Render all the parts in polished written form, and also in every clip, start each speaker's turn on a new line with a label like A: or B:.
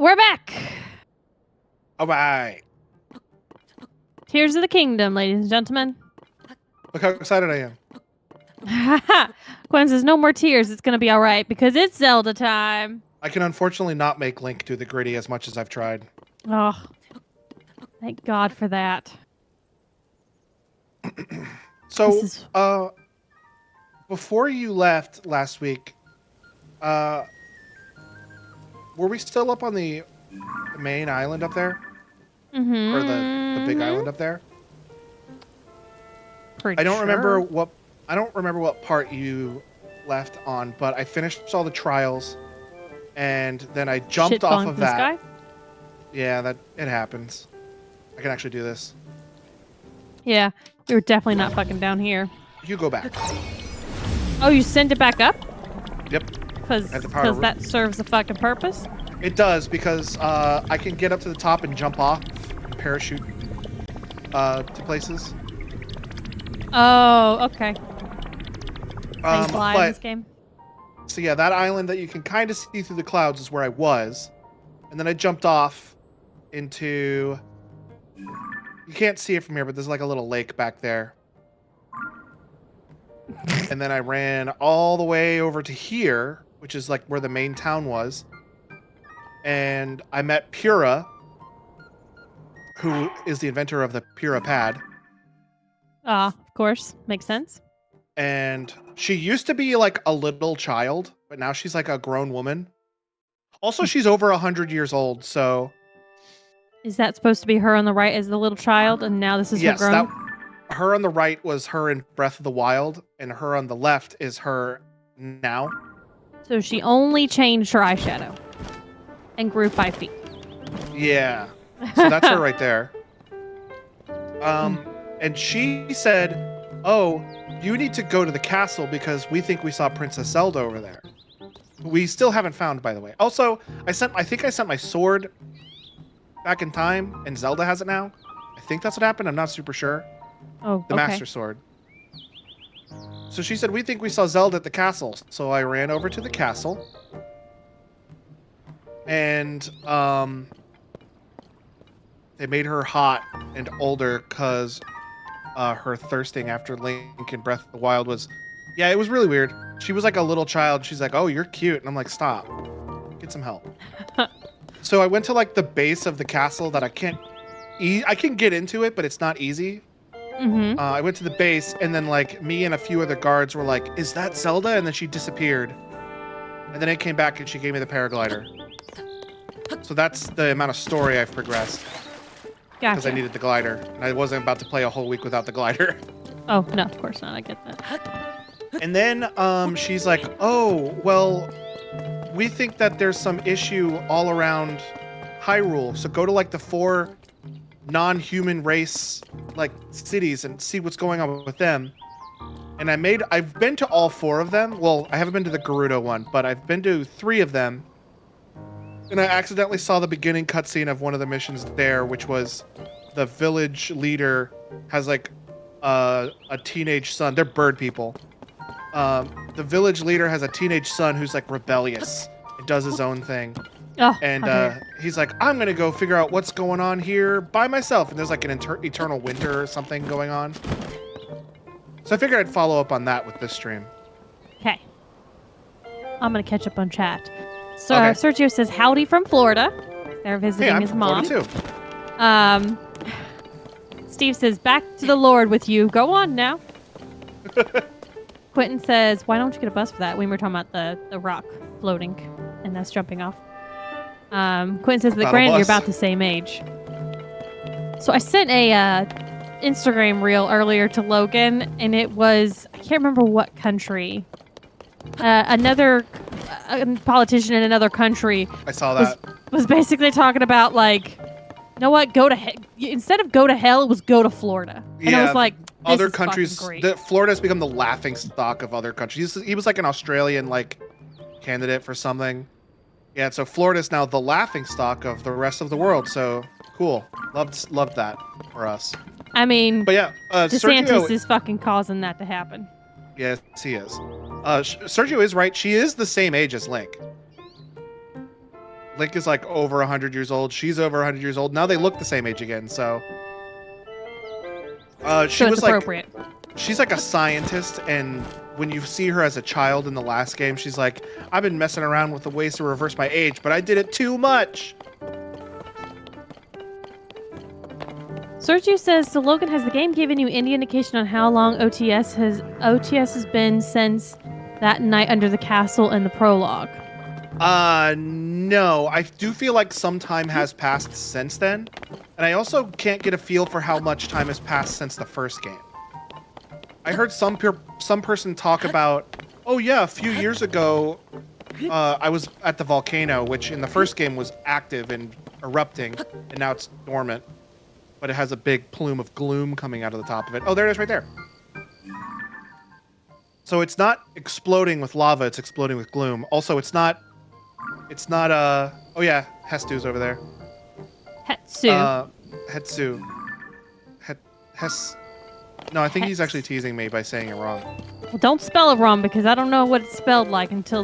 A: we're back.
B: All right.
A: Tears of the Kingdom, ladies and gentlemen.
B: Look how excited I am.
A: Gwen says, no more tears. It's going to be all right because it's Zelda time.
B: I can unfortunately not make Link do the gritty as much as I've tried.
A: Oh, thank God for that.
B: So, before you left last week, were we still up on the main island up there?
A: Mm-hmm.
B: Or the big island up there?
A: Pretty
B: I don't
A: sure.
B: remember what part you left on, but I finished all the trials, and then I jumped
A: Shit
B: off
A: falling
B: of
A: from the
B: that.
A: sky?
B: Yeah, it happens. I can actually do this.
A: Yeah, we were definitely not fucking down here.
B: You go back.
A: Oh, you sent it back up?
B: Yep.
A: Because that serves a fucking purpose?
B: It does, because I can get up to the top and jump off, parachute to places.
A: Oh, okay. How you fly in this
B: But
A: game?
B: so yeah, that island that you can kind of see through the clouds is where I was, and then I jumped off into. You can't see it from here, but there's like a little lake back there. And then I ran all the way over to here, which is like where the main town was. And I met Pura, who is the inventor of the Pura pad.
A: Of course. Makes sense.
B: And she used to be like a little child, but now she's like a grown woman. Also, she's over 100 years old, so...
A: Is that supposed to be her on the right as the little child, and now this is her grown?
B: Her on the right was her in Breath of the Wild, and her on the left is her now.
A: So she only changed her eyeshadow and grew 5 feet.
B: Yeah. So that's her right there. And she said, oh, you need to go to the castle because we think we saw Princess Zelda over there. We still haven't found, by the way. Also, I think I sent my sword back in time, and Zelda has it now. I think that's what happened. I'm not super sure.
A: Oh,
B: the Master Sword. So she said, we think we saw Zelda at the castle. So I ran over to the castle. And they made her hot and older because her thirsting after Link in Breath of the Wild was... Yeah, it was really weird. She was like a little child. She's like, oh, you're cute. And I'm like, stop. Get some help. So I went to like the base of the castle that I can't... I can get into it, but it's not easy.
A: Mm-hmm.
B: I went to the base, and then like me and a few other guards were like, is that Zelda? And then she disappeared. And then it came back and she gave me the paraglider. So that's the amount of story I've progressed.
A: Gotcha.
B: Because I needed the glider. And I wasn't about to play a whole week without the glider.
A: Oh, no, of course not. I get that.
B: And then she's like, oh, well, we think that there's some issue all around Hyrule. So go to like the 4 non-human race like cities and see what's going on with them. And I've been to all 4 of them. Well, I haven't been to the Gerudo one, but I've been to 3 of them. And I accidentally saw the beginning cutscene of one of the missions there, which was the village leader has like a teenage son. They're bird people. The village leader has a teenage son who's like rebellious and does his own thing.
A: Oh,
B: and he's like, I'm gonna go figure out what's going on here by myself. And there's like an eternal winter or something going on. So I figured I'd follow up on that with this stream.
A: Okay. I'm gonna catch up on chat. So okay. Sergio says, howdy from Florida. They're visiting his mom.
B: Florida too.
A: Steve says, back to the Lord with you. Go on now. Quentin says, why don't you get a bus for that? We were talking about the rock floating and us jumping off. Quentin says that Grant, you're about the same age. So I sent a Instagram reel earlier to Logan, and it was, I can't remember what country. Another politician in another country.
B: I saw that.
A: Was basically talking about like, you know what? Go to instead of go to hell, it was go to Florida. And I was like,
B: other countries. Florida has become the laughing stock of other countries. He was like an Australian like candidate for something. Yeah, so Florida's now the laughing stock of the rest of the world. So cool. Loved that for us.
A: I mean,
B: but yeah,
A: DeSantis
B: Sergio
A: is fucking causing that to happen.
B: Yes, he is. Sergio is right. She is the same age as Link. Link is like over 100 years old. She's over 100 years old. Now they look the same age again. So, she
A: So it's
B: was like,
A: appropriate.
B: she's like a scientist, and when you see her as a child in the last game, she's like, I've been messing around with the ways to reverse my age, but I did it too much.
A: Sergio says, so Logan, has the game given you any indication on how long OTS has been since that night under the castle in the prologue?
B: No. I do feel like some time has passed since then. And I also can't get a feel for how much time has passed since the first game. I heard some person talk about, oh yeah, a few years ago, I was at the volcano, which in the first game was active and erupting, and now it's dormant. But it has a big plume of gloom coming out of the top of it. Oh, there it is right there. So it's not exploding with lava, it's exploding with gloom. Also, it's not, oh yeah, Hestu's over there.
A: Hetsu.
B: Hetsu. No, I think he's actually teasing me by saying it wrong.
A: Well, don't spell it wrong because I don't know what it's spelled like until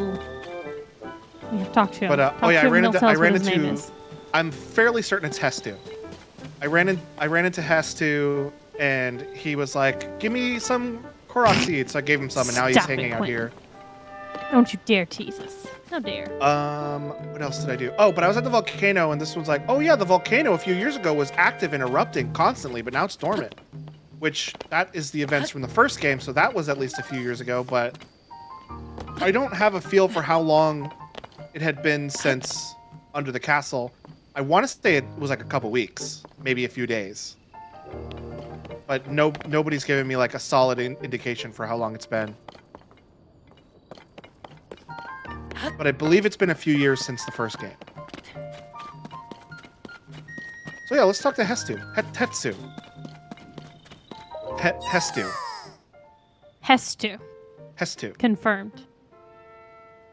A: we have talked to him.
B: But oh yeah, I ran into.
A: Is.
B: I'm fairly certain it's Hestu. I ran into Hestu, and he was like, "Give me some Korok seeds." So I gave him some, and now he's hanging out here.
A: Don't you dare tease us! How dare?
B: What else did I do? Oh, but I was at the volcano, and this one's like, "Oh yeah, the volcano a few years ago was active and erupting constantly, but now it's dormant." Which that is the events from the first game, so that was at least a few years ago. But I don't have a feel for how long it had been since Under the Castle. I want to say it was like a couple weeks, maybe a few days. But nobody's given me like a solid indication for how long it's been. But I believe it's been a few years since the first game. So yeah, let's talk to Hestu. Hetsu. Hestu.
A: Hestu. Confirmed.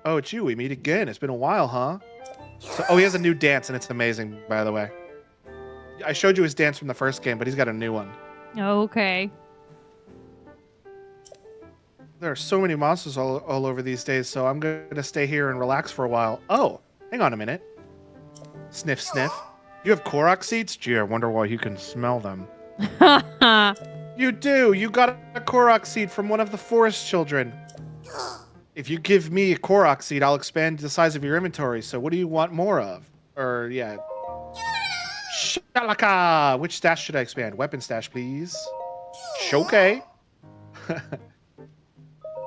B: Oh, it's you. We meet again. It's been a while, huh? So, oh, he has a new dance, and it's amazing, by the way. I showed you his dance from the first game, but he's got a new one.
A: Okay.
B: There are so many monsters all over these days, so I'm going to stay here and relax for a while. Oh, hang on a minute. Sniff, sniff. You have Korok seeds? Gee, I wonder why you can smell them. You do. You got a Korok seed from one of the forest children. If you give me a Korok seed, I'll expand the size of your inventory. So what do you want more of? Or, yeah. Shalaka! Which stash should I expand? Weapon stash, please. Okay.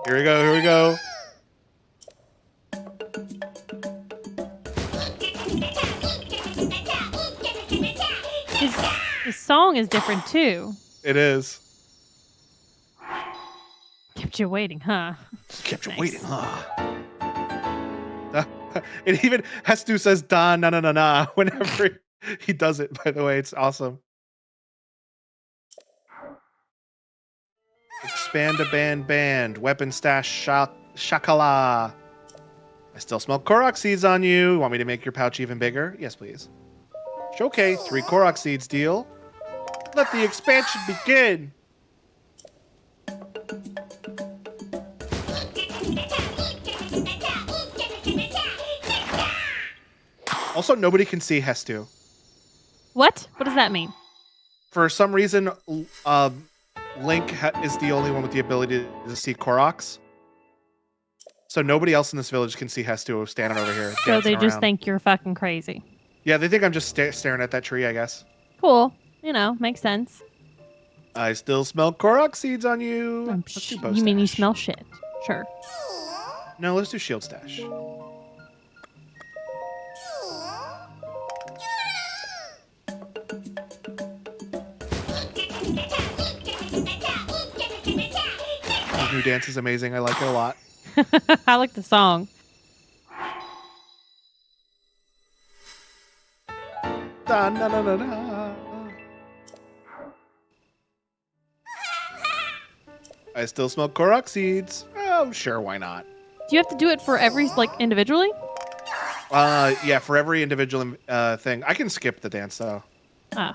B: Here we go.
A: His song is different, too.
B: It is.
A: Kept you waiting, huh?
B: Kept you waiting, huh? It even Hestu says da na na na na whenever he does it, by the way. It's awesome. Expand a band. Weapon stash shakala. I still smell Korok seeds on you. Want me to make your pouch even bigger? Yes, please. Okay, 3 Korok seeds deal. Let the expansion begin. Also, nobody can see Hestu.
A: What? What does that mean?
B: For some reason, Link is the only one with the ability to see Koroks. So nobody else in this village can see Hestu standing over here.
A: So they just think you're fucking crazy.
B: Yeah, they think I'm just staring at that tree, I guess.
A: Cool. You know, makes sense.
B: I still smell Korok seeds on you. Let's do bow
A: you mean
B: stash.
A: you smell shit? Sure.
B: No, let's do shield stash. His new dance is amazing. I like it a lot.
A: I like the song.
B: Da, na, na, na, na. I still smell Korok seeds. Oh, sure, why not?
A: Do you have to do it for every, individually?
B: Yeah, for every individual thing. I can skip the dance, though.
A: Oh.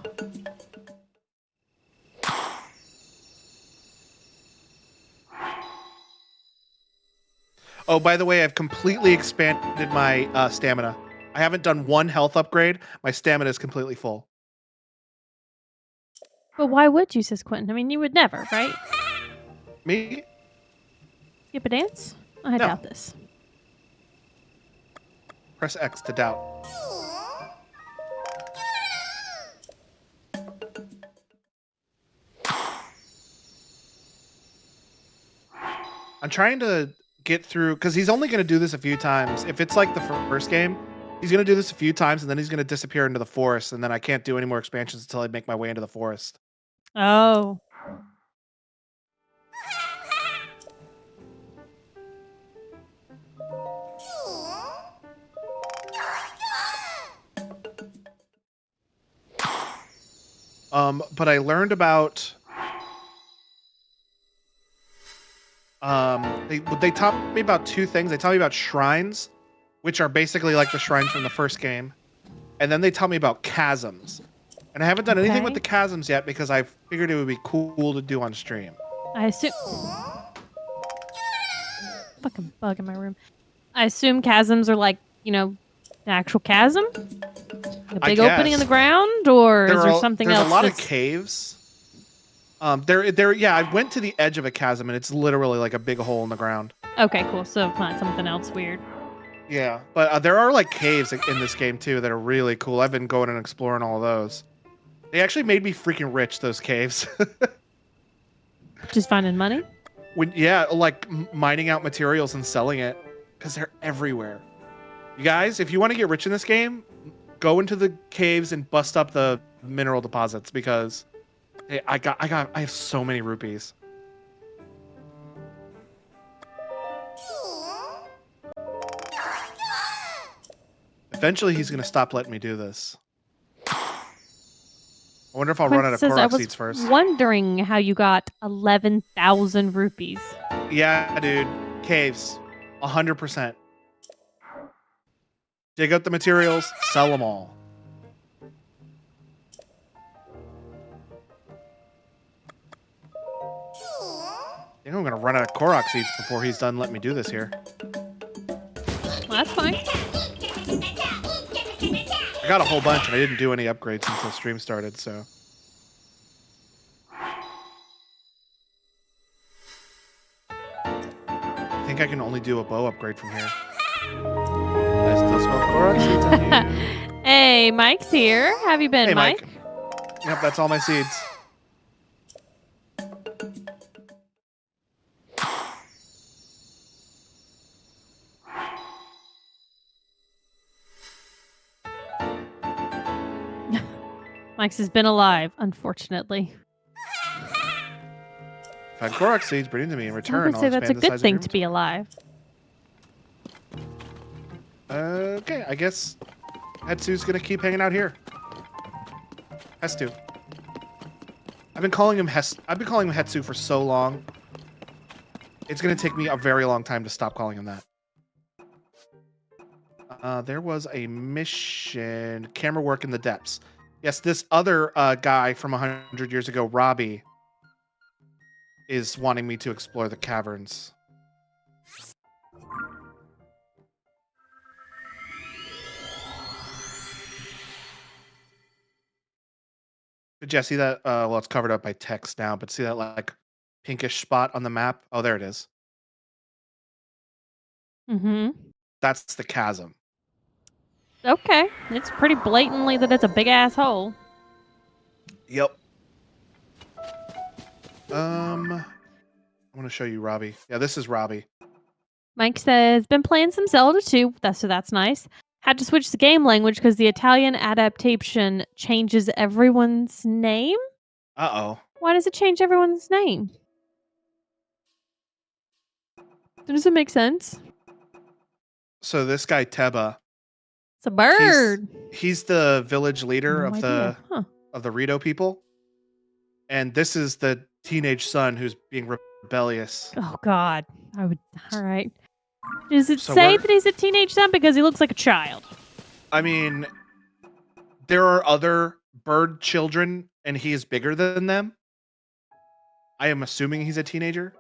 B: Oh, by the way, I've completely expanded my stamina. I haven't done one health upgrade. My stamina is completely full.
A: But why would you, says Quentin? I mean, you would never, right?
B: Me?
A: Skip a dance? I
B: No.
A: doubt this.
B: Press X to doubt. I'm trying to get through because he's only going to do this a few times. If it's like the first game, he's going to do this a few times and then he's going to disappear into the forest, and then I can't do any more expansions until I make my way into the forest.
A: Oh.
B: But I learned about they taught me about two things. They taught me about shrines, which are basically like the shrines from the first game, and then they taught me about chasms. And I haven't done anything with the chasms yet because I figured it would be cool to do on stream.
A: I assume. Fucking bug in my room. I assume chasms are like, an actual chasm? A big opening in the ground? Or is there something else?
B: There's a lot of caves. Yeah, I went to the edge of a chasm and it's literally like a big hole in the ground.
A: Okay, cool. So it's not something else weird.
B: Yeah, but there are like caves in this game too that are really cool. I've been going and exploring all of those. They actually made me freaking rich, those caves.
A: Just finding money?
B: Like mining out materials and selling it because they're everywhere. You guys, if you want to get rich in this game, go into the caves and bust up the mineral deposits because I have so many rupees. Eventually, he's going to stop letting me do this. I wonder if I'll run out of Korok seeds first.
A: I was wondering how you got 11,000 rupees.
B: Yeah, dude. Caves. 100%. Dig up the materials, sell them all. I think I'm going to run out of Korok seeds before he's done letting me do this here.
A: Well, that's fine.
B: I got a whole bunch and I didn't do any upgrades until stream started, so. I think I can only do a bow upgrade from here. I still smell Korok seeds on you.
A: Hey, Mike's here. How have you been,
B: Hey,
A: Mike?
B: Yep, that's all my seeds.
A: Mike's has been alive, unfortunately.
B: Find Korok seeds, bring them to me in return.
A: I would say that's a good thing to be alive.
B: Okay, I guess Hetsu's gonna keep hanging out here. Hestu. I've been calling him Hetsu for so long. It's gonna take me a very long time to stop calling him that. There was a mission. Camera work in the depths. Yes, this other guy from 100 years ago, Robbie, is wanting me to explore the caverns. Did you see that? Well, it's covered up by text now, but see that like pinkish spot on the map? Oh, there it is.
A: Mm-hmm.
B: That's the chasm.
A: Okay. It's pretty blatantly that it's a big ass hole.
B: Yep. I want to show you Robbie. Yeah, this is Robbie.
A: Mike says, been playing some Zelda too. That's nice. Had to switch the game language because the Italian adaptation changes everyone's name.
B: Uh-oh.
A: Why does it change everyone's name? Does it make sense?
B: So this guy Teba.
A: It's a bird.
B: He's the village leader of the Rito people. And this is the teenage son who's being rebellious.
A: Oh God. All right. Does it say that he's a teenage son because he looks like a child?
B: I mean, there are other bird children and he is bigger than them. I am assuming he's a teenager.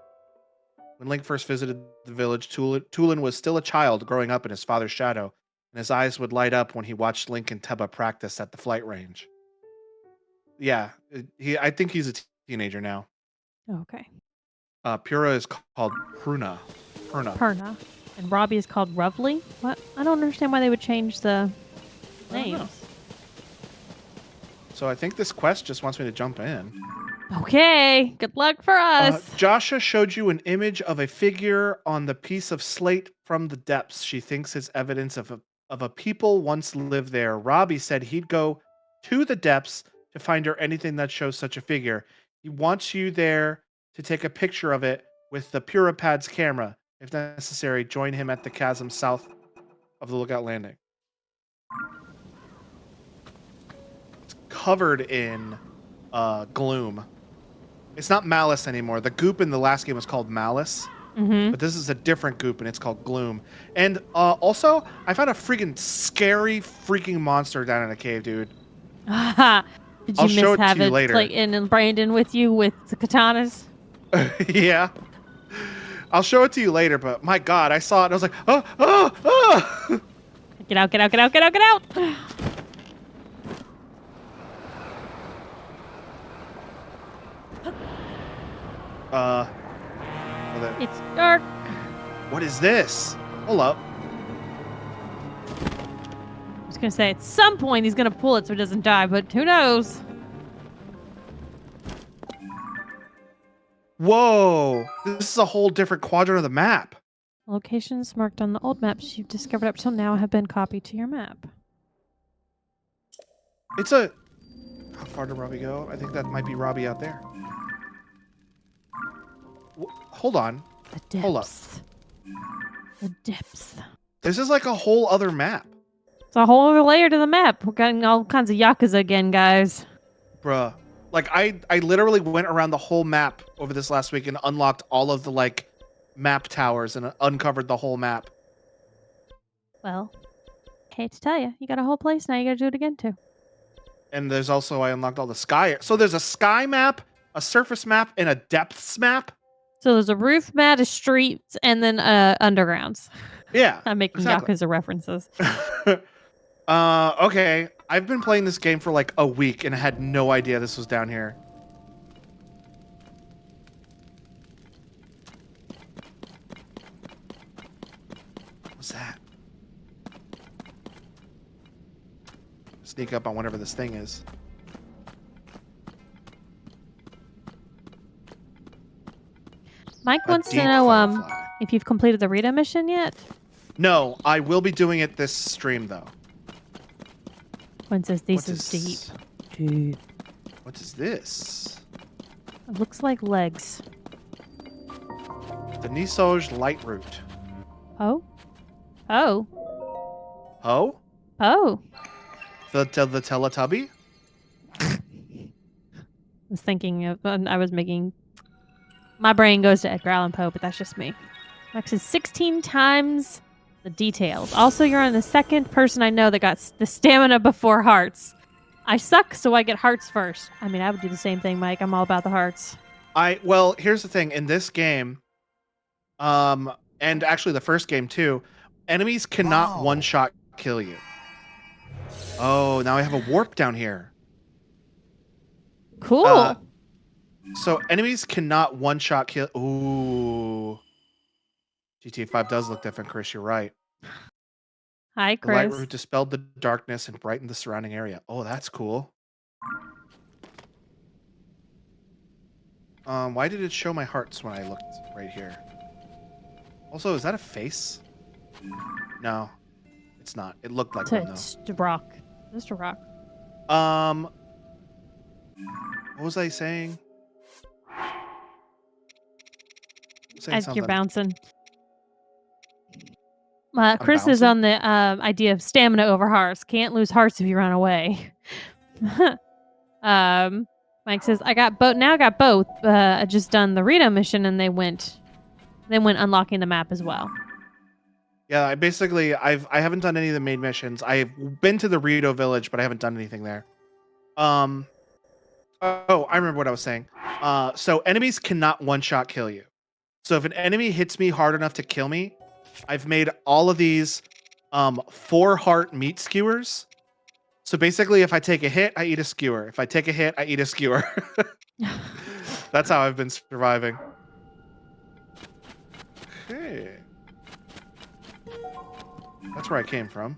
B: When Link first visited the village, Tulin was still a child growing up in his father's shadow, and his eyes would light up when he watched Link and Teba practice at the flight range. Yeah, I think he's a teenager now.
A: Okay.
B: Pura is called Pruna.
A: Perna. And Robbie is called Roughly? What? I don't understand why they would change the names.
B: So I think this quest just wants me to jump in.
A: Okay. Good luck for us.
B: Joshua showed you an image of a figure on the piece of slate from the depths. She thinks it's evidence of a people once lived there. Robbie said he'd go to the depths to find her anything that shows such a figure. He wants you there to take a picture of it with the Puripad's camera. If necessary, join him at the chasm south of the Lookout Landing. It's covered in gloom. It's not Malice anymore. The goop in the last game was called Malice.
A: Mm-hmm.
B: But this is a different goop, and it's called Gloom. And also, I found a freaking scary freaking monster down in a cave, dude.
A: Did you
B: I'll show it to you later.
A: Clayton and Brandon with you with the katanas?
B: Yeah. I'll show it to you later, but my God, I saw it and I was like, oh.
A: Get out, get out, get out, get out, get out! It's dark.
B: What is this? Hold up.
A: I was gonna say at some point he's gonna pull it so it doesn't die, but who knows?
B: Whoa! This is a whole different quadrant of the map.
A: Locations marked on the old maps you've discovered up till now have been copied to your map.
B: It's a... How far did Robbie go? I think that might be Robbie out there. Hold on.
A: The depths.
B: Hold up.
A: The depths.
B: This is like a whole other map.
A: It's a whole other layer to the map. We're getting all kinds of Yakuza again, guys.
B: Bruh. Like, I literally went around the whole map over this last week and unlocked all of the, like, map towers and uncovered the whole map.
A: Well, hate to tell you, you got a whole place, now you gotta do it again, too.
B: And there's also, I unlocked all the sky. So there's a sky map, a surface map, and a depths map.
A: So there's a roof map, a streets, and then undergrounds.
B: Yeah.
A: I'm making
B: exactly.
A: Yakuza references.
B: Okay. I've been playing this game for like a week and I had no idea this was down here. What's that? Sneak up on whatever this thing is.
A: Mike wants to know if you've completed the Rita mission yet.
B: No, I will be doing it this stream though.
A: When says this is deep.
B: What is this?
A: It looks like legs.
B: The Nisoj light route.
A: Oh? Oh?
B: Oh?
A: Oh.
B: The Teletubby?
A: I was thinking of, I was making, my brain goes to Edgar Allan Poe, but that's just me. Max is 16 times the details. Also, you're on the second person I know that got the stamina before hearts. I suck, so I get hearts first. I mean, I would do the same thing, Mike. I'm all about the hearts.
B: Well, here's the thing. In this game, and actually the first game too, enemies cannot one-shot kill you. Oh, now I have a warp down here.
A: Cool.
B: So enemies cannot one-shot kill. Ooh. GTA 5 does look different, Chris. You're right.
A: Hi,
B: The
A: Chris.
B: light route dispelled the darkness and brightened the surrounding area. Oh, that's cool. Why did it show my hearts when I looked right here? Also, is that a face? No, it's not. It looked like one, though.
A: It's the rock. Just a rock.
B: What was I saying?
A: As you're bouncing. Chris
B: bouncing?
A: is on the idea of stamina over hearts. Can't lose hearts if you run away. Mike says, I got both. Now I got both. I just done the Rito mission, and they went unlocking the map as well.
B: Yeah, I haven't done any of the main missions. I've been to the Rito village, but I haven't done anything there. Oh, I remember what I was saying. So enemies cannot one-shot kill you. So if an enemy hits me hard enough to kill me, I've made all of these 4 heart meat skewers. So basically, if I take a hit, I eat a skewer. If I take a hit, I eat a skewer. That's how I've been surviving. Okay. That's where I came from.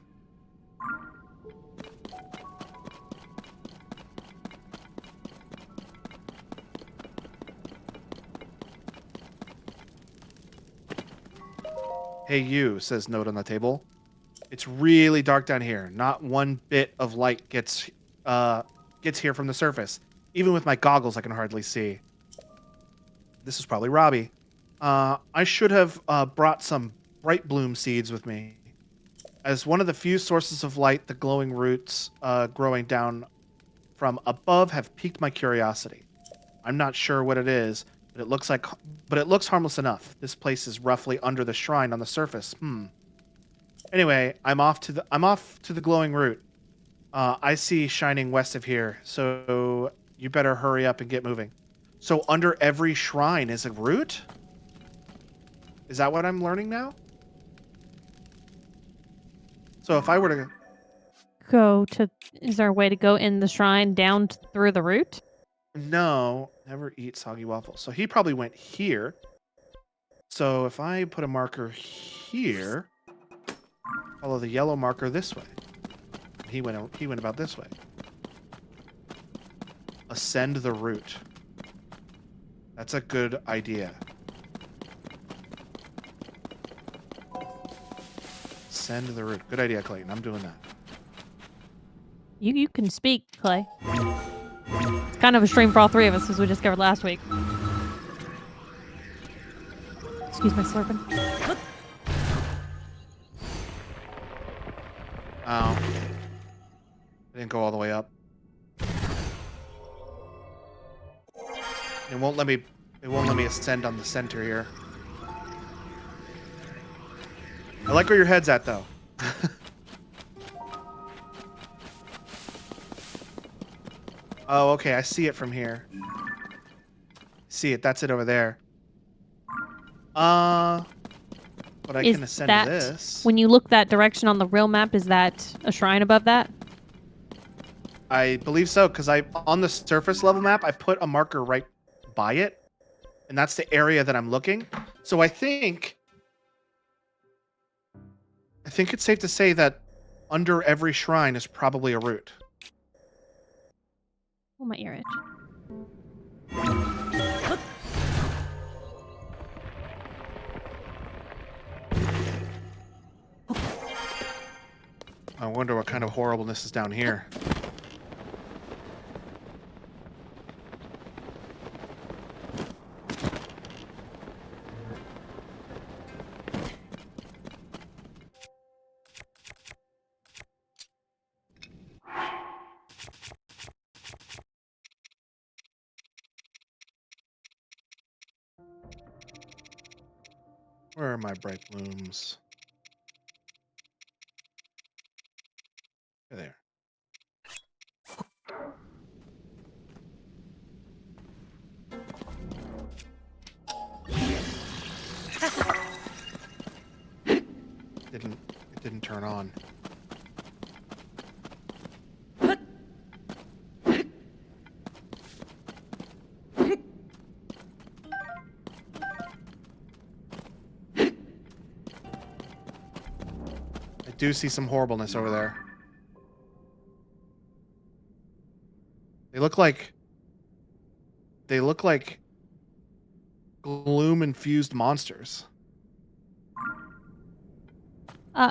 B: Hey, you, says note on the table. It's really dark down here. Not one bit of light gets here from the surface. Even with my goggles, I can hardly see. This is probably Robbie. I should have brought some bright bloom seeds with me. As one of the few sources of light, the glowing roots growing down from above have piqued my curiosity. I'm not sure what it is, but it looks harmless enough. This place is roughly under the shrine on the surface. Anyway, I'm off to the glowing root. I see shining west of here, so you better hurry up and get moving. So under every shrine is a root? Is that what I'm learning now? So if I were to
A: is there a way to go in the shrine down through the root?
B: No, never eat soggy waffles. So he probably went here. So if I put a marker here, follow the yellow marker this way. He went about this way. Ascend the root. That's a good idea. Ascend the root. Good idea, Clayton. I'm doing that.
A: You can speak, Clay. It's kind of a stream for all three of us, as we discovered last week. Excuse my slurping.
B: Oh. I didn't go all the way up. It won't let me ascend on the center here. I like where your head's at, though. Oh, okay. I see it from here. See it. That's it over there. But I can ascend to this.
A: When you look that direction on the real map, is that a shrine above that?
B: I believe so, because on the surface level map, I put a marker right by it, and that's the area that I'm looking. So I think it's safe to say that under every shrine is probably a root.
A: Oh, my ear itch.
B: I wonder what kind of horribleness is down here. Where are my bright blooms? There. It didn't turn on. I do see some horribleness over there. They look like gloom-infused monsters.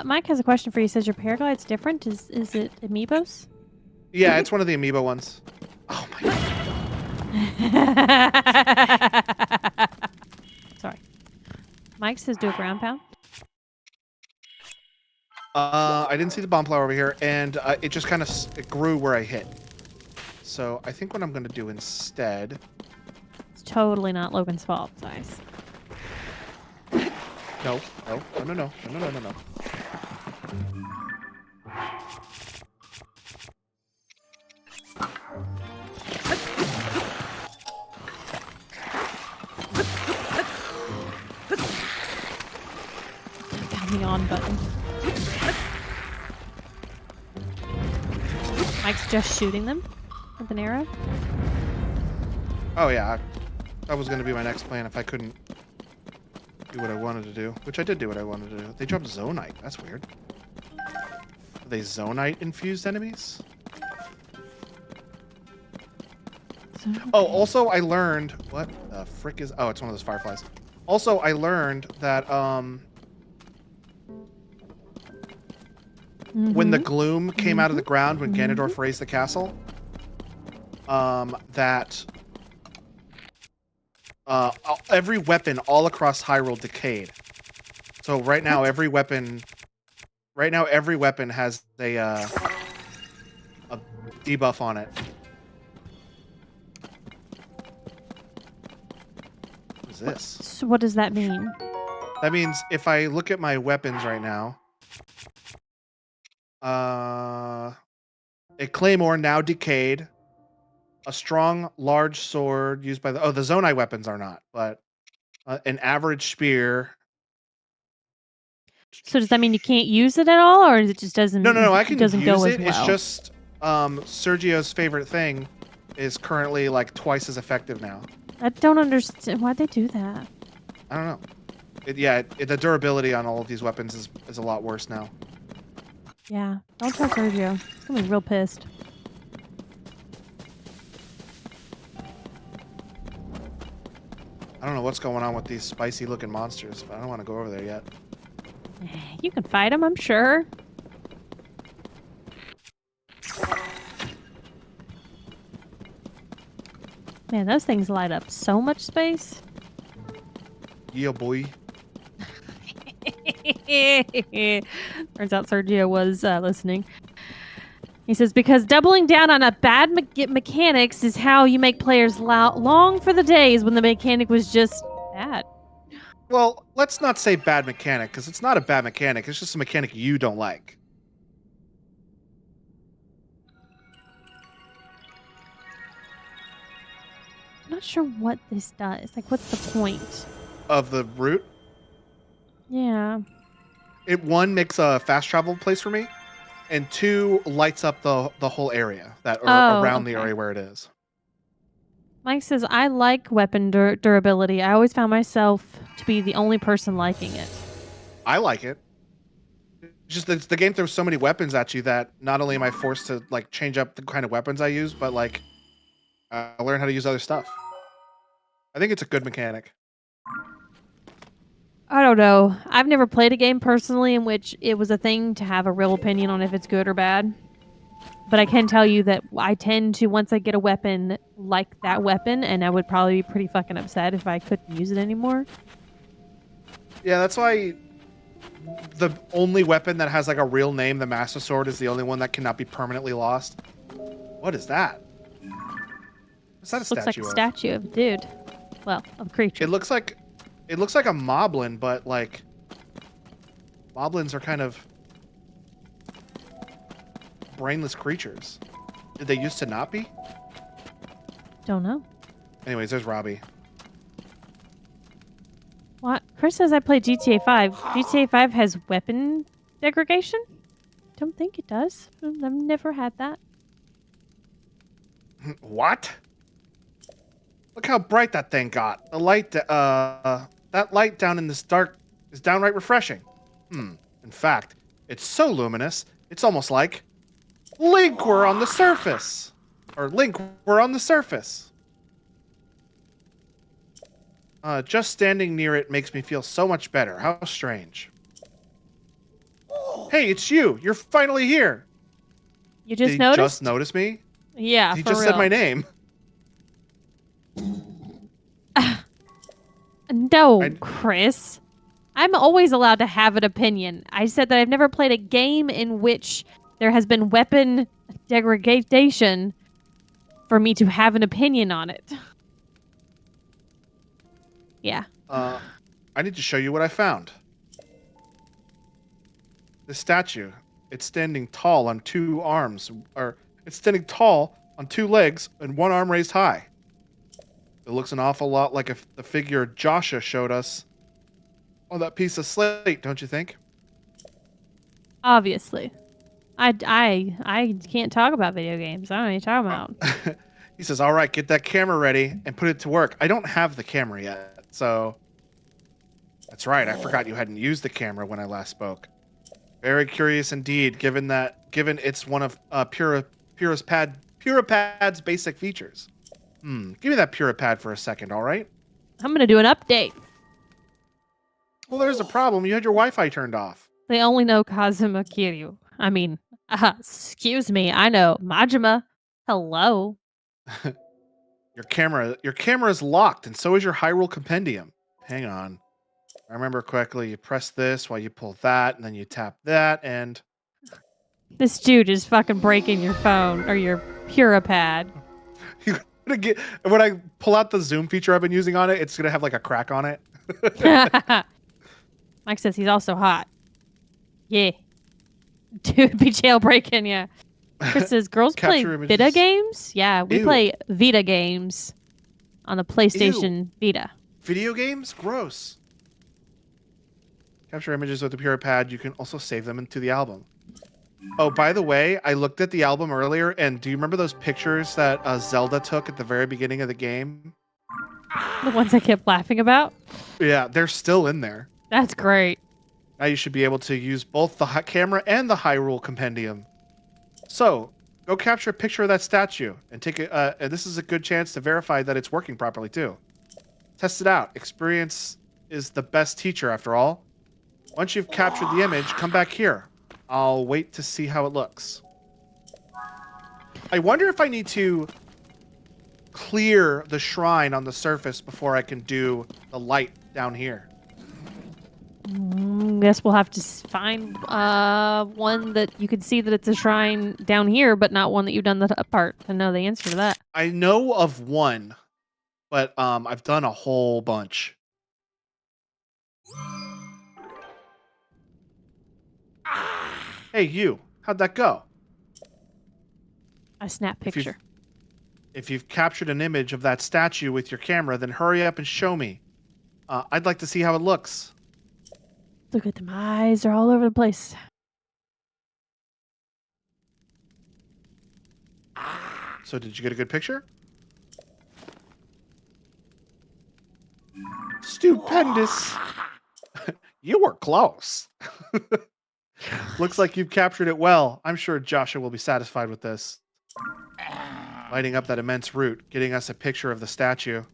A: Mike has a question for you. He says your paraglide's different. Is it amiibos?
B: Yeah, it's one of the amiibo ones. Oh my god.
A: Sorry. Mike says do a ground pound.
B: I didn't see the bomb flower over here, and it just kind of it grew where I hit. So I think what I'm going to do instead...
A: It's totally not Logan's fault, guys.
B: No.
A: Found the on button. Mike suggest shooting them with an arrow.
B: Oh yeah, that was going to be my next plan if I couldn't do what I wanted to do, which I did do what I wanted to do. They dropped Zonite. That's weird. Are they Zonite infused enemies? Oh, also I learned what the frick is. Oh, it's one of those fireflies. Also, I learned that when the gloom came out of the ground when Ganondorf raised the castle, that every weapon all across Hyrule decayed. So right now every weapon has a debuff on it. What is this?
A: So what does that mean?
B: That means if I look at my weapons right now, a claymore now decayed, a strong large sword used by the Zonai weapons are not, but an average spear.
A: So does that mean you can't use it at all, or it just doesn't?
B: No, I can
A: doesn't
B: use
A: go
B: it.
A: as well?
B: It's just Sergio's favorite thing is currently like twice as effective now.
A: I don't understand why'd they do that.
B: I don't know. The durability on all of these weapons is a lot worse now.
A: Yeah, don't tell Sergio. He's gonna be real pissed.
B: I don't know what's going on with these spicy looking monsters, but I don't want to go over there yet.
A: You can fight him, I'm sure. Man, those things light up so much space.
B: Yeah, boy.
A: Turns out Sergio was listening. He says, because doubling down on a bad mechanics is how you make players long for the days when the mechanic was just bad.
B: Well, let's not say bad mechanic, because it's not a bad mechanic. It's just a mechanic you don't like.
A: I'm not sure what this does. Like, what's the point?
B: Of the route?
A: Yeah.
B: It, one, makes a fast travel place for me, and two, lights up the whole area, around the area where it is.
A: Mike says, I like weapon durability. I always found myself to be the only person liking it.
B: I like it. Just the game throws so many weapons at you that not only am I forced to like change up the kind of weapons I use, but like I learn how to use other stuff. I think it's a good mechanic.
A: I don't know. I've never played a game personally in which it was a thing to have a real opinion on if it's good or bad. But I can tell you that I tend to, once I get a weapon, like that weapon, and I would probably be pretty fucking upset if I couldn't use it anymore.
B: Yeah, that's why the only weapon that has like a real name, the Master Sword, is the only one that cannot be permanently lost. What is that? What's that a statue of?
A: Looks like a statue of a dude. Well, of a creature.
B: It looks like a moblin, but like moblins are kind of brainless creatures. Did they used to not be?
A: Don't know.
B: Anyways, there's Robbie.
A: What? Chris says I play GTA 5. GTA 5 has weapon degradation? Don't think it does. I've never had that.
B: What? Look how bright that thing got. The light, that light down in this dark is downright refreshing. In fact, it's so luminous, it's almost like Link were on the surface. Or Link were on the surface. Just standing near it makes me feel so much better. How strange. Hey, it's you. You're finally here.
A: You just
B: Did
A: noticed?
B: He just notice me?
A: Yeah,
B: He
A: for
B: just
A: real.
B: said my name.
A: No, Chris. I'm always allowed to have an opinion. I said that I've never played a game in which there has been weapon degradation for me to have an opinion on it. Yeah.
B: I need to show you what I found. This statue. It's standing tall on two arms. Or, it's standing tall on two legs and one arm raised high. It looks an awful lot like the figure Joshua showed us on that piece of slate, don't you think?
A: Obviously. I can't talk about video games. I don't know what you're talking about.
B: He says, all right, get that camera ready and put it to work. I don't have the camera yet, so... That's right, I forgot you hadn't used the camera when I last spoke. Very curious indeed, given it's one of Puripad's basic features. Give me that Puripad for a second, all right?
A: I'm gonna do an update.
B: Well, there's a problem. You had your Wi-Fi turned off.
A: They only know Kazuma Kiryu. I mean, excuse me, I know Majima. Hello.
B: Your camera is locked, and so is your Hyrule Compendium. Hang on. I remember correctly, you press this while you pull that, and then you tap that, and...
A: This dude is fucking breaking your phone or your Puripad.
B: When I pull out the zoom feature I've been using on it, it's gonna have like a crack on it.
A: Mike says he's also hot. Yeah. Dude be jailbreaking, yeah. Chris says, girls play Vita games? Yeah, we play Vita games on the PlayStation Vita.
B: Video games? Gross. Capture images with the Puripad. You can also save them into the album. Oh, by the way, I looked at the album earlier, and do you remember those pictures that Zelda took at the very beginning of the game?
A: The ones I kept laughing about?
B: Yeah, they're still in there.
A: That's great.
B: Now you should be able to use both the camera and the Hyrule Compendium. So, go capture a picture of that statue, and take it. And this is a good chance to verify that it's working properly, too. Test it out. Experience is the best teacher, after all. Once you've captured the image, come back here. I'll wait to see how it looks. I wonder if I need to clear the shrine on the surface before I can do the light down here.
A: Guess we'll have to find one that you can see that it's a shrine down here, but not one that you've done the part to know the answer to that.
B: I know of one, but I've done a whole bunch. Hey, you. How'd that go?
A: A snap picture.
B: If you've captured an image of that statue with your camera, then hurry up and show me. I'd like to see how it looks.
A: Look at them. Eyes are all over the place.
B: So did you get a good picture? Stupendous. You were close. Looks like you've captured it well. I'm sure Joshua will be satisfied with this. Lighting up that immense root, getting us a picture of the statue.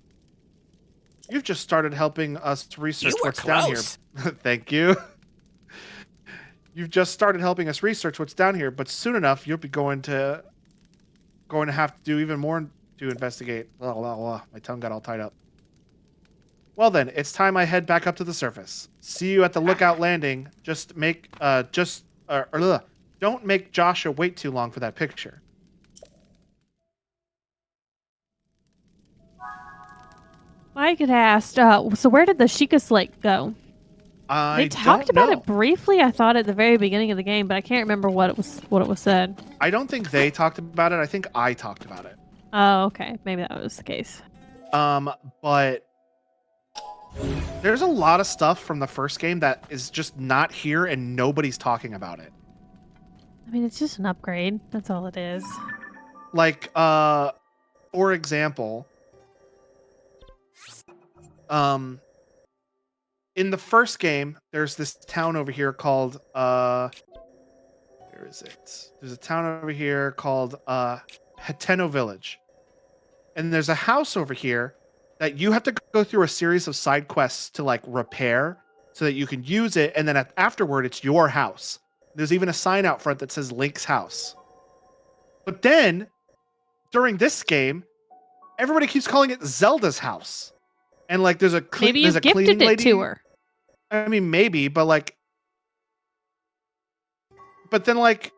B: You've just started helping us research what's down here. Thank you. You've just started helping us research what's down here, but soon enough you'll be going to have to do even more to investigate. Blah, blah, blah. My tongue got all tied up. Well then, it's time I head back up to the surface. See you at the lookout landing. Don't make Joshua wait too long for that picture.
A: Mike had asked, so where did the Sheikah Slate go? They talked about it briefly, I thought, at the very beginning of the game, but I can't remember what it was said.
B: I don't think they talked about it. I think I talked about it.
A: Oh, okay. Maybe that was the case.
B: But there's a lot of stuff from the first game that is just not here and nobody's talking about it.
A: I mean, it's just an upgrade. That's all it is.
B: Like, for example, in the first game, there's this town over here called, where is it? There's a town over here called, Hateno Village. And there's a house over here that you have to go through a series of side quests to, like, repair so that you can use it, and then afterward, it's your house. There's even a sign out front that says Link's house. But then, during this game, everybody keeps calling it Zelda's house. And, like, there's a
A: maybe you gifted it to her.
B: I mean, maybe, but, like... But then, like,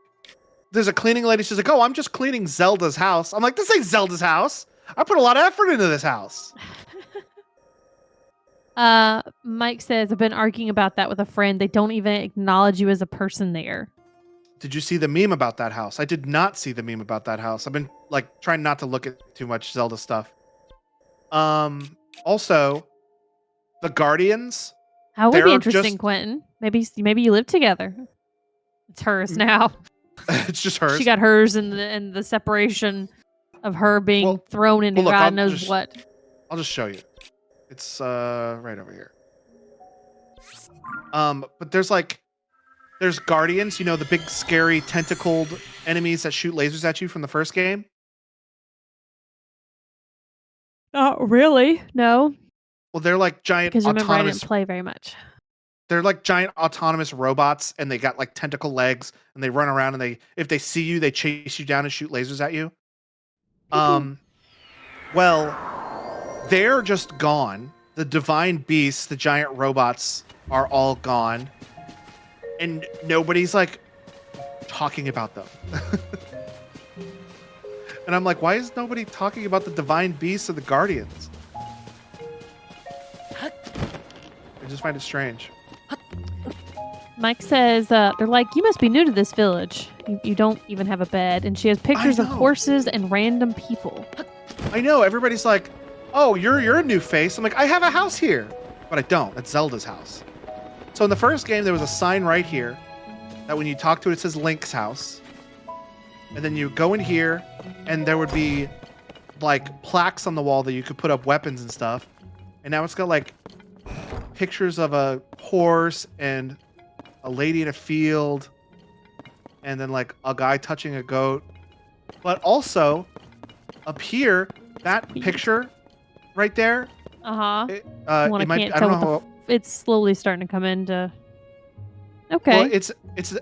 B: there's a cleaning lady. She's like, oh, I'm just cleaning Zelda's house. I'm like, this ain't Zelda's house. I put a lot of effort into this house.
A: Mike says, I've been arguing about that with a friend. They don't even acknowledge you as a person there.
B: Did you see the meme about that house? I did not see the meme about that house. I've been, like, trying not to look at too much Zelda stuff. Also, the Guardians.
A: How would be interesting, Quentin. Maybe you live together. It's hers now.
B: It's just hers.
A: She got hers in the separation of her being thrown into
B: look,
A: God knows what.
B: I'll just show you. It's right over here. But there's guardians, the big scary tentacled enemies that shoot lasers at you from the first game.
A: Not really. No.
B: Well, they're like giant
A: Because remember, I
B: autonomous.
A: didn't play very much.
B: They're like giant autonomous robots, and they got like tentacle legs, and they run around, and if they see you, they chase you down and shoot lasers at you. Well, they're just gone. The divine beasts, the giant robots, are all gone, and nobody's like talking about them. And I'm like, why is nobody talking about the divine beasts or the guardians? I just find it strange.
A: Mike says, they're like, you must be new to this village. You don't even have a bed. And she has pictures of horses and random people.
B: I know. Everybody's like, oh, you're a new face. I'm like, I have a house here. But I don't. It's Zelda's house. So in the first game, there was a sign right here that when you talk to it, it says Link's house. And then you go in here, and there would be like plaques on the wall that you could put up weapons and stuff. And now it's got like pictures of a horse and a lady in a field, and then like a guy touching a goat. But also up here, that picture right there.
A: I
B: don't know how
A: it's slowly starting to come into. Okay.
B: Well, it's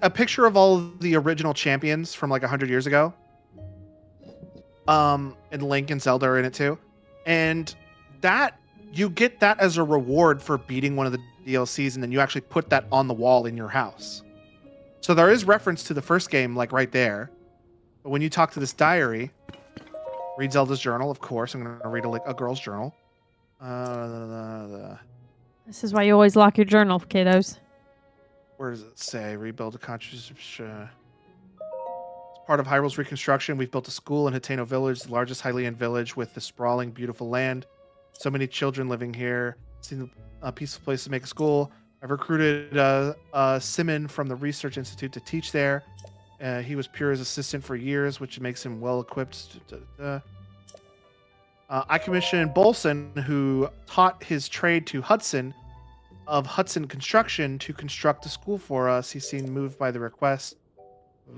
B: a picture of all of the original champions from like 100 years ago. And Link and Zelda are in it too. And that you get that as a reward for beating one of the DLCs, and then you actually put that on the wall in your house. So there is reference to the first game, like right there. But when you talk to this diary, read Zelda's journal, of course. I'm going to read a girl's journal.
A: This is why you always lock your journal, kiddos.
B: Where does it say? Rebuild a conscious. As part of Hyrule's reconstruction, we've built a school in Hateno Village, the largest Hylian village with the sprawling, beautiful land. So many children living here. Seems a peaceful place to make a school. I've recruited Simon from the Research Institute to teach there. He was Pura's assistant for years, which makes him well equipped. I commissioned Bolson, who taught his trade to Hudson of Hudson Construction to construct a school for us. He seemed moved by the request.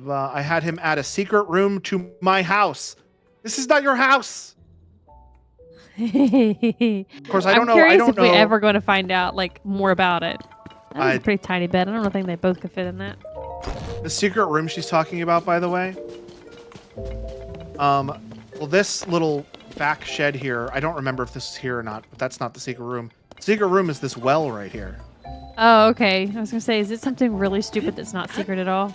B: I had him add a secret room to my house. This is not your house. Of course, I don't know.
A: I'm curious if
B: we're
A: ever going to find out like more about it. That was a pretty tiny bed. I don't think they both could fit in that.
B: The secret room she's talking about, by the way. Well, this little back shed here, I don't remember if this is here or not, but that's not the secret room. Secret room is this well right here.
A: Oh, okay. I was gonna say, is it something really stupid that's not secret at all?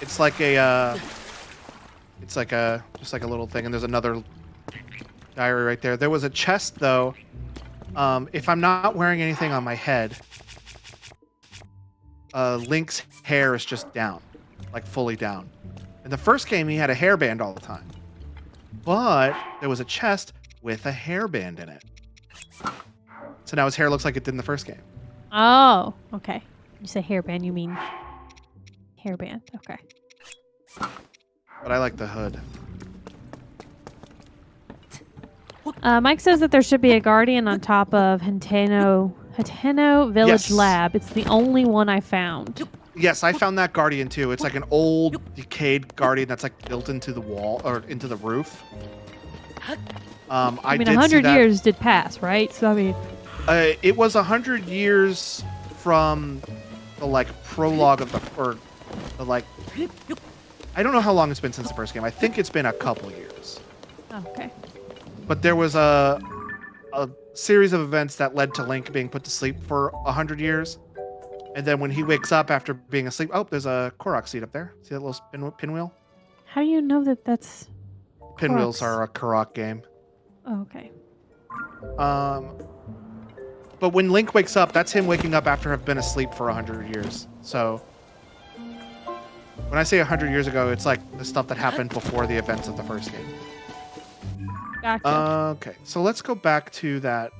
B: It's like just like a little thing, and there's another diary right there. There was a chest though. If I'm not wearing anything on my head, Link's hair is just down, like fully down. In the first game, he had a hairband all the time. But there was a chest with a hairband in it. So now his hair looks like it did in the first game.
A: Oh, okay. You say hairband, you mean hairband. Okay.
B: But I like the hood.
A: Mike says that there should be a guardian on top of Hateno Village Lab. It's the only one I found.
B: Yes, I found that guardian too. It's like an old, decayed guardian that's like built into the wall or into the roof.
A: I mean, 100 years did pass, right? So I mean,
B: it was 100 years from the like prologue of I don't know how long it's been since the first game. I think it's been a couple years.
A: Okay.
B: But there was a series of events that led to Link being put to sleep for 100 years. And then when he wakes up after being asleep, oh, there's a Korok seed up there. See that little pinwheel?
A: How do you know that that's...
B: Pinwheels are a Korok game.
A: Oh, okay.
B: But when Link wakes up, that's him waking up after have been asleep for 100 years. So when I say 100 years ago, it's like the stuff that happened before the events of the first game.
A: Gotcha.
B: Okay, so let's go back to that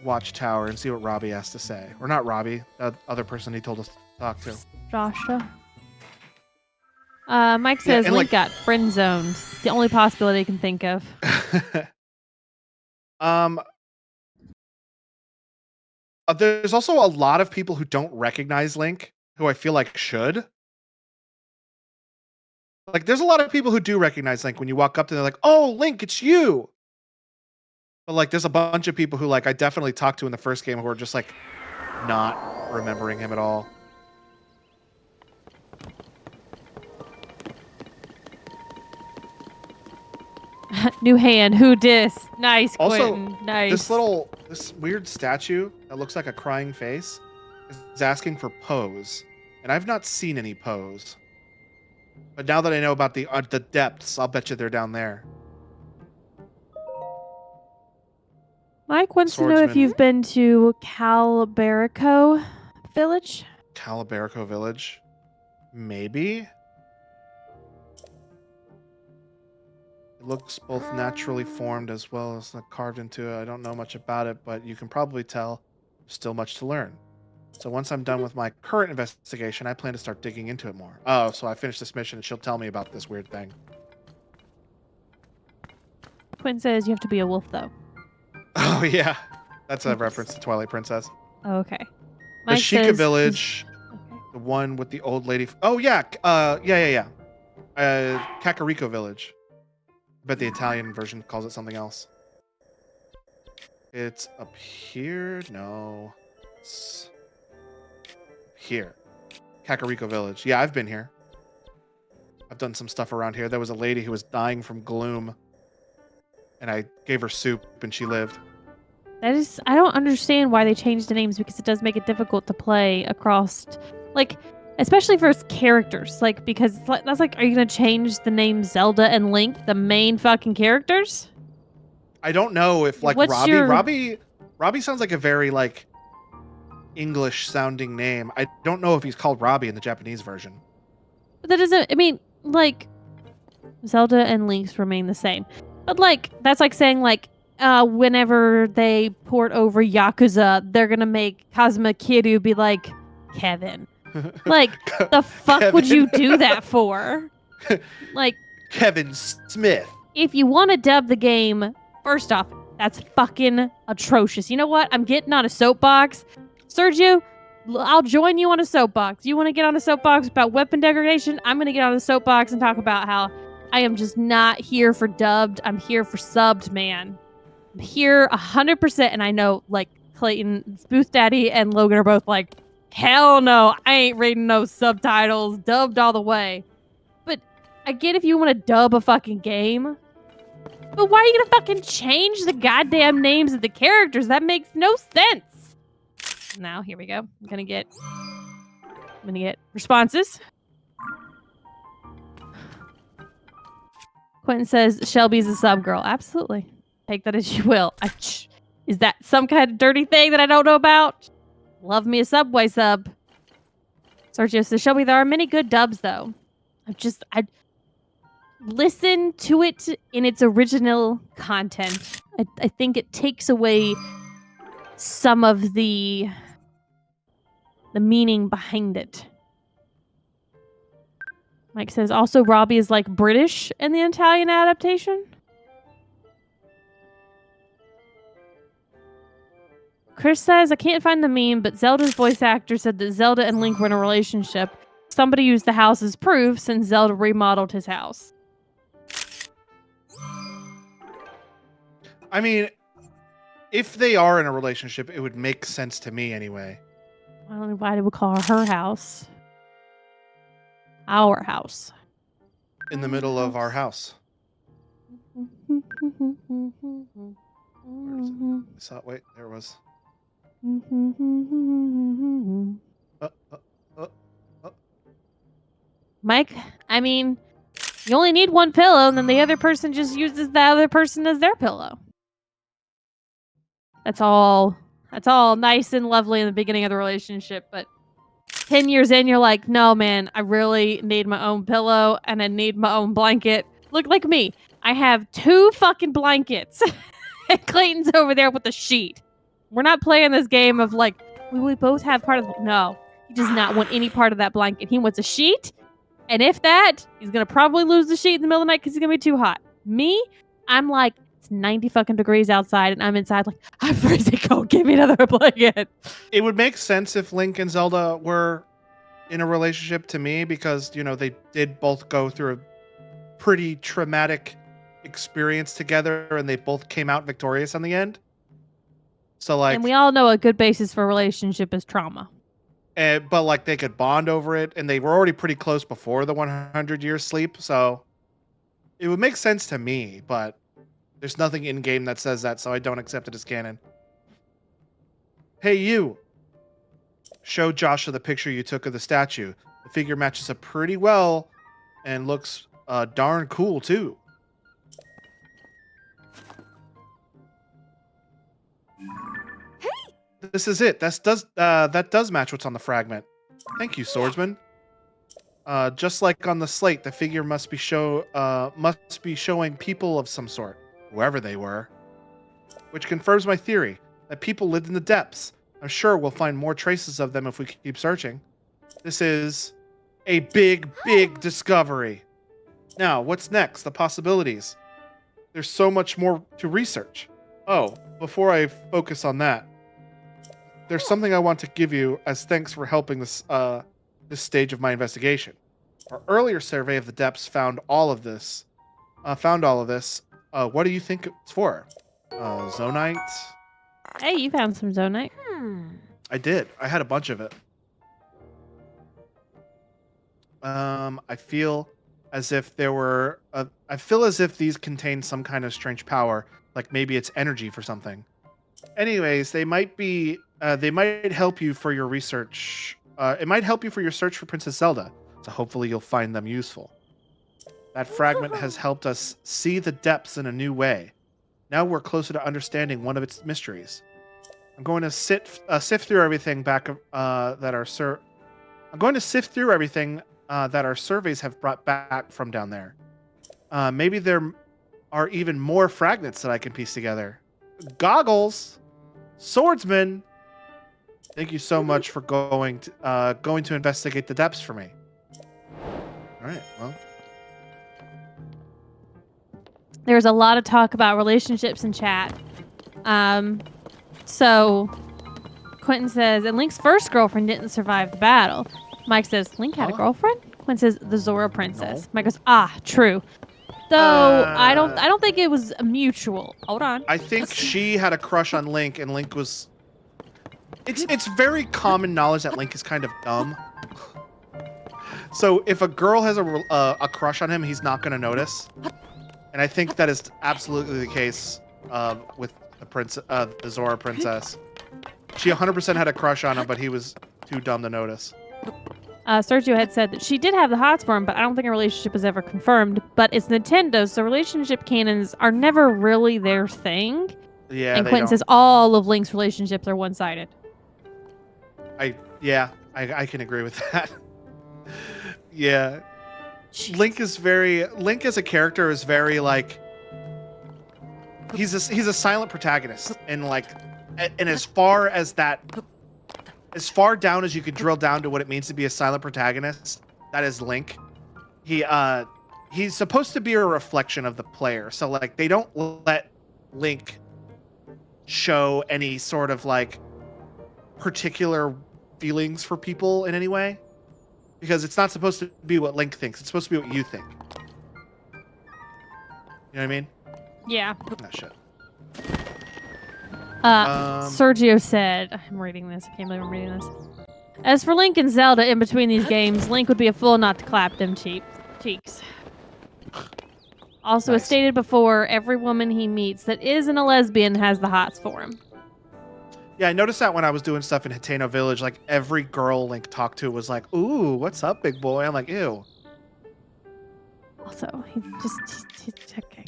B: watchtower and see what Robbie has to say. Or not Robbie, the other person he told us to talk to.
A: Joshua. Mike says
B: and
A: Link got friend zoned. It's the only possibility I can think of.
B: There's also a lot of people who don't recognize Link, who I feel like should. Like, there's a lot of people who do recognize Link when you walk up to them, they're like, "Oh, Link, it's you." But like, there's a bunch of people who like I definitely talked to in the first game who are just like not remembering him at all.
A: New hand. Who dis? Nice,
B: Also,
A: Quentin. Nice.
B: This weird statue that looks like a crying face is asking for pose, and I've not seen any pose. But now that I know about the depths, I'll bet you they're down there.
A: Mike wants to know if you've been to Calabarico Village.
B: Calabarico Village? Maybe. It looks both naturally formed as well as carved into it. I don't know much about it, but you can probably tell there's still much to learn. So once I'm done with my current investigation, I plan to start digging into it more. Oh, so I finished this mission and she'll tell me about this weird thing.
A: Quinn says you have to be a wolf, though.
B: Oh, yeah. That's a reference to Twilight Princess.
A: Oh, okay.
B: The Sheikah Village, the one with the old lady. Oh, yeah. Yeah. Kakariko Village. I bet the Italian version calls it something else. It's up here. No. It's here. Kakariko Village. Yeah, I've been here. I've done some stuff around here. There was a lady who was dying from gloom. And I gave her soup and she lived.
A: I don't understand why they changed the names, because it does make it difficult to play across, like, especially for characters. Like, because that's like, are you going to change the name Zelda and Link, the main fucking characters?
B: I don't know if, like, Robbie sounds like a very, like, English sounding name. I don't know if he's called Robbie in the Japanese version.
A: But that doesn't, I mean, like, Zelda and Link's remain the same. But, like, that's like saying, like, whenever they port over Yakuza, they're gonna make Kazuma Kiryu be like, Kevin. Like, the fuck Kevin. Would you do that for? Like,
B: Kevin Smith.
A: If you want to dub the game, first off, that's fucking atrocious. You know what? I'm getting on a soapbox. Sergio, I'll join you on a soapbox. You want to get on a soapbox about weapon degradation? I'm going to get on a soapbox and talk about how I am just not here for dubbed. I'm here for subbed, man. I'm here 100%. And I know, like, Clayton, Booth Daddy, and Logan are both like, hell no, I ain't reading no subtitles. Dubbed all the way. But I get if you want to dub a fucking game. But why are you going to fucking change the goddamn names of the characters? That makes no sense. Now, here we go. I'm going to get responses. Quentin says, Shelby's a sub girl. Absolutely. Take that as you will. Is that some kind of dirty thing that I don't know about? Love me a Subway sub. Sergio says, Shelby, there are many good dubs, though. I listen to it in its original content. I think it takes away some of the meaning behind it. Mike says, also, Robbie is like British in the Italian adaptation. Chris says, I can't find the meme, but Zelda's voice actor said that Zelda and Link were in a relationship. Somebody used the house as proof since Zelda remodeled his house.
B: I mean, if they are in a relationship, it would make sense to me anyway.
A: I don't know why they would call her house. Our house.
B: In the middle of our house. Wait, there it was.
A: Mike, I mean, you only need one pillow, and then the other person just uses the other person as their pillow. That's all nice and lovely in the beginning of the relationship, but 10 years in, you're like, no, man, I really need my own pillow, and I need my own blanket. Look like me. I have 2 fucking blankets. And Clayton's over there with a sheet. We're not playing this game of like, we both have part of the... No. He does not want any part of that blanket. He wants a sheet. And if that, he's going to probably lose the sheet in the middle of the night because he's going to be too hot. Me, I'm like, it's 90 fucking degrees outside and I'm inside like, I'm freezing cold. Give me another blanket.
B: It would make sense if Link and Zelda were in a relationship to me because, you know, they did both go through a pretty traumatic experience together and they both came out victorious in the end. So like,
A: and we all know a good basis for a relationship is trauma.
B: But like they could bond over it, and they were already pretty close before the 100 years sleep, so it would make sense to me. But there's nothing in game that says that, so I don't accept it as canon. Hey, you! Show Joshua the picture you took of the statue. The figure matches up pretty well, and looks darn cool too. This is it. That does match what's on the fragment. Thank you, swordsman. Just like on the slate, the figure must be showing people of some sort, whoever they were. Which confirms my theory that people lived in the depths. I'm sure we'll find more traces of them if we keep searching. This is a big, big discovery. Now, what's next? The possibilities. There's so much more to research. Oh, before I focus on that, there's something I want to give you as thanks for helping this stage of my investigation. Our earlier survey of the depths found all of this. What do you think it's for? Zonite?
A: Hey, you found some zonite.
B: I did. I had a bunch of it. I feel as if these contain some kind of strange power, like maybe it's energy for something. Anyways, they might help you for your research. It might help you for your search for Princess Zelda, so hopefully you'll find them useful. That fragment has helped us see the depths in a new way. Now we're closer to understanding one of its mysteries. I'm going to sift through everything that our surveys have brought back from down there. Maybe there are even more fragments that I can piece together. Goggles, swordsman. Thank you so much for going to investigate the depths for me. All right, well.
A: There's a lot of talk about relationships in chat. So Quentin says, and Link's first girlfriend didn't survive the battle. Mike says, Link had a girlfriend? Quentin says, the Zora princess. No. Mike goes, true. Though I don't think it was mutual. Hold on.
B: I think she had a crush on Link, and Link was. It's very common knowledge that Link is kind of dumb. So if a girl has a crush on him, he's not going to notice. And I think that is absolutely the case with the Zora princess. She 100% had a crush on him, but he was too dumb to notice.
A: Sergio had said that she did have the hots for him, but I don't think a relationship is ever confirmed. But it's Nintendo, so relationship canons are never really their thing.
B: Yeah,
A: and Quentin says all of Link's relationships are one-sided.
B: I can agree with that. Yeah. Jeez. Link as a character is very like he's a silent protagonist, and as far down as you could drill down to what it means to be a silent protagonist, that is Link. He's supposed to be a reflection of the player, so like they don't let Link show any sort of like particular feelings for people in any way, because it's not supposed to be what Link thinks. It's supposed to be what you think. You know what I mean?
A: Yeah.
B: Oh, shit.
A: Sergio said, I'm reading this. I can't believe I'm reading this. As for Link and Zelda in between these games, Link would be a fool not to clap them cheeks. Also,
B: nice.
A: As stated before, every woman he meets that isn't a lesbian has the hots for him.
B: Yeah, I noticed that when I was doing stuff in Hateno Village, like every girl Link talked to was like, "Ooh, what's up, big boy?" I'm like, "Ew."
A: Also, he's okay.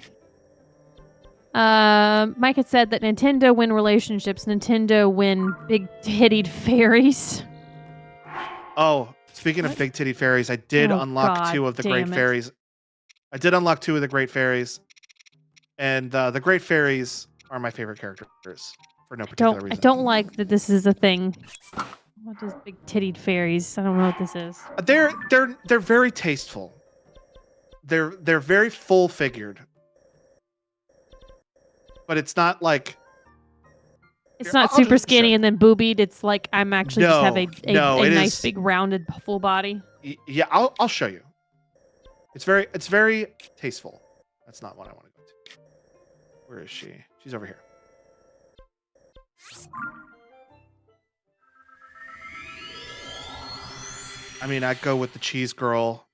A: Mike had said that Nintendo win relationships. Nintendo win big-tittied fairies.
B: Oh, speaking of big-tittied fairies, I did unlock 2 of the great fairies. I did unlock 2 of the great fairies, and the great fairies are my favorite characters for no particular
A: I
B: reason.
A: don't like that this is a thing. What is big tittied fairies? I don't know what this is.
B: They're very tasteful. They're very full figured. But it's not like
A: It's not super skinny and then boobied. It's like I'm actually just have a nice big rounded full body.
B: Yeah, I'll show you. It's very tasteful. That's not what I want to go to. Where is she? She's over here. I mean, I'd go with the cheese girl.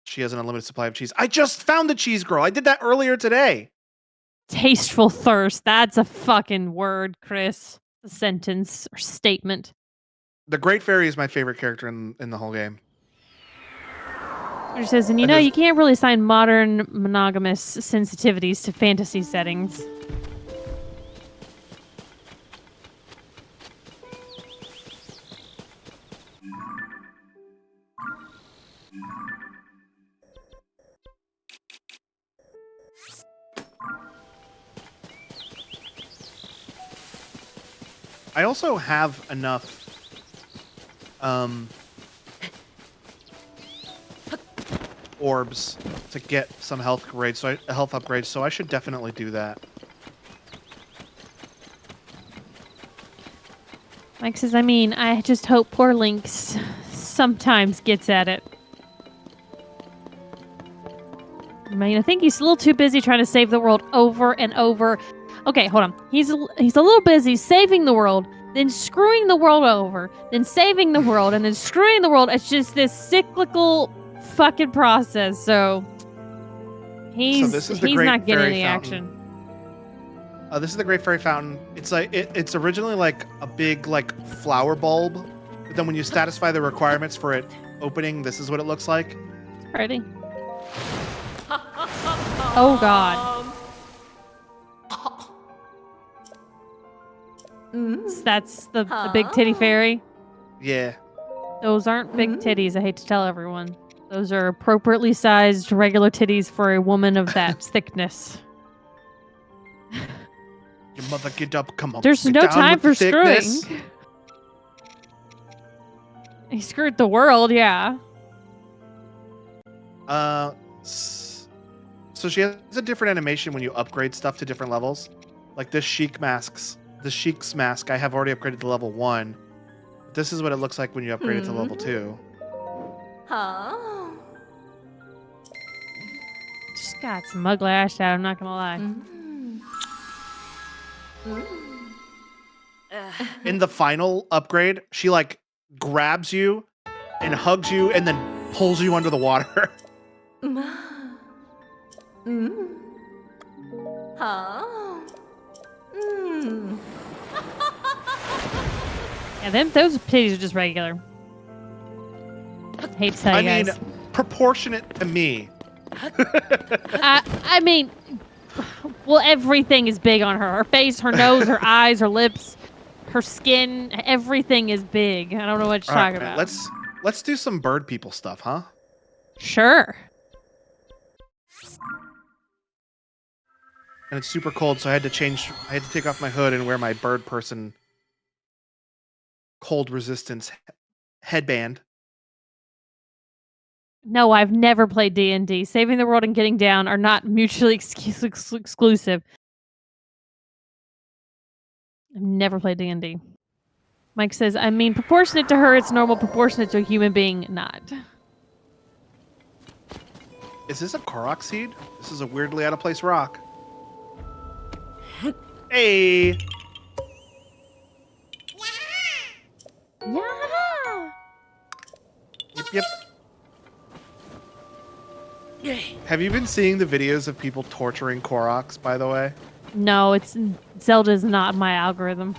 B: She has an unlimited supply of cheese. I just found the cheese girl. I did that earlier today.
A: Tasteful thirst. That's a fucking word, Chris. A sentence or statement.
B: The Great Fairy is my favorite character in the whole game.
A: Which says, and you can't really assign modern monogamous sensitivities to fantasy settings.
B: I also have enough orbs to get some health upgrades, so I should definitely do that.
A: Mike says, I mean, I just hope poor Lynx sometimes gets at it. I mean, I think he's a little too busy trying to save the world over and over. Okay, hold on. He's a little busy saving the world, then screwing the world over, then saving the world, and then screwing the world. It's just this cyclical fucking process. So he's not getting any action.
B: This is the Great Fairy Fountain. It's like it's originally like a big like flower bulb, but then when you satisfy the requirements for it opening, this is what it looks like.
A: It's pretty. Oh God. That's the big titty fairy.
B: Yeah.
A: Those aren't big titties. I hate to tell everyone. Those are appropriately sized regular titties for a woman of that thickness.
B: Your mother, get up, come on.
A: There's no time for screwing. He screwed the world, yeah.
B: So she has a different animation when you upgrade stuff to different levels. Like this Sheik's mask, I have already upgraded to level 1. This is what it looks like when you upgrade it to level 2.
A: Just got some mug lash out, I'm not gonna lie.
B: In the final upgrade, she like grabs you and hugs you and then pulls you under the water.
A: Yeah, those titties are just regular. Hate to tell you guys.
B: I mean, proportionate to me.
A: I mean, well, everything is big on her. Her face, her nose, her eyes, her lips, her skin. Everything is big. I don't know what you're talking about.
B: Let's do some bird people stuff, huh?
A: Sure.
B: And it's super cold, so I had to take off my hood and wear my bird person cold resistance headband.
A: No, I've never played D&D. Saving the world and getting down are not mutually exclusive. I've never played D&D. Mike says, I mean, proportionate to her, it's normal. Proportionate to a human being, not.
B: Is this a Korok seed? This is a weirdly out of place rock. Hey!
A: Yeah!
B: Yep. Have you been seeing the videos of people torturing Koroks, by the way?
A: No, Zelda's not my algorithm.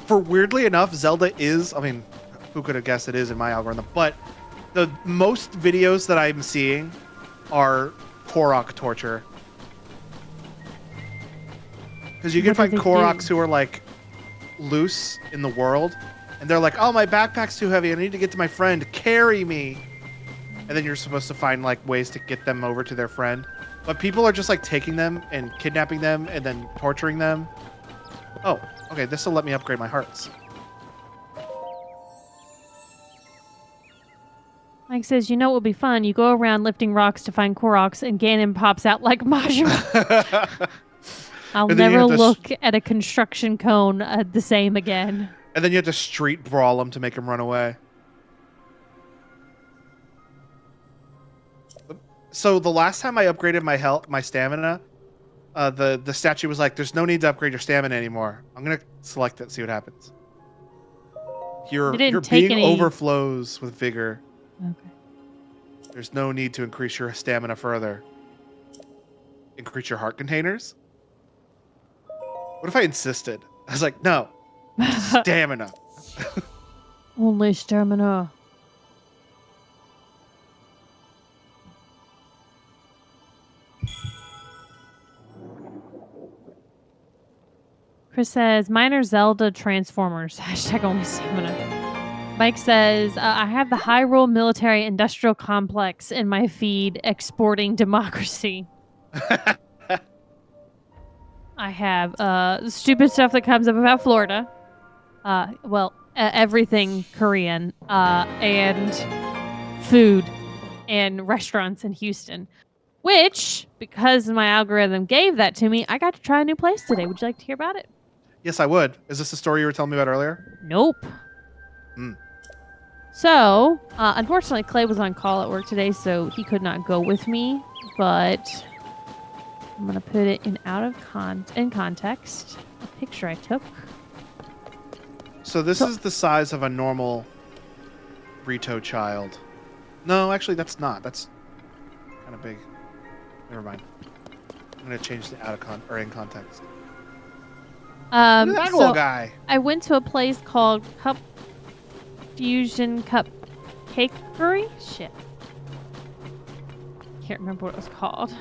B: For weirdly enough, Zelda is, I mean, who could have guessed it is in my algorithm, but the most videos that I'm seeing are Korok torture. Because you can find Koroks who are like loose in the world, and they're like, oh, my backpack's too heavy, I need to get to my friend, carry me. And then you're supposed to find like ways to get them over to their friend. But people are just like taking them and kidnapping them and then torturing them. Oh, okay. This will let me upgrade my hearts.
A: Mike says, you know what would be fun? You go around lifting rocks to find Koroks, and Ganon pops out like Majima. I'll never look at a construction cone the same again.
B: And then you have to street brawl him to make him run away. So the last time I upgraded my stamina, the statue was like, "There's no need to upgrade your stamina anymore." I'm gonna select it, see what happens. Your being overflows with vigor.
A: Okay.
B: There's no need to increase your stamina further. Increase your heart containers? What if I insisted? I was like, no. Stamina.
A: Only stamina. Chris says, mine are Zelda Transformers. Hashtag only stamina. Mike says, I have the Hyrule Military Industrial Complex in my feed exporting democracy. I have stupid stuff that comes up about Florida. Everything Korean. And food and restaurants in Houston. Which, because my algorithm gave that to me, I got to try a new place today. Would you like to hear about it?
B: Yes, I would. Is this the story you were telling me about earlier?
A: Nope.
B: Mm.
A: So, unfortunately, Clay was on call at work today, so he could not go with me. But I'm gonna put it in context. A picture I took.
B: So this is the size of a normal Rito child. No, actually, that's not. That's kind of big. Never mind. I'm gonna change the in context. Look at that little guy.
A: I went to a place called Cup Fusion Cupcakery? Shit. Can't remember what it was called.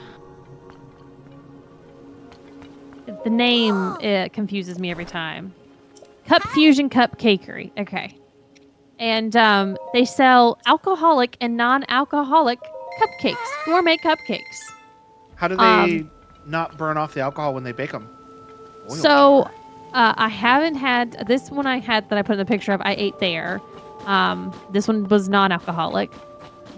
A: The name confuses me every time. Cup Fusion Cupcakery. Okay. And they sell alcoholic and non-alcoholic cupcakes. Gourmet cupcakes.
B: How do they not burn off the alcohol when they bake them?
A: So, I haven't had... This one I had that I put in the picture of, I ate there. This one was non-alcoholic.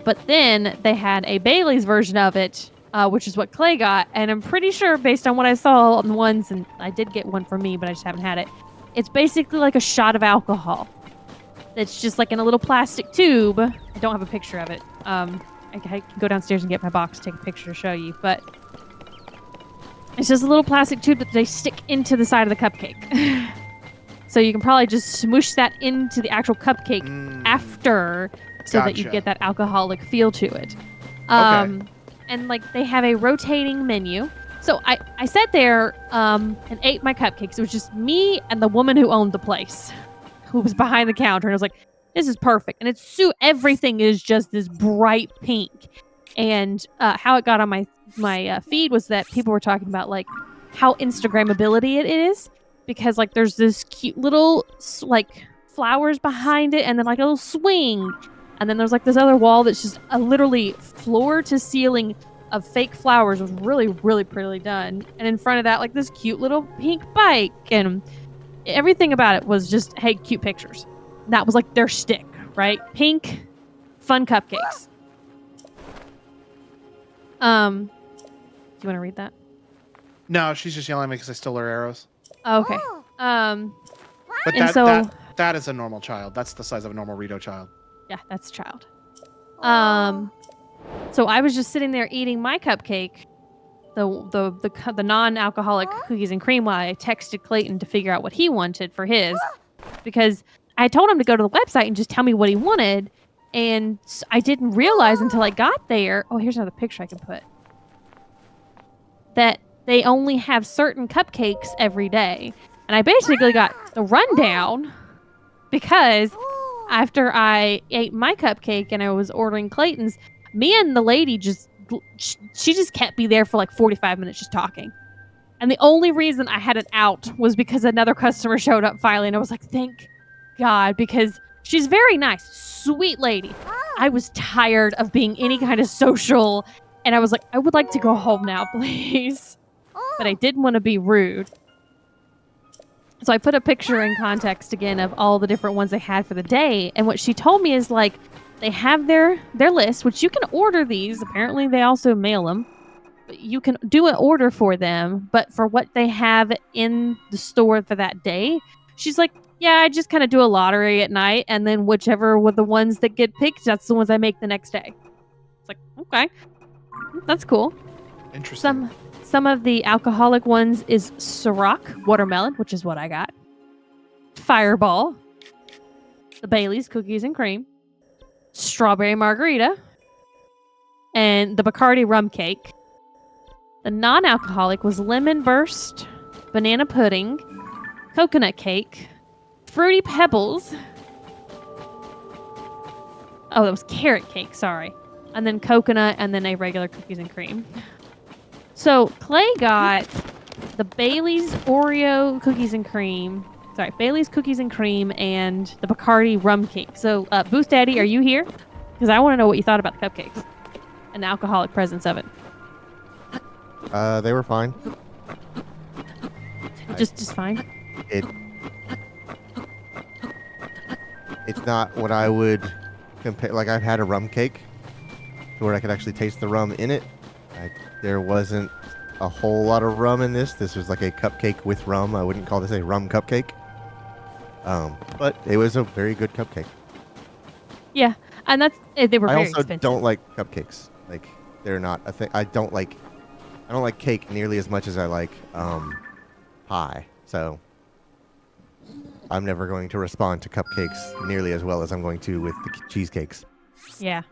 A: But then they had a Bailey's version of it, which is what Clay got. And I'm pretty sure, based on what I saw on the ones, and I did get one for me, but I just haven't had it. It's basically like a shot of alcohol. It's just like in a little plastic tube. I don't have a picture of it. I can go downstairs and get my box, take a picture to show you. But it's just a little plastic tube that they stick into the side of the cupcake. So you can probably just smoosh that into the actual cupcake after, so that you get that alcoholic feel to it.
B: Okay.
A: And like they have a rotating menu. So I sat there and ate my cupcakes. It was just me and the woman who owned the place, who was behind the counter. And I was like, this is perfect. And everything is just this bright pink. And how it got on my feed was that people were talking about like how Instagrammability it is. Because like there's this cute little like flowers behind it, and then like a little swing, and then there's like this other wall that's just literally floor to ceiling of fake flowers. It was really, really prettily done. And in front of that, like this cute little pink bike, and everything about it was just, hey, cute pictures. And that was like their stick, right? Pink, fun cupcakes. Do you want to read that?
B: No, she's just yelling at me because I stole her arrows.
A: Oh, okay.
B: But that is a normal child. That's the size of a normal Rito child.
A: Yeah, that's a child. So I was just sitting there eating my cupcake, the non-alcoholic cookies and cream, while I texted Clayton to figure out what he wanted for his, because I told him to go to the website and just tell me what he wanted, and I didn't realize until I got there. Oh, here's another picture I can put. That they only have certain cupcakes every day. And I basically got the rundown because after I ate my cupcake and I was ordering Clayton's, me and the lady she just kept me there for like 45 minutes just talking. And the only reason I had it out was because another customer showed up finally, and I was like, thank God, because she's very nice, sweet lady. I was tired of being any kind of social And I was like, I would like to go home now, please. But I didn't want to be rude. So I put a picture in context again of all the different ones they had for the day. And what she told me is like, they have their list, which you can order these. Apparently, they also mail them. But you can do an order for them. But for what they have in the store for that day, she's like, yeah, I just kind of do a lottery at night. And then whichever were the ones that get picked, that's the ones I make the next day. It's like, okay, that's cool.
B: Interesting.
A: Some of the alcoholic ones is Ciroc watermelon, which is what I got. Fireball, the Bailey's cookies and cream, strawberry margarita, and the Bacardi rum cake. The non-alcoholic was lemon burst, banana pudding, coconut cake, fruity pebbles. Oh, that was carrot cake, sorry. And then coconut, and then a regular cookies and cream. So Clay got the Bailey's Oreo cookies and cream. Sorry, Bailey's cookies and cream and the Bacardi rum cake. So, Booth Daddy, are you here? Because I want to know what you thought about the cupcakes and the alcoholic presence of it.
C: They were fine.
A: Just fine.
C: It's not what I would compare. Like, I've had a rum cake to where I could actually taste the rum in it. There wasn't a whole lot of rum in this. This was like a cupcake with rum. I wouldn't call this a rum cupcake. But it was a very good cupcake.
A: Yeah, and that's they were very
C: expensive. I also don't like cupcakes. Like, they're not a thing. I don't like cake nearly as much as I like pie. So I'm never going to respond to cupcakes nearly as well as I'm going to with the cheesecakes.
A: Yeah.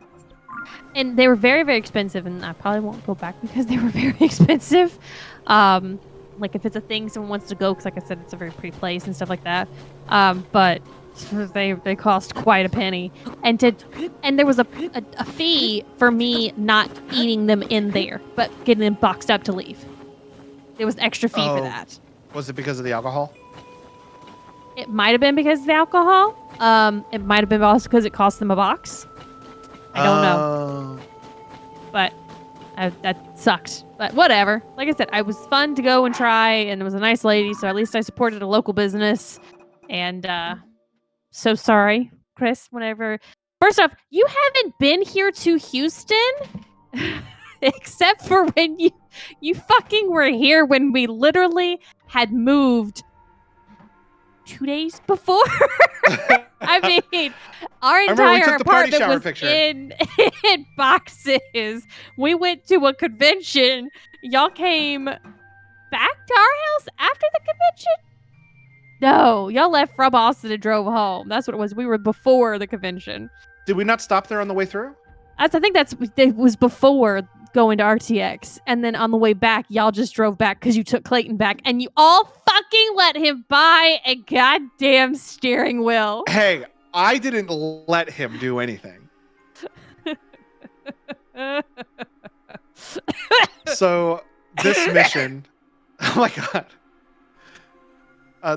A: And they were very, very expensive, and I probably won't go back because they were very expensive. Like, if it's a thing someone wants to go, because like I said, it's a very pretty place and stuff like that. But they cost quite a penny. And there was a fee for me not eating them in there, but getting them boxed up to leave. There was extra fee for that.
B: Was it because of the alcohol?
A: It might have been because of the alcohol. It might have been also because it cost them a box. I don't know. But that sucked. But whatever. Like I said, it was fun to go and try, and it was a nice lady, so at least I supported a local business. And so sorry, Chris, whenever... First off, you haven't been here to Houston except for when you fucking were here when we literally had moved 2 days before. I mean, our entire apartment was in boxes. We went to a convention. Y'all came back to our house after the convention? No, y'all left from Austin and drove home. That's what it was. We were before the convention.
B: Did we not stop there on the way through?
A: I think it was before going to RTX. And then on the way back, y'all just drove back because you took Clayton back. And you all fucking let him buy a goddamn steering wheel.
B: Hey, I didn't let him do anything. So, this mission... Oh my god.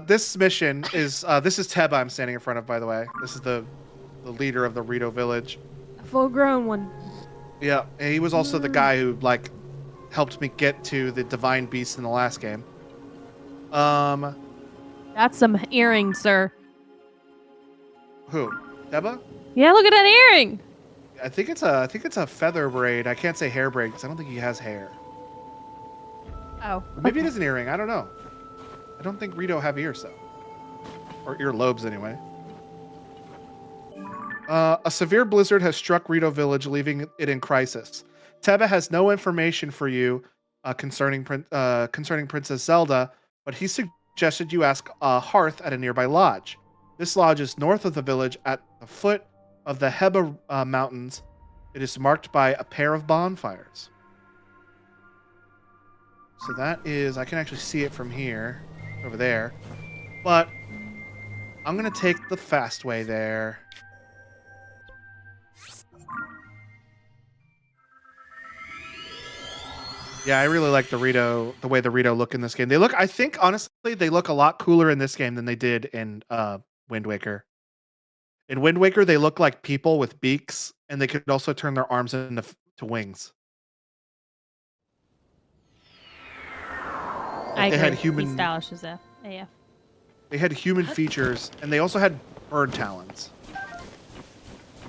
B: This mission is... this is Teba I'm standing in front of, by the way. This is the leader of the Rito village.
A: A full-grown one.
B: Yeah, and he was also the guy who, like, helped me get to the Divine Beast in the last game.
A: That's some earring, sir.
B: Who? Teba?
A: Yeah, look at that earring.
B: I think it's a feather braid. I can't say hair braid because I don't think he has hair.
A: Oh.
B: Maybe it is an earring. I don't know. I don't think Rito have ears, though. Or earlobes, anyway. A severe blizzard has struck Rito Village, leaving it in crisis. Teba has no information for you concerning Princess Zelda, but he suggested you ask Hearth at a nearby lodge. This lodge is north of the village at the foot of the Heba Mountains. It is marked by a pair of bonfires. So that is... I can actually see it from here. Over there. But I'm going to take the fast way there. Yeah, I really like the way the Rito look in this game. They look, I think, honestly, they look a lot cooler in this game than they did in Wind Waker. In Wind Waker, they look like people with beaks, and they could also turn their arms into wings.
A: I
B: They
A: agree.
B: had human.
A: He's stylish as AF.
B: They had human features, and they also had bird talons.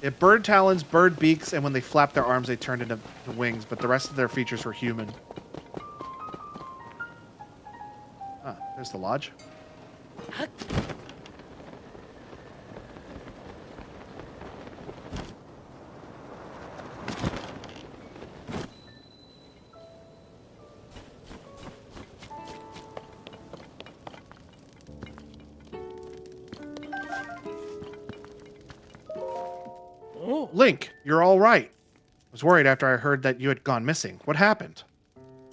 B: They had bird talons, bird beaks, and when they flapped their arms, they turned into wings. But the rest of their features were human. Ah, there's the lodge. Link, you're all right. I was worried after I heard that you had gone missing. What happened?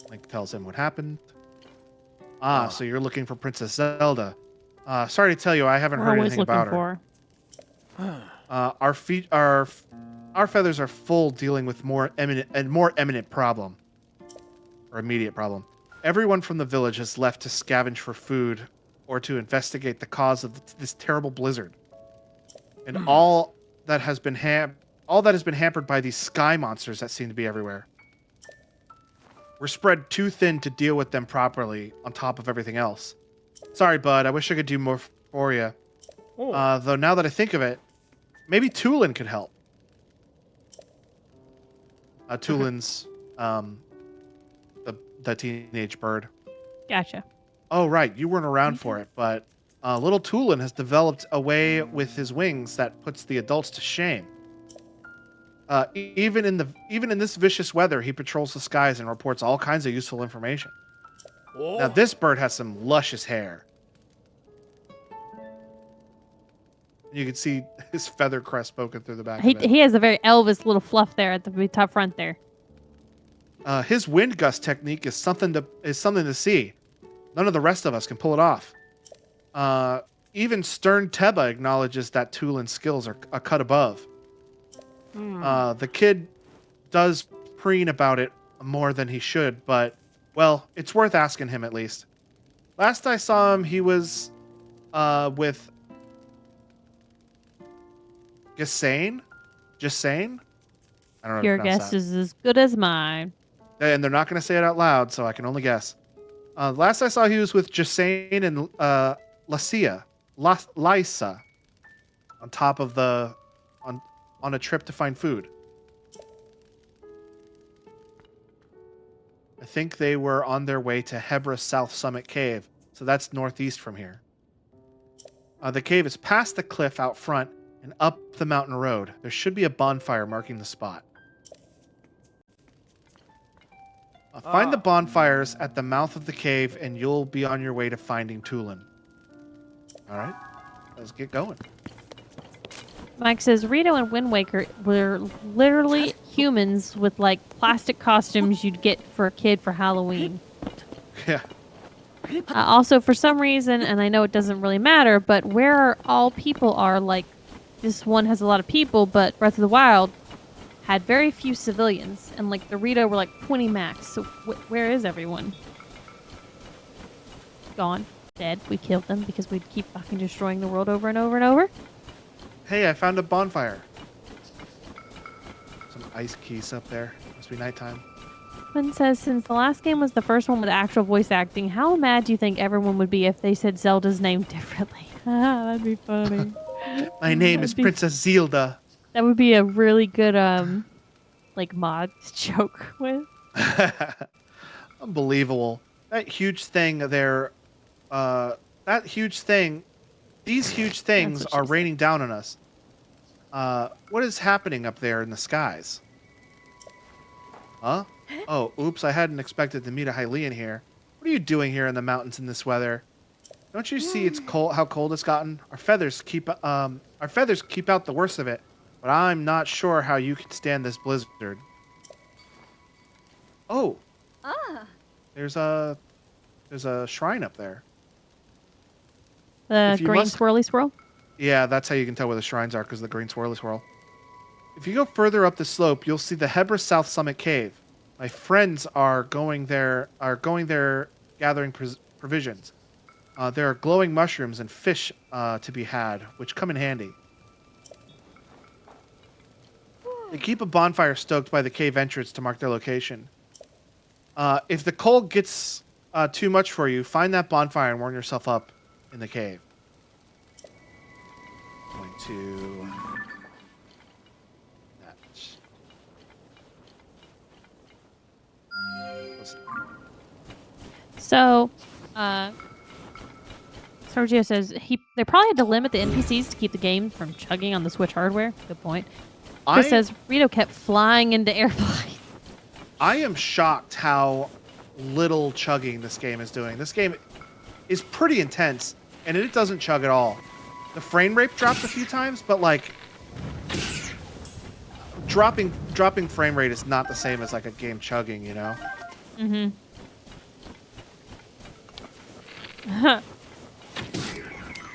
B: Link tells him what happened. So you're looking for Princess Zelda. Sorry to tell you, I haven't
A: We're
B: heard
A: always
B: anything
A: looking
B: about
A: for
B: her. Our feathers are full dealing with more eminent problem, or immediate problem. Everyone from the village has left to scavenge for food or to investigate the cause of this terrible blizzard. And all that has been hampered by these sky monsters that seem to be everywhere. We're spread too thin to deal with them properly on top of everything else. Sorry, bud. I wish I could do more for you. Though now that I think of it, maybe Tulin could help. Tulin's the teenage bird.
A: Gotcha.
B: Oh, right. You weren't around for it, but little Tulin has developed a way with his wings that puts the adults to shame. Even in this vicious weather, he patrols the skies and reports all kinds of useful information. Now, this bird has some luscious hair. You can see his feather crest poking through the back of it.
A: He has a very Elvis little fluff there at the top front there.
B: His wind gust technique is something to see. None of the rest of us can pull it off. Even Stern Teba acknowledges that Tulin's skills are a cut above. The kid does preen about it more than he should, but, well, it's worth asking him at least. Last I saw him, he was with Gisane? Gisane? I don't know.
A: Your guess is as good as mine.
B: And they're not going to say it out loud, so I can only guess. Last I saw, he was with Gisane and Lysa on top of on a trip to find food. I think they were on their way to Hebra's South Summit Cave, so that's northeast from here. The cave is past the cliff out front and up the mountain road. There should be a bonfire marking the spot. Find the bonfires at the mouth of the cave, and you'll be on your way to finding Tulin. All right, let's get going.
A: Mike says Rito and Wind Waker were literally humans with like plastic costumes you'd get for a kid for Halloween.
B: Yeah.
A: Also, for some reason, and I know it doesn't really matter, but where all people are, like, this one has a lot of people, but Breath of the Wild had very few civilians, and like the Rito were like 20 max. So where is everyone? Gone. Dead. We killed them because we'd keep fucking destroying the world over and over and over.
B: Hey, I found a bonfire. Some ice keys up there. Must be nighttime.
A: Quinn says, since the last game was the first one with actual voice acting, how mad do you think everyone would be if they said Zelda's name differently? That'd be funny.
B: My name is Princess Zelda.
A: That would be a really good, like, mod to joke with.
B: Unbelievable. That huge thing there, these huge things are raining down on us. What is happening up there in the skies? Huh? Oh, oops, I hadn't expected to meet a Hylian here. What are you doing here in the mountains in this weather? Don't you see it's cold, how cold it's gotten? Our feathers keep out the worst of it, but I'm not sure how you can stand this blizzard. Oh. There's a shrine up there.
A: The green swirly swirl?
B: Yeah, that's how you can tell where the shrines are, because of the green swirly swirl. If you go further up the slope, you'll see the Hebra South Summit Cave. My friends are going there gathering provisions. There are glowing mushrooms and fish to be had, which come in handy. They keep a bonfire stoked by the cave entrance to mark their location. If the cold gets too much for you, find that bonfire and warm yourself up in the cave. Going to that.
A: So, Sergio says they probably had to limit the NPCs to keep the game from chugging on the Switch hardware. Good point. Chris says Rito kept flying into airplanes.
B: I am shocked how little chugging this game is doing. This game is pretty intense, and it doesn't chug at all. The frame rate drops a few times, but like dropping frame rate is not the same as like a game chugging, you know?
A: Mm-hmm.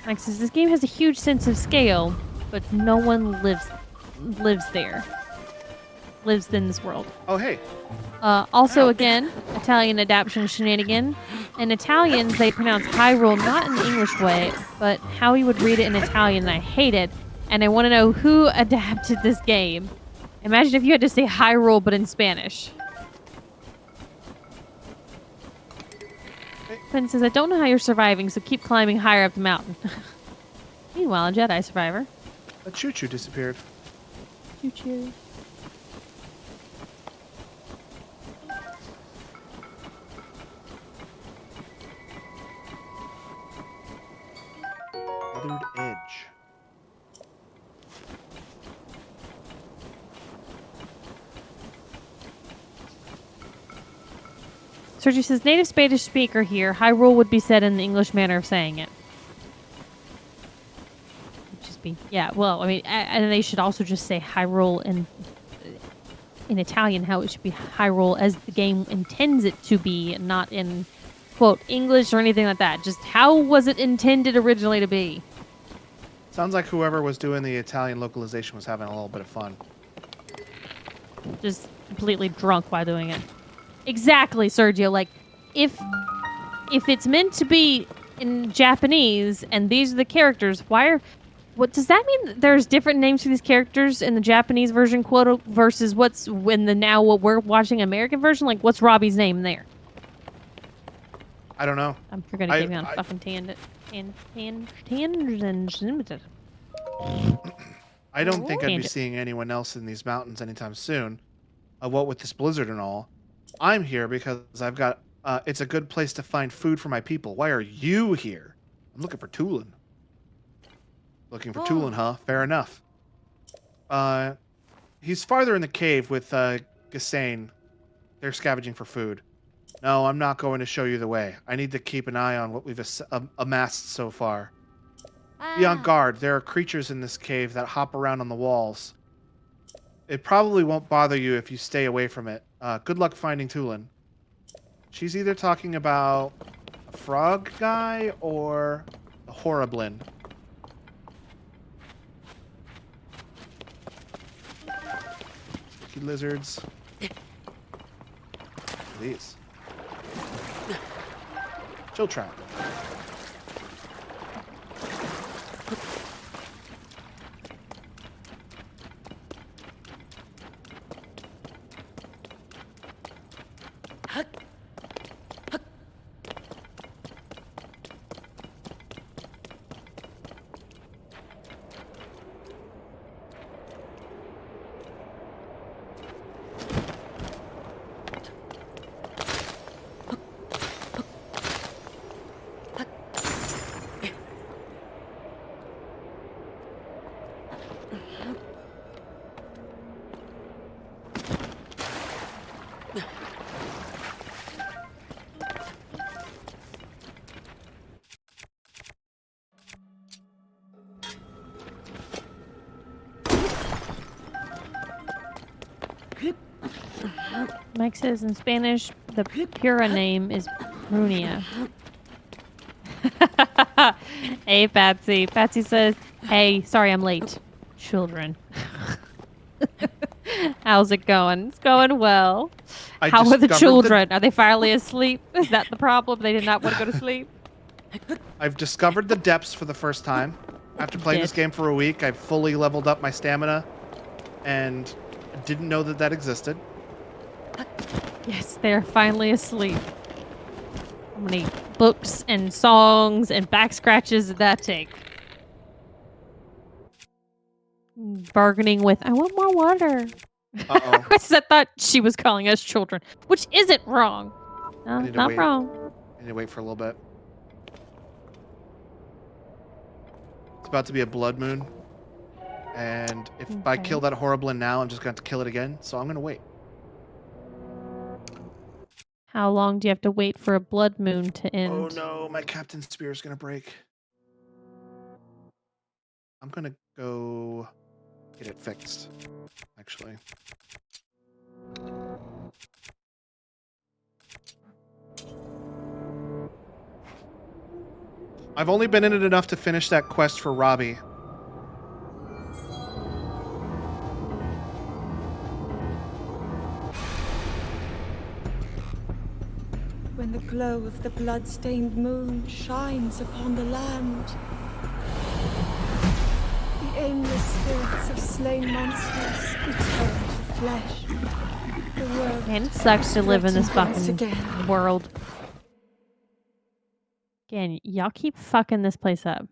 A: Mike says this game has a huge sense of scale, but no one lives there. Lives in this world.
B: Oh, hey.
A: Also, again, Italian adaptation shenanigan. In Italians, they pronounce Hyrule not in the English way, but how you would read it in Italian, and I hate it. And I want to know who adapted this game. Imagine if you had to say Hyrule, but in Spanish. Quinn says, I don't know how you're surviving, so keep climbing higher up the mountain. Meanwhile, a Jedi survivor.
B: A choo-choo disappeared.
A: Choo-choo.
B: Withered Edge.
A: Sergio says, native Spanish speaker here. Hyrule would be said in the English manner of saying it. Would just be, yeah, well, I mean, and they should also just say Hyrule in Italian, how it should be Hyrule as the game intends it to be, not in, quote, English or anything like that. Just how was it intended originally to be?
B: Sounds like whoever was doing the Italian localization was having a little bit of fun.
A: Just completely drunk while doing it. Exactly, Sergio. Like, if it's meant to be in Japanese and these are the characters, what does that mean? There's different names for these characters in the Japanese version, quote, versus what's in the what we're watching American version? Like, what's Robbie's name there?
B: I don't know.
A: You're gonna get me on a fucking tangent.
B: I don't think I'd be seeing anyone else in these mountains anytime soon. What with this blizzard and all. I'm here because I've got, it's a good place to find food for my people. Why are you here? I'm looking for Tulin. Looking for Tulin, huh? Fair enough. He's farther in the cave with, Gassane. They're scavenging for food. No, I'm not going to show you the way. I need to keep an eye on what we've amassed so far. Be on guard. There are creatures in this cave that hop around on the walls. It probably won't bother you if you stay away from it. Good luck finding Tulin. She's either talking about a frog guy or a Bokoblin. Sticky lizards. These. Chill trap.
A: Mike says in Spanish, the Pura name is Prunia. Hey, Patsy. Patsy says, hey, sorry I'm late. Children. How's it going? It's going well. How are the children? Are they finally asleep? Is that the problem? They did not want to go to sleep?
B: I've discovered the depths for the first time. After playing this game for a week, I've fully leveled up my stamina and didn't know that existed.
A: Yes, they're finally asleep. How many books and songs and back scratches did that take? Bargaining with, I want more water.
B: Uh-oh.
A: I thought she was calling us children, which isn't wrong. No,
B: need to
A: not
B: wait.
A: wrong.
B: I need to wait for a little bit. It's about to be a blood moon. And if I kill that Bokoblin now, I'm just going to have to kill it again. So I'm going to wait.
A: How long do you have to wait for a blood moon to end?
B: Oh no, my Captain Spear is going to break. I'm going to go get it fixed, actually. I've only been in it enough to finish that quest for Robbie.
D: When the glow of the blood-stained moon shines upon the land, the aimless spirits of slain monsters return to flesh. The world
A: Man, it sucks to live in this
D: once
A: fucking
D: again.
A: world. Again, y'all keep fucking this place up.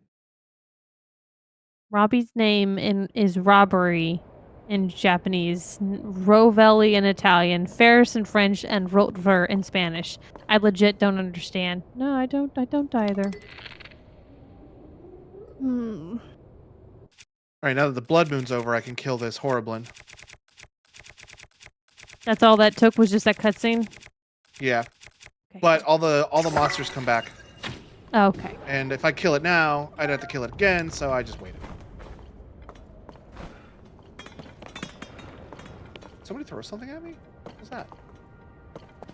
A: Robbie's name is robbery in Japanese, Rovelli in Italian, Ferris in French, and Rotver in Spanish. I legit don't understand. No, I don't either.
B: All right, now that the blood moon's over, I can kill this Bokoblin.
A: That's all that took was just that cutscene?
B: Yeah.
A: Okay.
B: But all the monsters come back.
A: Okay.
B: And if I kill it now, I'd have to kill it again, so I just waited. Somebody throw something at me? What was that?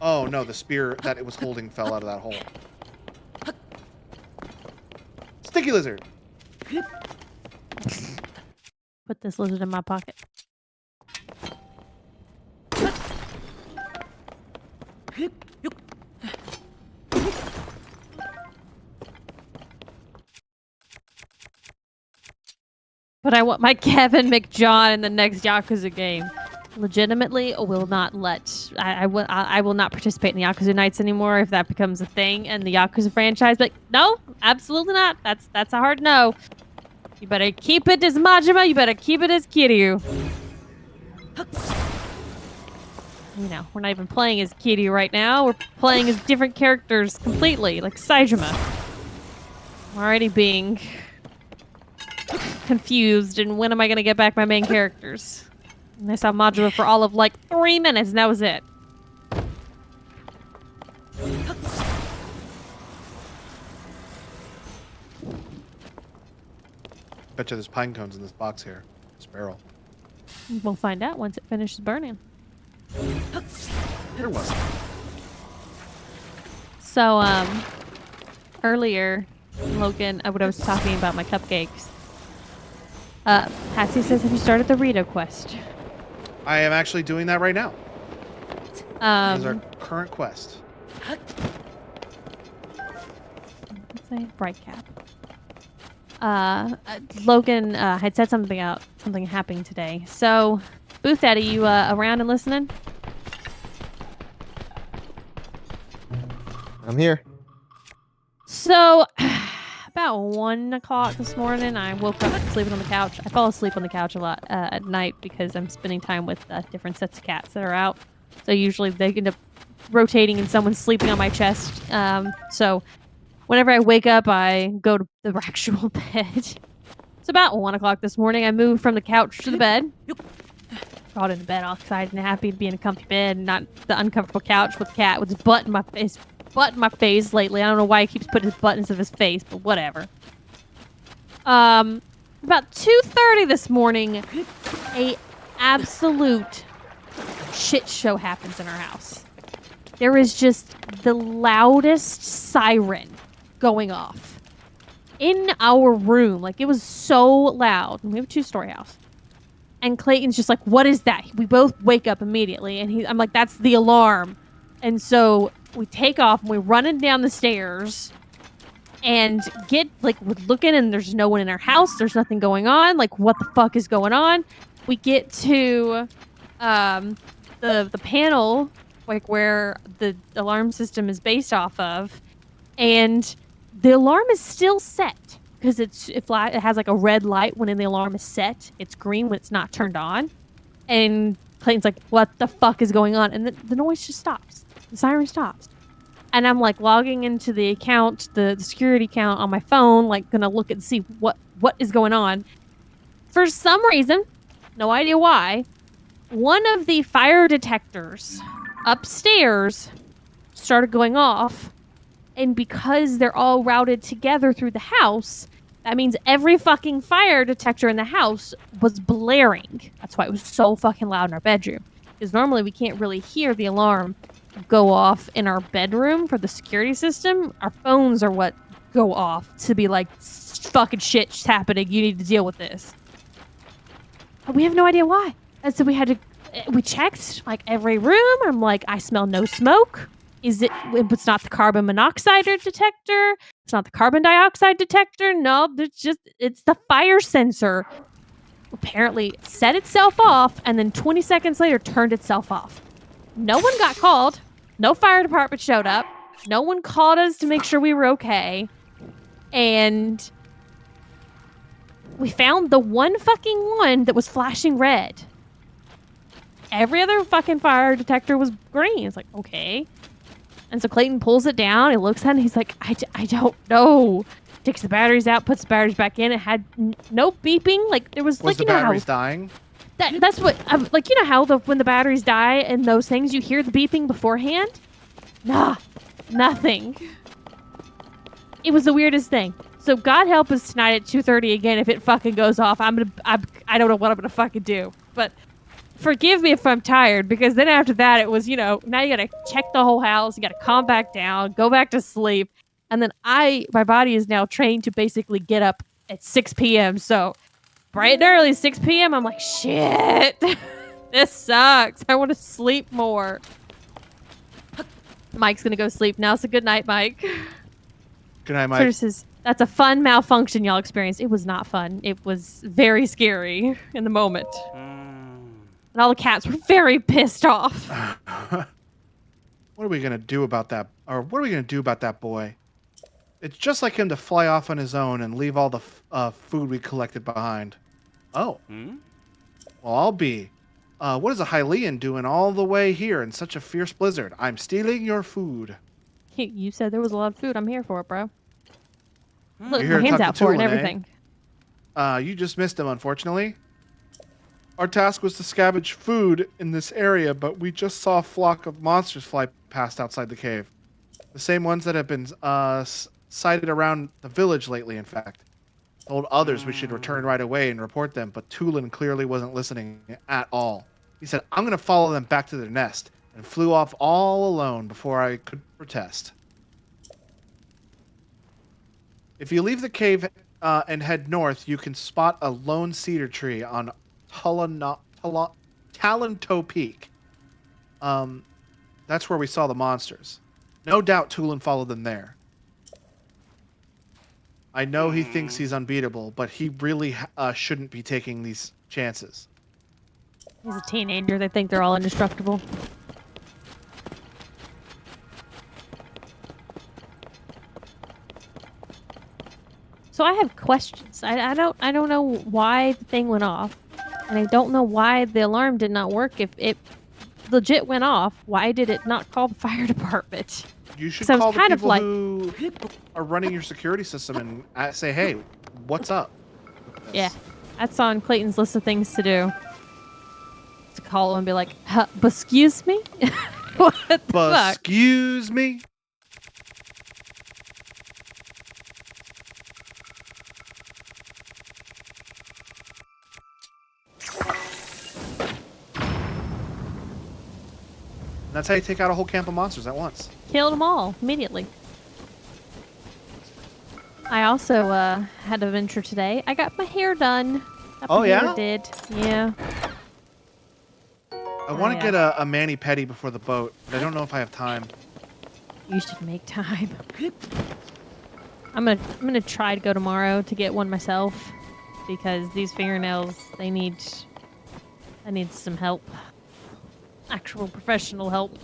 B: Oh no, the spear that it was holding fell out of that hole. Sticky lizard!
A: Put this lizard in my pocket. But I want my Kevin McJohn in the next Yakuza game. Legitimately, will not let I will not participate in the Yakuza Nights anymore if that becomes a thing in the Yakuza franchise. But no, absolutely not. That's a hard no. You better keep it as Majima. You better keep it as Kiryu. You know, we're not even playing as Kiryu right now. We're playing as different characters completely, like Saejima. I'm already being confused, and when am I gonna get back my main characters? And I saw Majima for all of like 3 minutes, and that was it.
B: Betcha there's pine cones in this box here. This barrel.
A: We'll find out once it finishes burning.
B: There wasn't.
A: So, earlier, Logan, when I was talking about my cupcakes, Patsy says, have you started the Rito quest?
B: I am actually doing that right now. That is our current quest.
A: Let's say bright cap. Logan had said something about something happening today. So, Booth Daddy, you around and listening?
C: I'm here.
A: So, about 1 o'clock this morning, I woke up sleeping on the couch. I fall asleep on the couch a lot at night because I'm spending time with different sets of cats that are out. So usually they end up rotating and someone's sleeping on my chest. So whenever I wake up, I go to the actual bed. It's about 1 o'clock this morning. I moved from the couch to the bed. Got into bed all excited and happy to be in a comfy bed and not the uncomfortable couch with the cat with his butt in my face. Butt in my face lately. I don't know why he keeps putting his butt into his face, but whatever. About 2:30 this morning, a absolute shit show happens in our house. There is just the loudest siren going off in our room. Like, it was so loud. And we have a 2-story house. And Clayton's just like, what is that? We both wake up immediately. And I'm like, that's the alarm. And so we take off and we're running down the stairs and get, like, we're looking and there's no one in our house. There's nothing going on. Like, what the fuck is going on? We get to the panel, like, where the alarm system is based off of. And the alarm is still set because it has like a red light when the alarm is set. It's green when it's not turned on. And Clayton's like, what the fuck is going on? And the noise just stops. The siren stops. And I'm like logging into the account, the security account on my phone, like gonna look and see what is going on. For some reason, no idea why, one of the fire detectors upstairs started going off. And because they're all routed together through the house, that means every fucking fire detector in the house was blaring. That's why it was so fucking loud in our bedroom. Because normally we can't really hear the alarm go off in our bedroom for the security system. Our phones are what go off to be like, fucking shit's happening. You need to deal with this. But we have no idea why. And so we checked like every room. I'm like, I smell no smoke. It's not the carbon monoxide detector. It's not the carbon dioxide detector. No, it's the fire sensor. Apparently set itself off and then 20 seconds later turned itself off. No one got called. No fire department showed up. No one called us to make sure we were okay. And we found the one fucking one that was flashing red. Every other fucking fire detector was green. It's like, okay. And so Clayton pulls it down. He looks at it and he's like, I don't know. Takes the batteries out, puts the batteries back in. It had no beeping. Like there was like,
B: the
A: you know
B: batteries
A: how
B: dying?
A: that's what like you know how when the batteries die and those things you hear the beeping beforehand? Nah, nothing. It was the weirdest thing. So God help us tonight at 2:30 again if it fucking goes off. I don't know what I'm gonna fucking do. But forgive me if I'm tired, because then after that it was, now you gotta check the whole house, you gotta calm back down, go back to sleep, and then my body is now trained to basically get up at 6 p.m. So bright and early, 6 p.m. I'm like, shit, this sucks. I want to sleep more. Mike's gonna go sleep now. So good night, Mike.
B: Good night, Mike.
A: That's a fun malfunction y'all experienced. It was not fun. It was very scary in the moment. And all the cats were very pissed off.
B: What are we going to do about that? Or what are we going to do about that boy? It's just like him to fly off on his own and leave all the food we collected behind. Oh. Well, I'll be. What is a Hylian doing all the way here in such a fierce blizzard? I'm stealing your food.
A: You said there was a lot of food. I'm here for it, bro. Look,
B: You're
A: my hand's out for it and everything.
B: You just missed him, unfortunately. Our task was to scavenge food in this area, but we just saw a flock of monsters fly past outside the cave. The same ones that have been sighted around the village lately, in fact. Told others we should return right away and report them, but Tulin clearly wasn't listening at all. He said, I'm going to follow them back to their nest, and flew off all alone before I could protest. If you leave the cave and head north, you can spot a lone cedar tree on Talanto Peak. That's where we saw the monsters. No doubt Tulin followed them there. I know he thinks he's unbeatable, but he really shouldn't be taking these chances.
A: He's a teenager. They think they're all indestructible. So I have questions. I don't know why the thing went off, and I don't know why the alarm did not work. If it legit went off, why did it not call the fire department?
B: You should call the people who are running your security system and say, "Hey, what's up?"
A: Yeah, that's on Clayton's list of things to do. To call him and be like, "Excuse me, what the fuck?
B: Excuse me." And that's how you take out a whole camp of monsters at once.
A: Killed them all immediately. I also had an adventure today. I got my hair done.
B: Yeah?
A: Did. Yeah.
B: I want to get a mani-pedi before the boat, but I don't know if I have time.
A: You should make time. I'm gonna try to go tomorrow to get one myself, because these fingernails, I need some help. Actual professional help.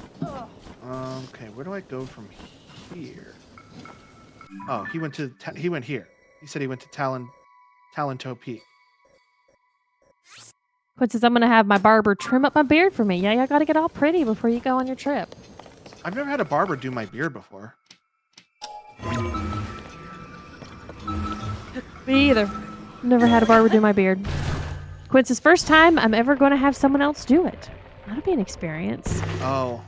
B: Okay, where do I go from here? Oh, he went here. He said he went to Talento Peak.
A: Quinn says, I'm going to have my barber trim up my beard for me. Yeah, you got to get all pretty before you go on your trip.
B: I've never had a barber do my beard before.
A: Me either. Never had a barber do my beard. Quinn says, first time I'm ever going to have someone else do it. That'll be an experience.
B: Oh.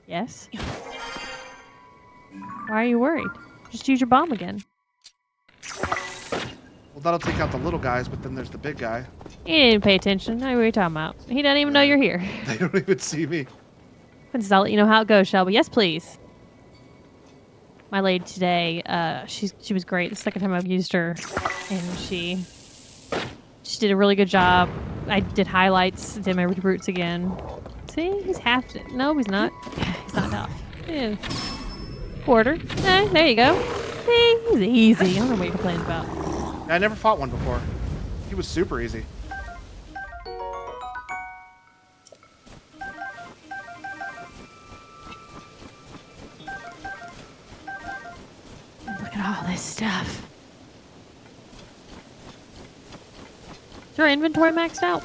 A: Yes. Why are you worried? Just use your bomb again.
B: Well, that'll take out the little guys, but then there's the big guy.
A: He didn't pay attention. I know what you're talking about. He doesn't even know you're here.
B: They don't even see me.
A: Quinn says, I'll let you know how it goes, Shelby. Yes, please. My lady today, she was great. The second time I've used her, and she did a really good job. I did highlights, did my roots again. See, he's half. No, he's not. He's not half. Yeah. Quarter. There you go. See, he's easy. I don't know what you're complaining about.
B: I never fought one before. He was super easy.
A: Look at all this stuff. Is your inventory maxed out?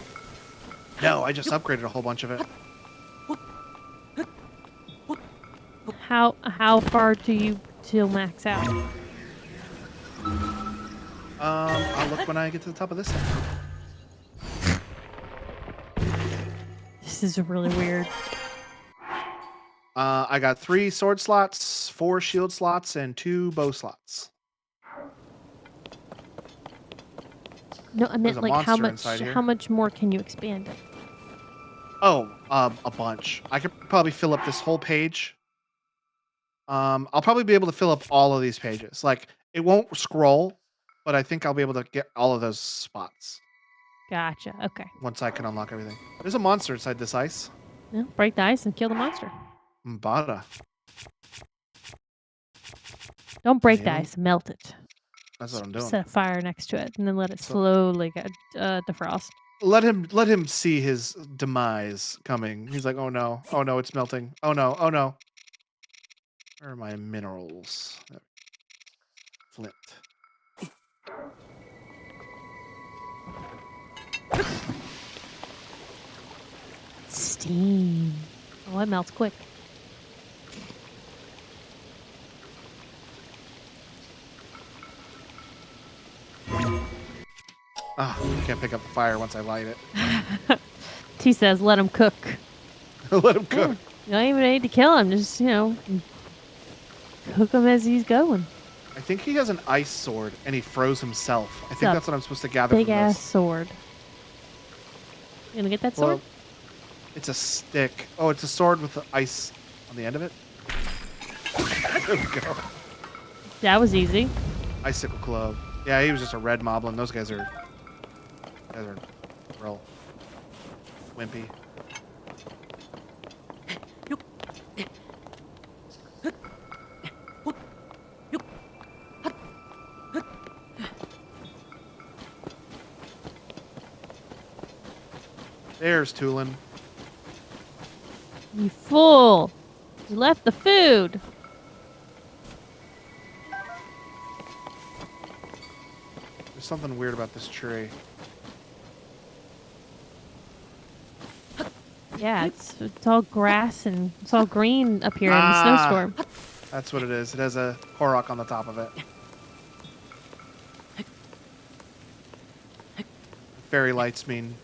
B: No, I just upgraded a whole bunch of it.
A: How far do you till max out?
B: I'll look when I get to the top of this thing.
A: This is really weird.
B: I got 3 sword slots, 4 shield slots, and 2 bow slots.
A: No, I meant
B: There's a
A: like
B: monster inside here.
A: how much more can you expand it?
B: Oh, a bunch. I could probably fill up this whole page. I'll probably be able to fill up all of these pages. Like, it won't scroll, but I think I'll be able to get all of those spots
A: Gotcha. Okay.
B: once I can unlock everything. There's a monster inside this ice.
A: Yeah, break the ice and kill the monster.
B: Mbada.
A: Don't break the
B: Yeah.
A: ice, melt it.
B: That's what I'm doing.
A: Set a fire next to it and then let it
B: So-
A: slowly get defrost.
B: Let him see his demise coming. He's like, oh no, it's melting. Oh no. Where are my minerals? Flint.
A: Steam. Oh, it melts quick.
B: Ah, you can't pick up the fire once I light it.
A: T says, let him cook.
B: Let him cook.
A: You don't even need to kill him. Just, cook him as he's going.
B: I think he has an ice sword, and he froze himself. I think that's what I'm supposed to gather
A: Big
B: from
A: ass
B: this.
A: sword. You gonna get that sword?
B: Well, it's a stick. Oh, it's a sword with the ice on the end of it. There we go.
A: That was easy.
B: Icicle club. Yeah, he was just a red moblin. Those guys are real wimpy. There's Tulin.
A: You fool! You left the food.
B: There's something weird about this tree.
A: Yeah, it's all grass and it's all green up here in the snowstorm.
B: That's what it is. It has a Korok on the top of it. Fairy lights mean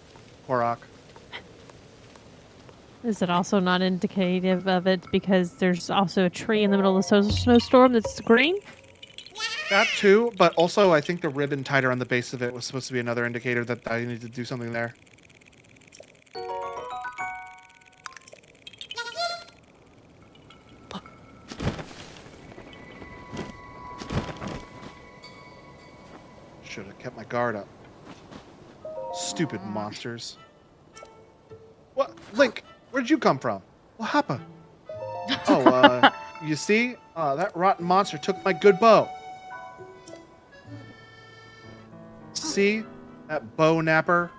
B: Korok.
A: Is it also not indicative of it because there's also a tree in the middle of the snowstorm that's green?
B: That too, but also I think the ribbon tied around the base of it was supposed to be another indicator that I need to do something there. Should have kept my guard up. Stupid monsters. What? Link, where'd you come from? What happened? Oh, you see? That rotten monster took my good bow. See? That bow napper?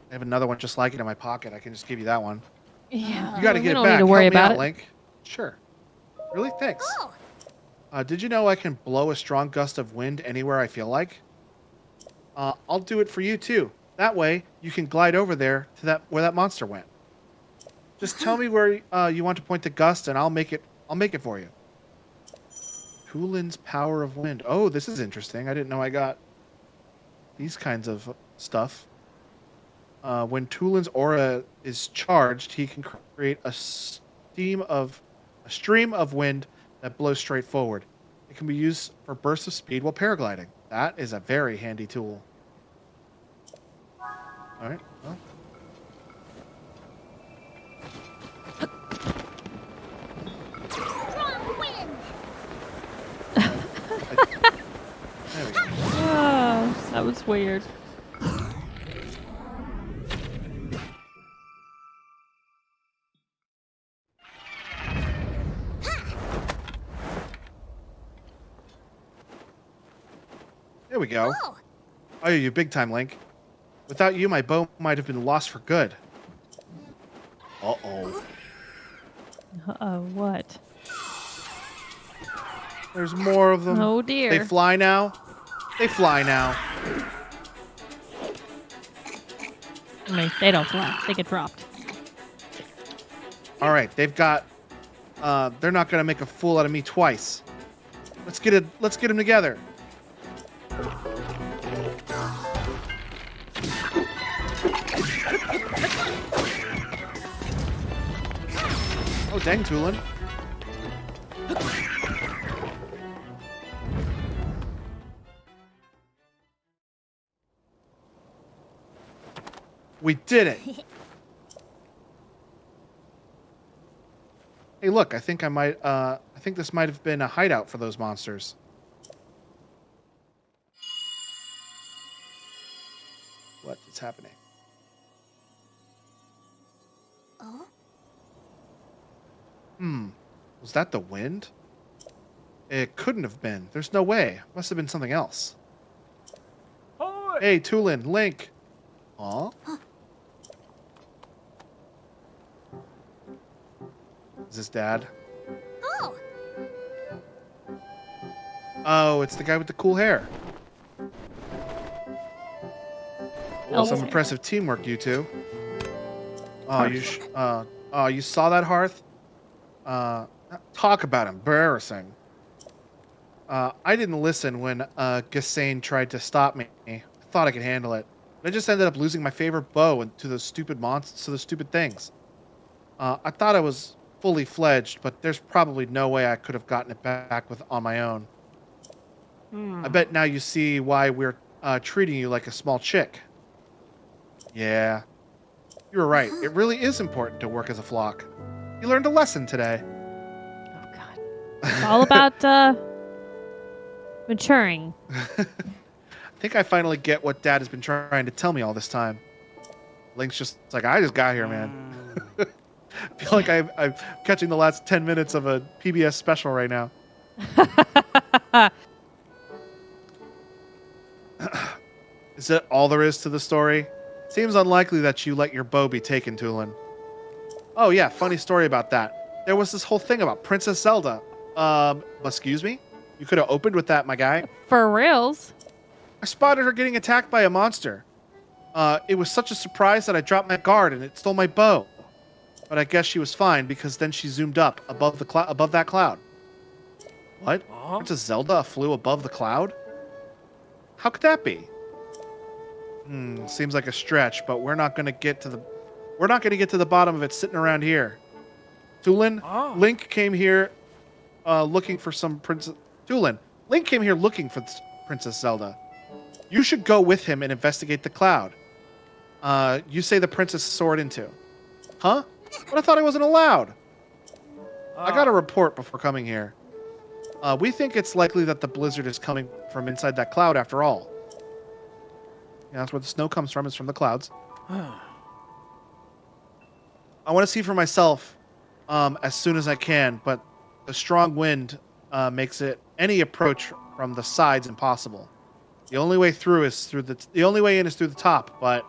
B: I have another one just like it in my pocket. I can just give you that one.
A: Yeah.
B: You got to
A: we
B: get it
A: don't
B: back.
A: need to worry
B: Help me
A: about
B: out,
A: it.
B: Link. Sure. Really? Thanks. Did you know I can blow a strong gust of wind anywhere I feel like? I'll do it for you too. That way, you can glide over there to where that monster went. Just tell me where you want to point the gust, and I'll make it. I'll make it for you. Tulin's power of wind. Oh, this is interesting. I didn't know I got these kinds of stuff. When Tulin's aura is charged, he can create a stream of wind that blows straight forward. It can be used for bursts of speed while paragliding. That is a very handy tool. All right. Well. There we go.
A: Oh, that was weird.
B: There we go. Oh, you big time, Link. Without you, my bow might have been lost for good. Uh-oh.
A: Uh-oh, what?
B: There's more of them.
A: Oh, dear.
B: They fly now. They fly now.
A: I mean, they don't fly. They get dropped.
B: All right, they've got. They're not gonna make a fool out of me twice. Let's get it. Let's get them together. Oh dang, Tulin. We did it. Hey, look, I think I think this might have been a hideout for those monsters. What is happening? Was that the wind? It couldn't have been. There's no way. Must have been something else. Hey, Tulin, Link. Aw. Is this Dad? Oh, it's the guy with the cool hair. Well, some impressive teamwork, you two. Oh, you saw that, Hearth? Talk about embarrassing. I didn't listen when Gassane tried to stop me. I thought I could handle it. But I just ended up losing my favorite bow to those stupid monsters, to those stupid things. I thought I was fully fledged, but there's probably no way I could have gotten it back on my own. I bet now you see why we're treating you like a small chick. Yeah, you were right. It really is important to work as a flock. You learned a lesson today.
A: Oh, God. It's all about maturing.
B: I think I finally get what Dad has been trying to tell me all this time. Link's just like, I just got here, man. I feel like I'm catching the last 10 minutes of a PBS special right now. Is that all there is to the story? Seems unlikely that you let your bow be taken, Tulin. Oh yeah, funny story about that. There was this whole thing about Princess Zelda. Excuse me? You could have opened with that, my guy.
A: For reals?
B: I spotted her getting attacked by a monster. It was such a surprise that I dropped my guard and it stole my bow. But I guess she was fine because then she zoomed up above that cloud. What? Princess Zelda flew above the cloud? How could that be? Seems like a stretch, but we're not going to get to the bottom of it sitting around here. Tulin, Link came here looking for some princess. Tulin, Link came here looking for Princess Zelda. You should go with him and investigate the cloud. You say the princess soared into. Huh? But I thought I wasn't allowed. I got a report before coming here. We think it's likely that the blizzard is coming from inside that cloud after all. Yeah, that's where the snow comes from, is from the clouds. I want to see for myself as soon as I can, but the strong wind makes any approach from the sides impossible. The only way in is through the top, but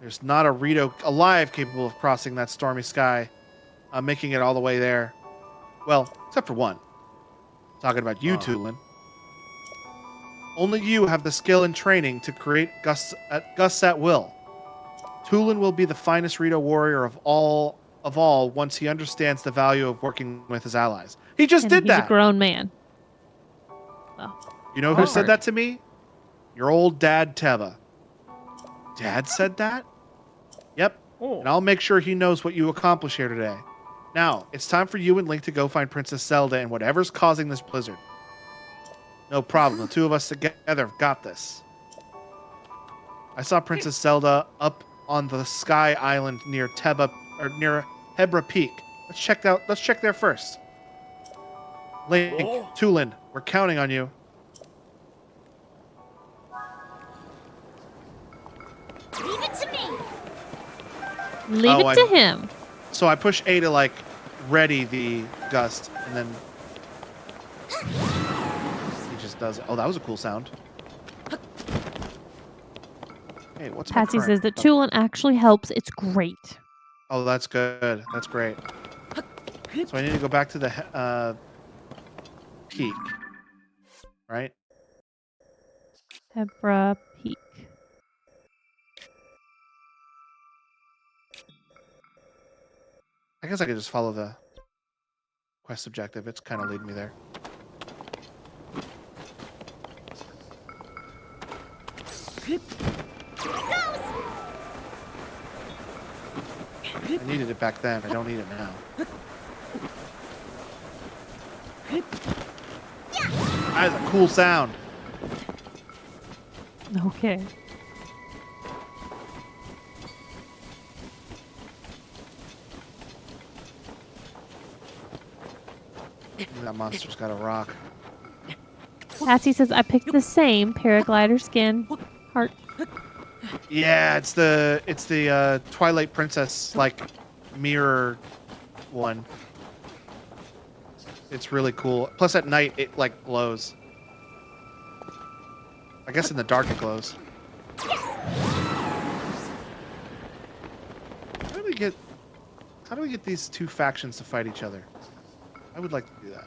B: There's not a Rito alive capable of crossing that stormy sky, making it all the way there. Well, except for one. Talking about you, Tulin. Only you have the skill and training to create gusts at will. Tulin will be the finest Rito warrior of all once he understands the value of working with his allies. He just did that.
A: He's a grown man. Well,
B: you know who said that to me? Your old dad, Teva. Dad said that? Yep. Oh. And I'll make sure he knows what you accomplish here today. Now, it's time for you and Link to go find Princess Zelda and whatever's causing this blizzard. No problem. The two of us together have got this. I saw Princess Zelda up on the Sky Island near Hebra Peak. Let's check there first. Link, Tulin, we're counting on you.
E: Leave it to me.
A: Leave it to him.
B: So I push A to like ready the gust, and then he just does it. Oh, that was a cool sound. Hey, what's
A: Patsy says that Tulin actually helps. It's great.
B: Oh, that's good. That's great. So I need to go back to the peak, right?
A: Hebra Peak.
B: I guess I could just follow the quest objective. It's kind of leading me there. I needed it back then. I don't need it now. That is a cool sound.
A: Okay.
B: That monster's got a rock.
A: Patsy says I picked the same paraglider skin heart.
B: Yeah, it's the Twilight Princess like mirror one. It's really cool. Plus at night it like glows. I guess in the dark it glows. How do we get these two factions to fight each other? I would like to do that.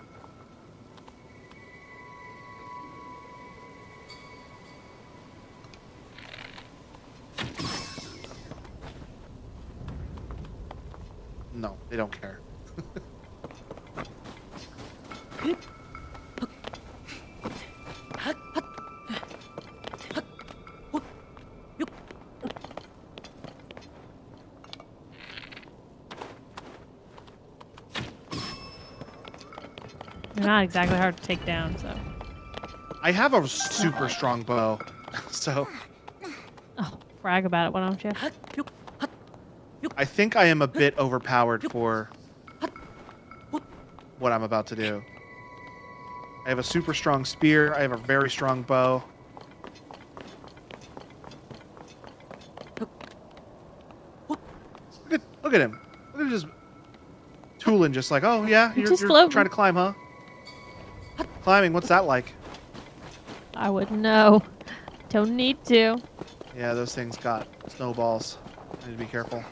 B: No, they don't care.
A: They're not exactly hard to take down, so.
B: I have a super strong bow, so.
A: Oh, brag about it, why don't you?
B: I think I am a bit overpowered for what I'm about to do. I have a super strong spear. I have a very strong bow. Look at him. Look at just Tulin just like, oh yeah, you're trying to climb, huh? Climbing, what's that like?
A: I wouldn't know. Don't need to.
B: Yeah, those things got snowballs. I need to be careful.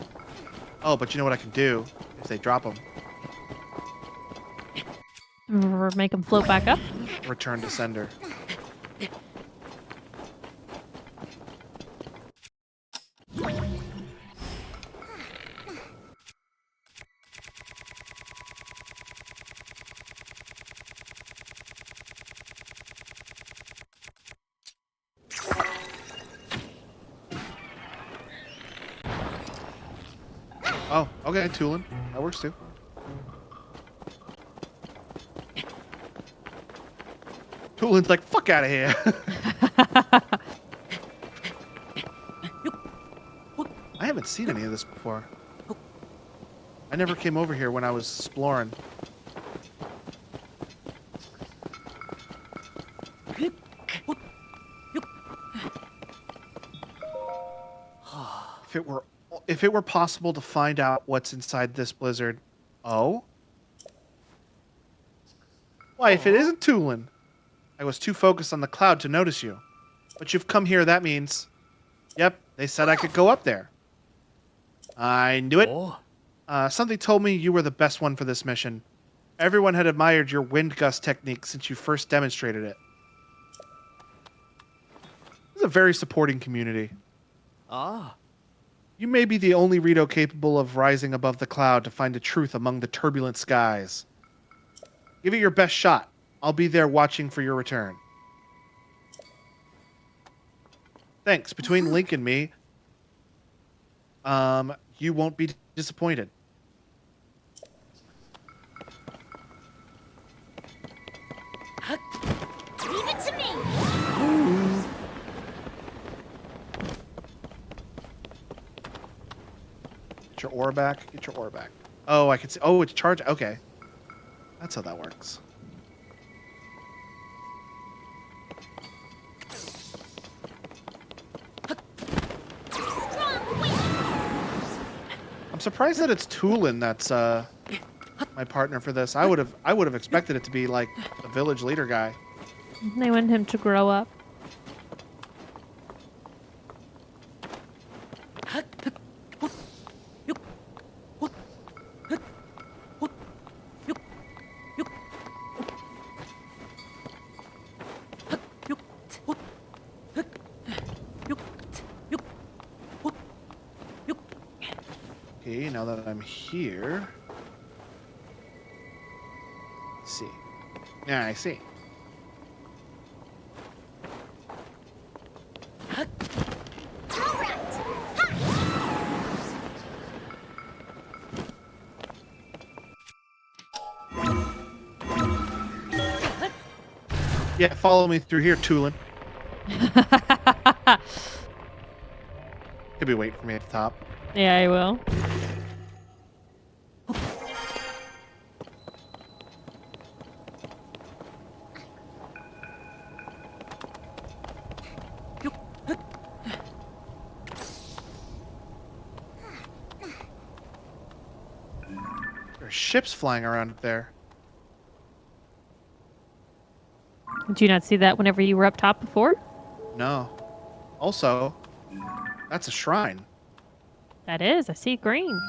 B: Oh, but you know what I can do if they drop them?
A: Make them float back up?
B: Return to sender. Oh, okay, Tulin. That works too. Tulin's like, fuck out of here. I haven't seen any of this before. I never came over here when I was exploring. If it were possible to find out what's inside this blizzard. Oh? Why, if it isn't Tulin. I was too focused on the cloud to notice you. But you've come here, that means... Yep, they said I could go up there. I knew it.
F: Oh.
B: Something told me you were the best one for this mission. Everyone had admired your wind gust technique since you first demonstrated it. This is a very supporting community.
F: Ah.
B: You may be the only Rito capable of rising above the cloud to find the truth among the turbulent skies. Give it your best shot. I'll be there watching for your return. Thanks. Between Link and me, you won't be disappointed.
E: Leave it to me.
B: Get your ore back. Get your ore back. Oh, I can see. Oh, it's charged. Okay. That's how that works.
E: Strong wind.
B: I'm surprised that it's Tulin that's my partner for this. I would have expected it to be like the village leader guy.
A: They want him to grow up.
B: Okay, now that I'm here. Let's see. Yeah, I see.
E: All right.
B: Yeah, follow me through here, Tulin. Could be waiting for me at the top.
A: Yeah, I will.
B: There's ships flying around up there.
A: Did you not see that whenever you were up top before?
B: No. Also, that's a shrine
A: That is. I see green.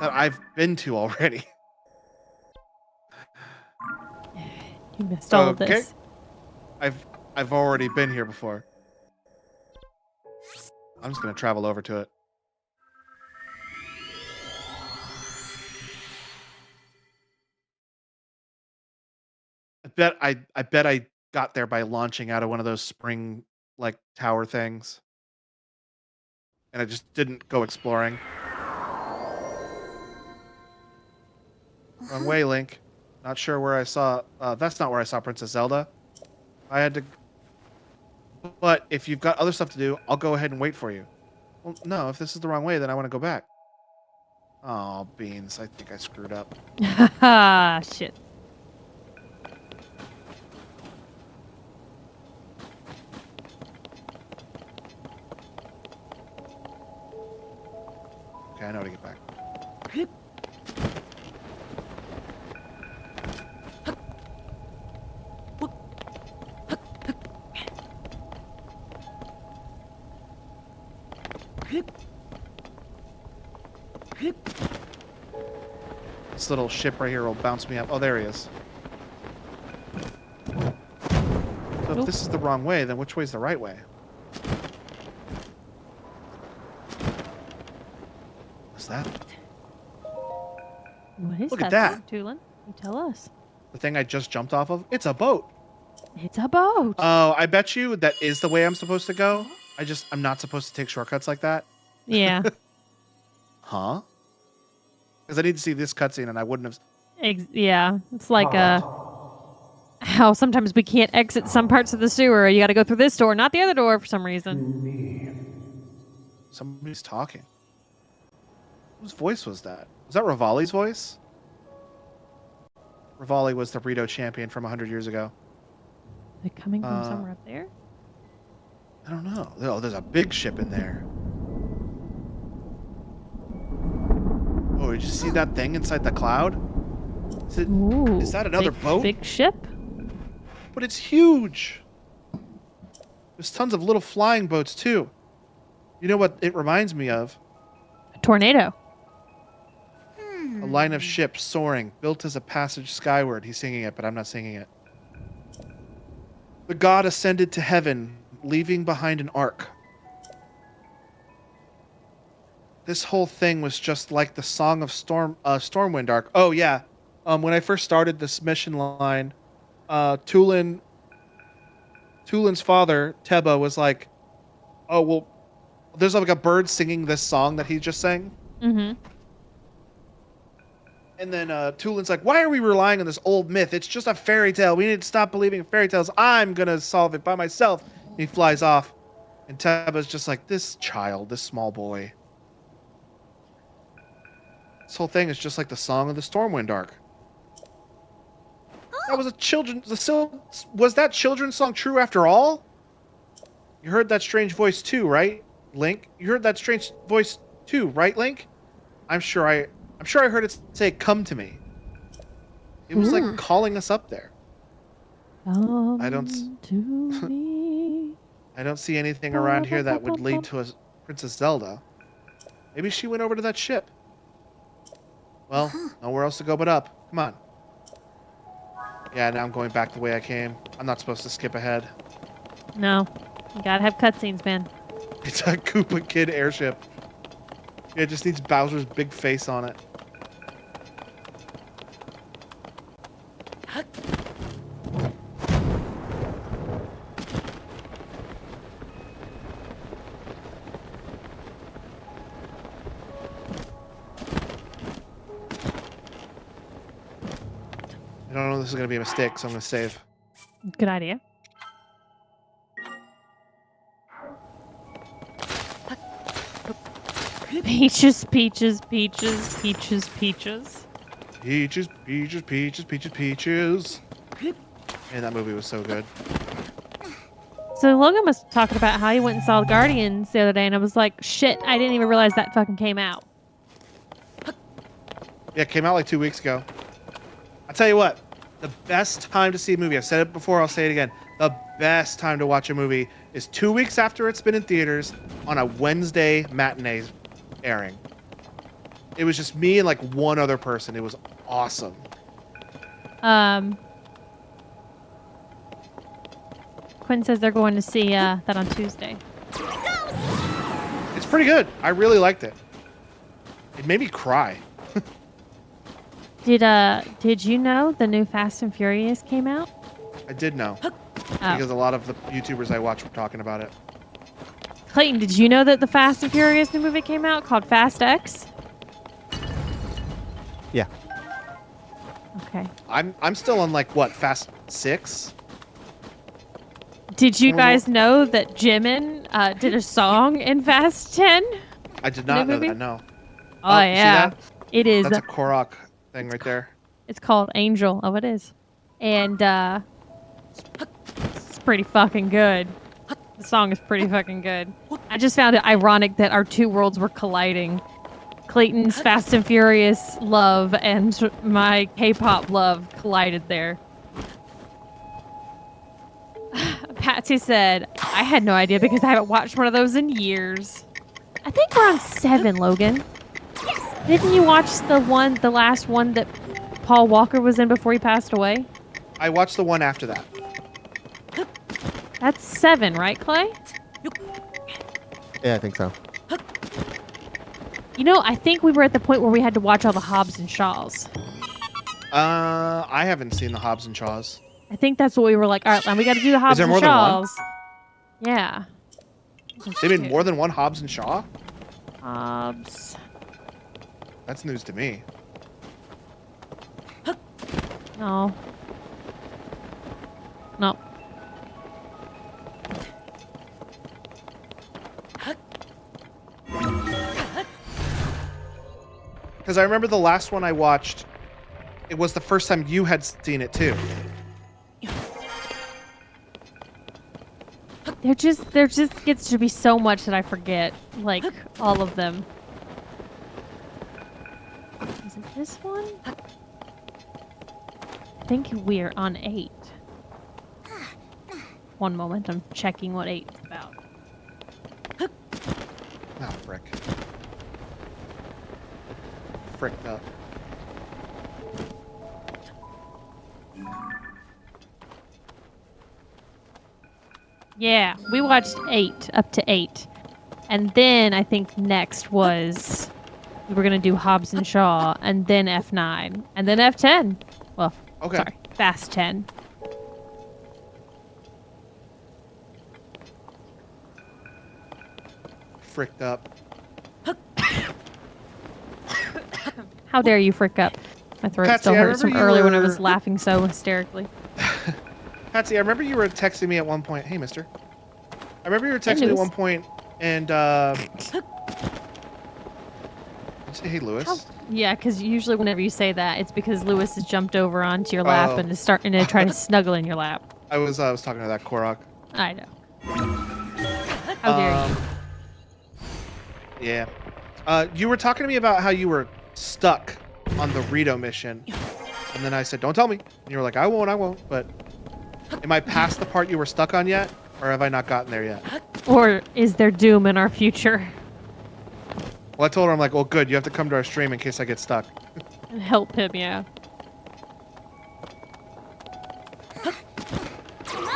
B: that I've been to already.
A: You missed all of
B: Okay.
A: this.
B: I've already been here before. I'm just gonna travel over to it. I bet I got there by launching out of one of those spring like tower things. And I just didn't go exploring. Wrong way, Link. Not sure where I saw that's not where I saw Princess Zelda. I had to. But if you've got other stuff to do, I'll go ahead and wait for you. Well, no, if this is the wrong way, then I want to go back. Oh, beans. I think I screwed up.
A: Haha, shit.
B: Okay, I know how to get back. This little ship right here will bounce me up. Oh, there he is. So if
A: Nope.
B: this is the wrong way, then which way's the right way? What's that?
A: What is
B: Look at
A: that,
B: that.
A: Tulin? You tell us.
B: The thing I just jumped off of? It's a boat.
A: It's a boat.
B: Oh, I bet you that is the way I'm supposed to go. I'm not supposed to take shortcuts like that.
A: Yeah.
B: Huh? Because I need to see this cutscene and I wouldn't have.
A: Yeah. It's like how sometimes we can't exit some parts of the sewer. You got to go through this door, not the other door for some reason.
B: Somebody's talking. Whose voice was that? Was that Rivali's voice? Rivali was the Rito champion from 100 years ago.
A: Are they coming from somewhere up there?
B: I don't know. Oh, there's a big ship in there. Oh, did you see that thing inside the cloud?
A: Ooh,
B: Is that another boat?
A: Big ship?
B: But it's huge. There's tons of little flying boats too. You know what it reminds me of?
A: A tornado.
B: A line of ships soaring, built as a passage skyward. He's singing it, but I'm not singing it. The god ascended to heaven, leaving behind an ark. This whole thing was just like the Song of Stormwind arc. Oh yeah, when I first started this mission line, Tulin's father Teba was like, "Oh well, there's like a bird singing this song that he just sang."
A: Mm-hmm.
B: And then Tulin's like, "Why are we relying on this old myth? It's just a fairy tale. We need to stop believing in fairy tales. I'm gonna solve it by myself." And he flies off, and Teba's just like, "This child, this small boy." This whole thing is just like the Song of the Stormwind arc. That was was that children's song true after all? You heard that strange voice too, right, Link? You heard that strange voice too, right, Link? I'm sure I heard it say, "Come to me." It was like calling us up there. I don't see anything around here that would lead to a Princess Zelda. Maybe she went over to that ship. Well, nowhere else to go but up. Come on. Yeah, now I'm going back the way I came. I'm not supposed to skip ahead.
A: No. You gotta have cutscenes, man.
B: It's a Koopa Kid airship. Yeah, it just needs Bowser's big face on it. I don't know if this is going to be a mistake, so I'm going to save.
A: Good idea. Peaches, peaches, peaches, peaches, peaches.
B: Peaches, peaches, peaches, peaches, peaches. Man, that movie was so good.
A: So Logan was talking about how he went and saw Guardians the other day, and I was like, shit, I didn't even realize that fucking came out.
B: Yeah, it came out like 2 weeks ago. I'll tell you what, the best time to see a movie, I've said it before, I'll say it again, the best time to watch a movie is 2 weeks after it's been in theaters on a Wednesday matinee airing. It was just me and like one other person. It was awesome.
A: Quinn says they're going to see that on Tuesday.
B: It's pretty good. I really liked it. It made me cry.
A: Did you know the new Fast and Furious came out?
B: I did know. Because a lot of the YouTubers I watch were talking about it.
A: Clayton, did you know that the Fast and Furious new movie came out called Fast X?
C: Yeah.
A: Okay.
B: I'm still on like what, Fast 6?
A: Did you guys know that Jimin did a song in Fast 10?
B: I did not know that, no.
A: Oh,
B: you see
A: yeah.
B: that?
A: It is.
B: That's a Korok thing right there.
A: It's called Angel. Oh, it is. And it's pretty fucking good. The song is pretty fucking good. I just found it ironic that our two worlds were colliding. Clayton's Fast and Furious love and my K-pop love collided there. Patsy said, I had no idea because I haven't watched one of those in years. I think we're on 7, Logan. Yes. Didn't you watch the last one that Paul Walker was in before he passed away?
B: I watched the one after that.
A: That's 7, right, Clay?
C: Yeah, I think so.
A: You know, I think we were at the point where we had to watch all the Hobbs and Shaws.
B: I haven't seen the Hobbs and Shaws.
A: I think that's what we were like, all right, we got to do the Hobbs
B: there
A: and
B: more than one?
A: Shaws. Yeah.
B: They made more than one Hobbs and Shaw?
A: Hobbs.
B: That's news to me.
A: No. No.
B: Because I remember the last one I watched, it was the first time you had seen it too.
A: There just gets to be so much that I forget, like all of them. Is it this one? I think we're on 8. One moment, I'm checking what 8 is about.
B: Ah, frick. Fricked up.
A: Yeah, we watched 8, up to 8. And then I think next was we were going to do Hobbs and Shaw, and then F9, and then F10. Well,
B: Okay.
A: sorry, Fast 10.
B: Fricked up.
A: How dare you frick up? My throat
B: Patsy,
A: still
B: I
A: hurts from
B: remember you
A: earlier when I
B: were-
A: was laughing so hysterically.
B: Patsy, I remember you were texting me at one point. Hey, mister. I remember you were texting me at
A: Lewis.
B: one point, and did you say hey, Lewis?
A: Yeah, because usually whenever you say that, it's because Lewis has jumped over onto your lap and is starting to try to snuggle in your lap.
B: I was talking to that Korok.
A: I know. How dare you?
B: Yeah. You were talking to me about how you were stuck on the Rito mission, and then I said, "Don't tell me." And you were like, "I won't." But am I past the part you were stuck on yet, or have I not gotten there yet?
A: Or is there doom in our future?
B: Well, I told her, I'm like, "Well, good. You have to come to our stream in case I get stuck."
A: And help him, yeah.
B: There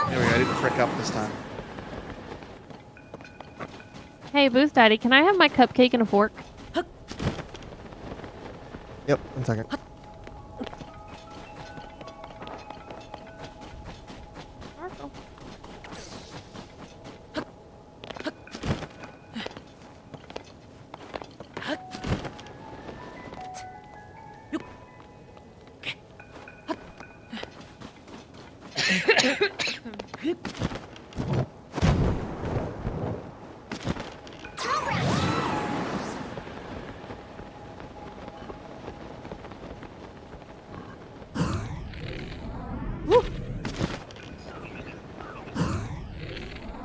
B: we go. I didn't frick up this time.
A: Hey, Booth Daddy, can I have my cupcake and a fork?
C: Yep, 1 second.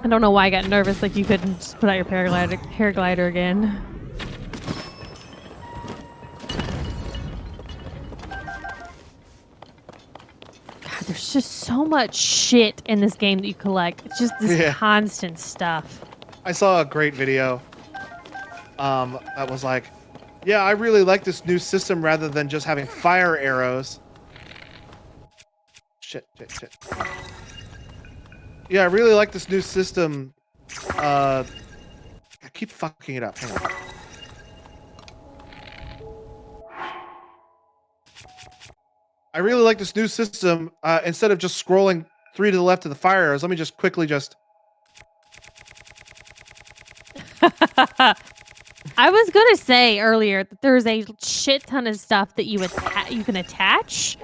A: I don't know why I got nervous, like you couldn't just put out your paraglider again. God, there's just so much shit in this game that you collect. It's just this
B: Yeah.
A: constant stuff.
B: I saw a great video. That was like, yeah, I really like this new system rather than just having fire arrows. Shit. Yeah, I really like this new system. I keep fucking it up. Hang on. I really like this new system. Instead of just scrolling 3 to the left of the fire arrows, let me just quickly just.
A: I was gonna say earlier that there's a shit ton of stuff that you can attach.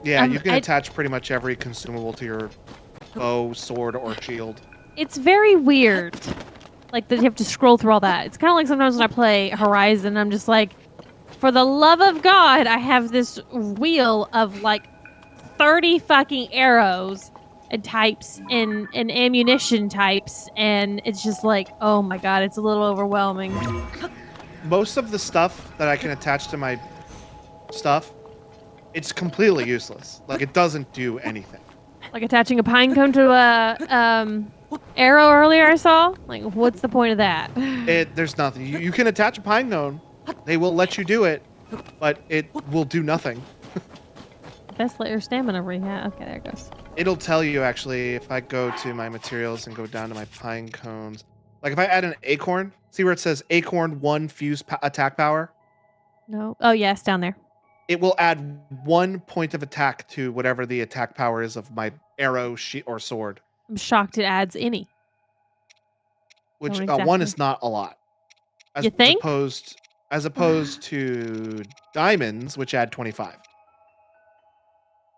B: Yeah, you can attach pretty much every consumable to your bow, sword, or shield.
A: It's very weird. Like that you have to scroll through all that. It's kind of like sometimes when I play Horizon, I'm just like, for the love of God, I have this wheel of like 30 fucking arrows and types and ammunition types, and it's just like, oh my God, it's a little overwhelming.
B: Most of the stuff that I can attach to my stuff, it's completely useless. Like, it doesn't do anything.
A: Like attaching a pine cone to a arrow earlier I saw. Like, what's the point of that?
B: There's nothing. You can attach a pine cone. They will let you do it, but it will do nothing.
A: Best let your stamina rehab. Okay, there it goes.
B: It'll tell you, actually, if I go to my materials and go down to my pine cones. Like, if I add an acorn, see where it says acorn 1 fuse attack power?
A: No. Oh, yes, down there.
B: It will add 1 point of attack to whatever the attack power is of my arrow, or sword.
A: I'm shocked it adds any.
B: Which
A: Don't exactly.
B: 1 is not a lot.
A: You think?
B: As opposed to diamonds, which add 25.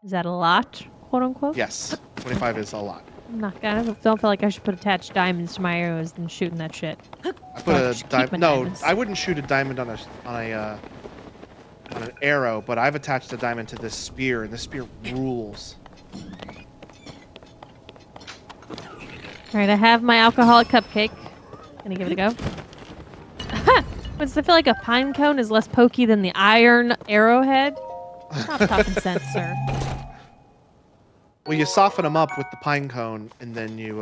A: Is that a lot, quote unquote?
B: Yes, 25 is a lot.
A: I'm not gonna. I don't feel like I should put attached diamonds to my arrows and shooting that shit.
B: I put a
A: keep my
B: diamond. No,
A: diamonds.
B: I wouldn't shoot a diamond on an arrow, but I've attached a diamond to this spear, and this spear rules.
A: All right, I have my alcoholic cupcake. Gonna give it a go. But I feel like a pine cone is less pokey than the iron arrowhead. Stop talking sense, sir.
B: Well, you soften them up with the pine cone, and then you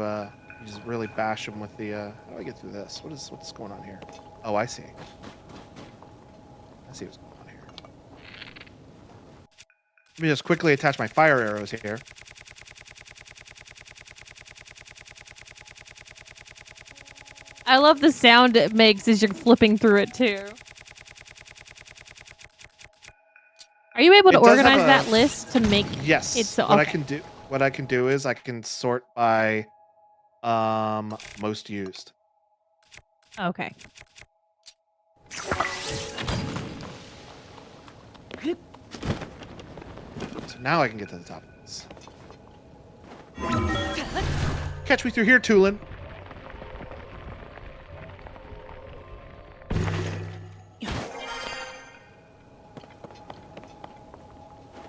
B: You just really bash him with the. How do I get through this? What's going on here? Oh, I see. I see what's going on here. Let me just quickly attach my fire arrows here.
A: I love the sound it makes as you're flipping through it too. Are you able to
B: It does
A: organize
B: have
A: that
B: a-
A: list to make
B: Yes.
A: it so?
B: What I
A: Okay.
B: can do is I can sort by most used.
A: Okay.
B: So now I can get to the top of this. Catch me through here, Tulin.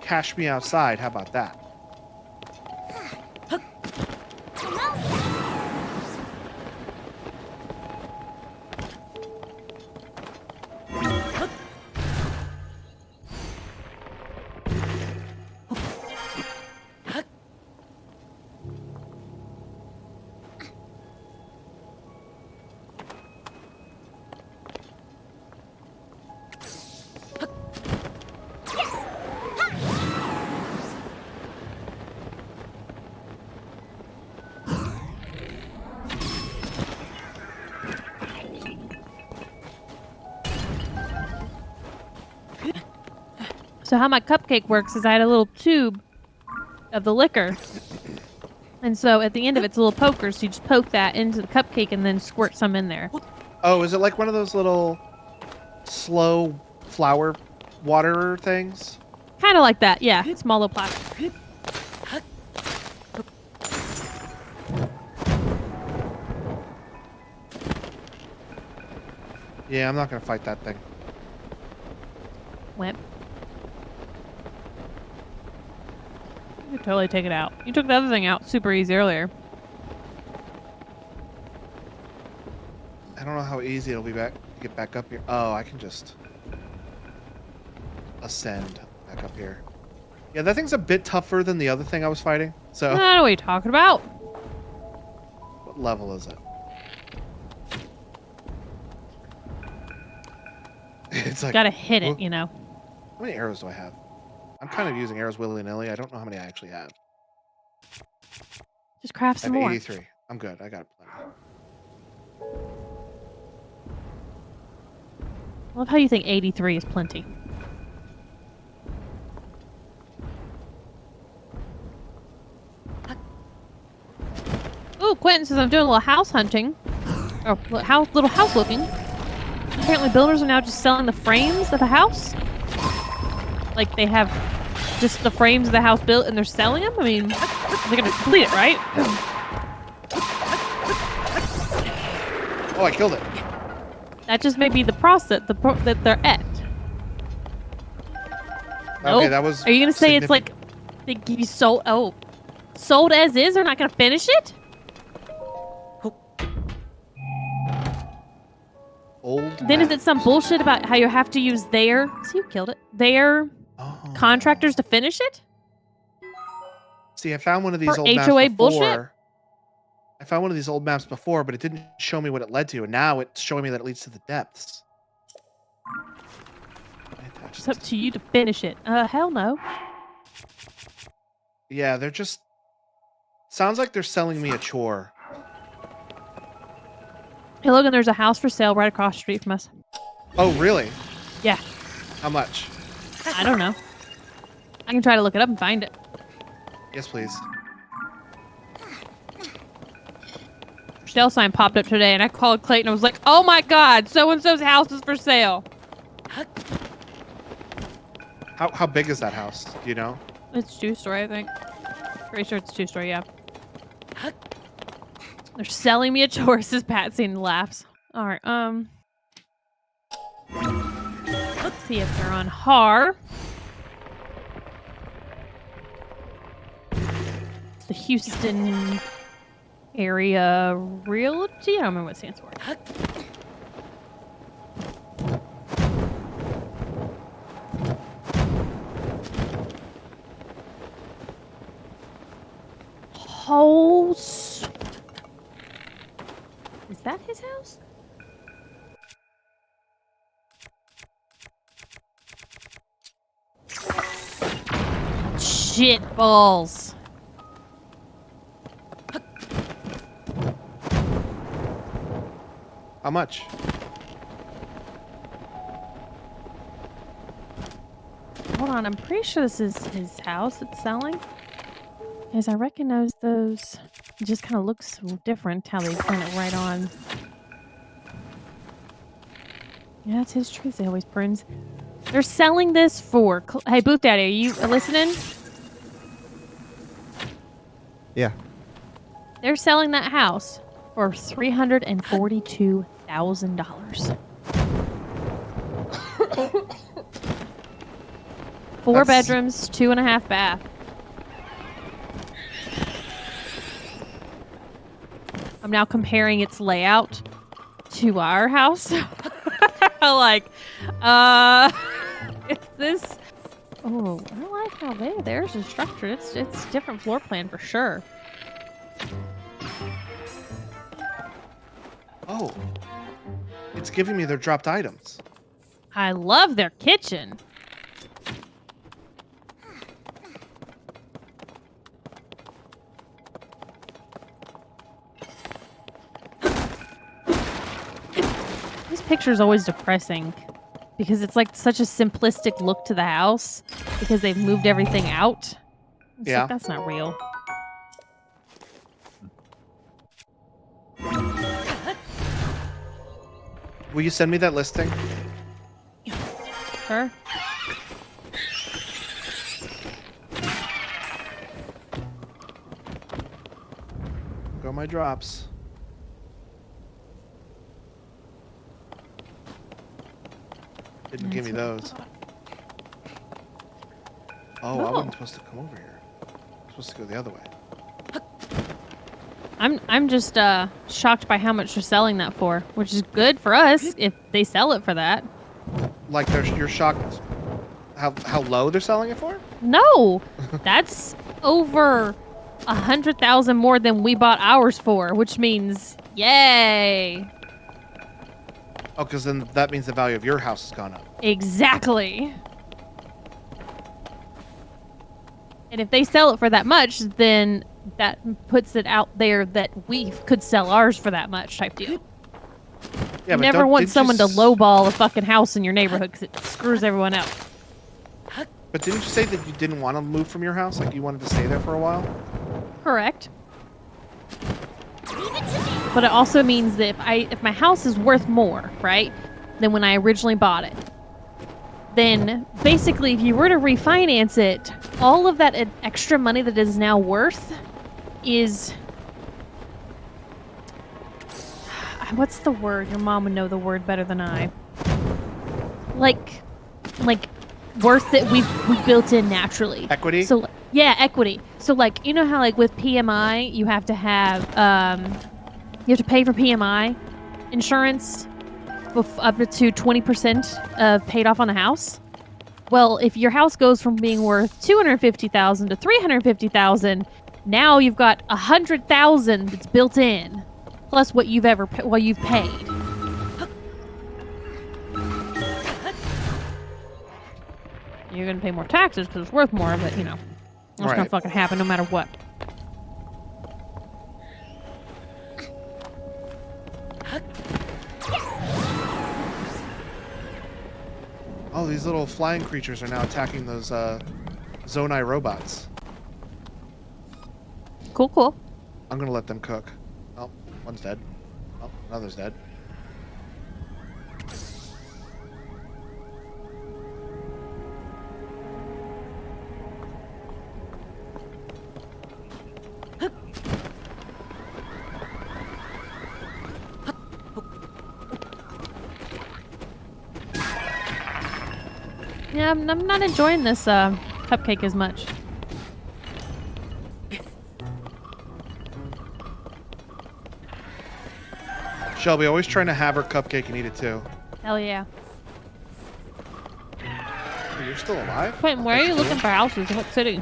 B: Cash me outside. How about that?
A: So how my cupcake works is I had a little tube of the liquor. And so at the end of it's a little poker, so you just poke that into the cupcake and then squirt some in there.
B: Oh, is it like one of those little slow flower water things?
A: Kind of like that, yeah. Small little plastic.
B: Yeah, I'm not gonna fight that thing.
A: Wimp. You could totally take it out. You took the other thing out super easy earlier.
B: I don't know how easy it'll be to get back up here. Oh, I can just ascend back up here. Yeah, that thing's a bit tougher than the other thing I was fighting. So,
A: I don't know what you're talking about.
B: what level is it? It's like,
A: Gotta hit
B: whoa.
A: it, you know.
B: How many arrows do I have? I'm kind of using arrows willy-nilly. I don't know how many I actually have.
A: Just craft
B: I
A: some
B: have
A: more.
B: 83. I'm good. I got plenty.
A: I love how you think 83 is plenty. Ooh, Quentin says I'm doing a little house hunting. Or little house looking. Apparently builders are now just selling the frames of the house. Like they have just the frames of the house built and they're selling them? I mean, they're gonna complete it, right?
B: Oh, I killed it.
A: That just may be the process that they're at.
B: Okay,
A: Nope.
B: that was.
A: Are you gonna say it's like they give you sold? Oh, sold as is. They're not gonna finish it.
B: old?
A: Then is
B: map.
A: it some bullshit about how you have to use their? See, you killed it. Their
B: Oh.
A: contractors to finish it?
B: See, I found one of these
A: For
B: old
A: HOA
B: maps before.
A: bullshit?
B: I found one of these old maps before, but it didn't show me what it led to, and now it's showing me that it leads to the depths.
A: It's up to you to finish it. Hell no.
B: Yeah, they're just. Sounds like they're selling me a chore.
A: Hey, Logan, there's a house for sale right across the street from us.
B: Oh, really?
A: Yeah.
B: How much?
A: I don't know. I can try to look it up and find it.
B: Yes, please.
A: For sale sign popped up today, and I called Clayton. I was like, "Oh my God, so and so's house is for sale."
B: How big is that house? Do you know?
A: It's 2-story, I think. Pretty sure it's 2-story. Yeah. They're selling me a chore, says Patsy and laughs. All right. Let's see if they're on Har. It's the Houston Area Realty. I don't remember what it stands for. that his house? Shit balls.
B: How much?
A: Hold on, I'm pretty sure this is his house that's selling. Because I recognize those. It just kind of looks different how they print it right on. Yeah, that's his trees he always prunes. They're selling this for... Hey, Booth Daddy, are you listening?
C: Yeah.
A: They're selling that house for $342,000. 4 bedrooms, 2.5 bath. I'm now comparing its layout to our house. Like, is this... Oh, I like how theirs is structured. It's different floor plan for sure.
B: Oh. It's giving me their dropped items.
A: I love their kitchen. This picture is always depressing because it's like such a simplistic look to the house because they've moved everything out. It's
B: Yeah.
A: like, that's not real.
B: Will you send me that listing?
A: Sure.
B: Go my drops. Didn't give me those. Oh, I
A: No.
B: wasn't supposed to come over here. I'm supposed to go the other way.
A: I'm just shocked by how much they're selling that for, which is good for us if they sell it for that.
B: Like, you're shocked how low they're selling it for?
A: No, that's over 100,000 more than we bought ours for, which means yay!
B: Oh, because then that means the value of your house has gone up.
A: Exactly. And if they sell it for that much, then that puts it out there that we could sell ours for that much type deal.
B: Yeah,
A: You never want someone to lowball a fucking house in your neighborhood because it screws everyone up.
B: But didn't you say that you didn't want to move from your house? Like, you wanted to stay there for a while?
A: Correct. But it also means that if my house is worth more, right, than when I originally bought it, then basically if you were to refinance it, all of that extra money that is now worth is... What's the word? Your mom would know the word better than I. Like worth that we've built in naturally.
B: Equity?
A: So yeah, equity. So like, you know how like with PMI you have to have you have to pay for PMI insurance up to 20% of paid off on the house. Well, if your house goes from being worth $250,000 to $350,000, now you've got $100,000 that's built in, plus what you've paid. You're gonna pay more taxes because it's worth more, but you know, that's gonna fucking happen no matter what.
B: Oh, these little flying creatures are now attacking those Zonai robots.
A: Cool, cool.
B: I'm gonna let them cook. Oh, one's dead. Oh, another's dead.
A: Yeah, I'm not enjoying this cupcake as much.
B: Shelby, always trying to have her cupcake and eat it too.
A: Hell yeah.
B: Oh, you're still alive?
A: Quentin, where are you looking for houses? What city?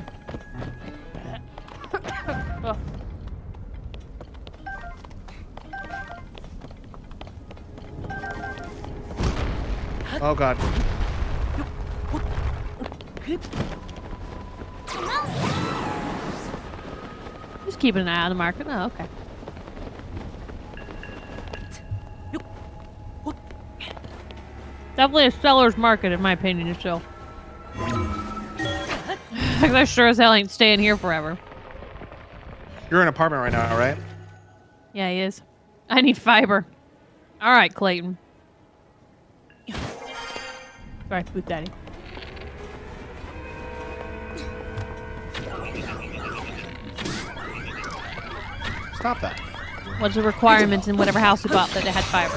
B: Oh god.
A: Just keeping an eye on the market. Oh, okay. Definitely a seller's market, in my opinion, still. Like, I sure as hell ain't staying here forever.
B: You're in an apartment right now, right?
A: Yeah, he is. I need fiber. All right, Clayton. Sorry, Boot Daddy.
B: Stop that.
A: What's the requirements in whatever house you bought that it had fiber?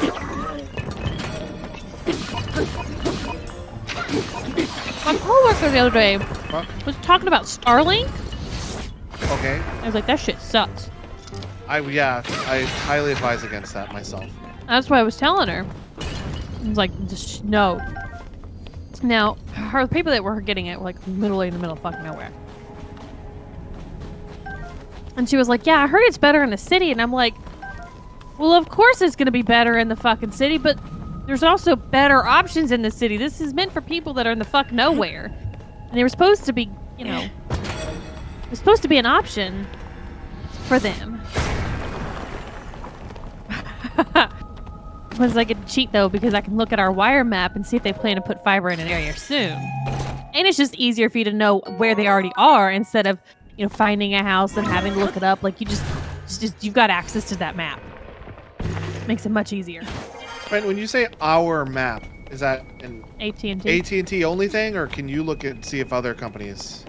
A: My coworker the other day was talking about Starlink.
B: Okay.
A: I was like, that shit sucks.
B: I highly advise against that myself.
A: That's what I was telling her. I was like, just no. Now, the people that were getting it were like literally in the middle of fucking nowhere. And she was like, yeah, I heard it's better in the city. And I'm like, well, of course it's going to be better in the fucking city, but there's also better options in the city. This is meant for people that are in the fuck nowhere. And they were supposed to be, you know, there's supposed to be an option for them. Once I get to cheat, though, because I can look at our wire map and see if they plan to put fiber in an area soon. And it's just easier for you to know where they already are instead of, you know, finding a house and having to look it up. Like, you just you've got access to that map. Makes it much easier.
B: Right, when you say our map, is that an
A: AT&T.
B: AT&T only thing, or can you look and see if other companies?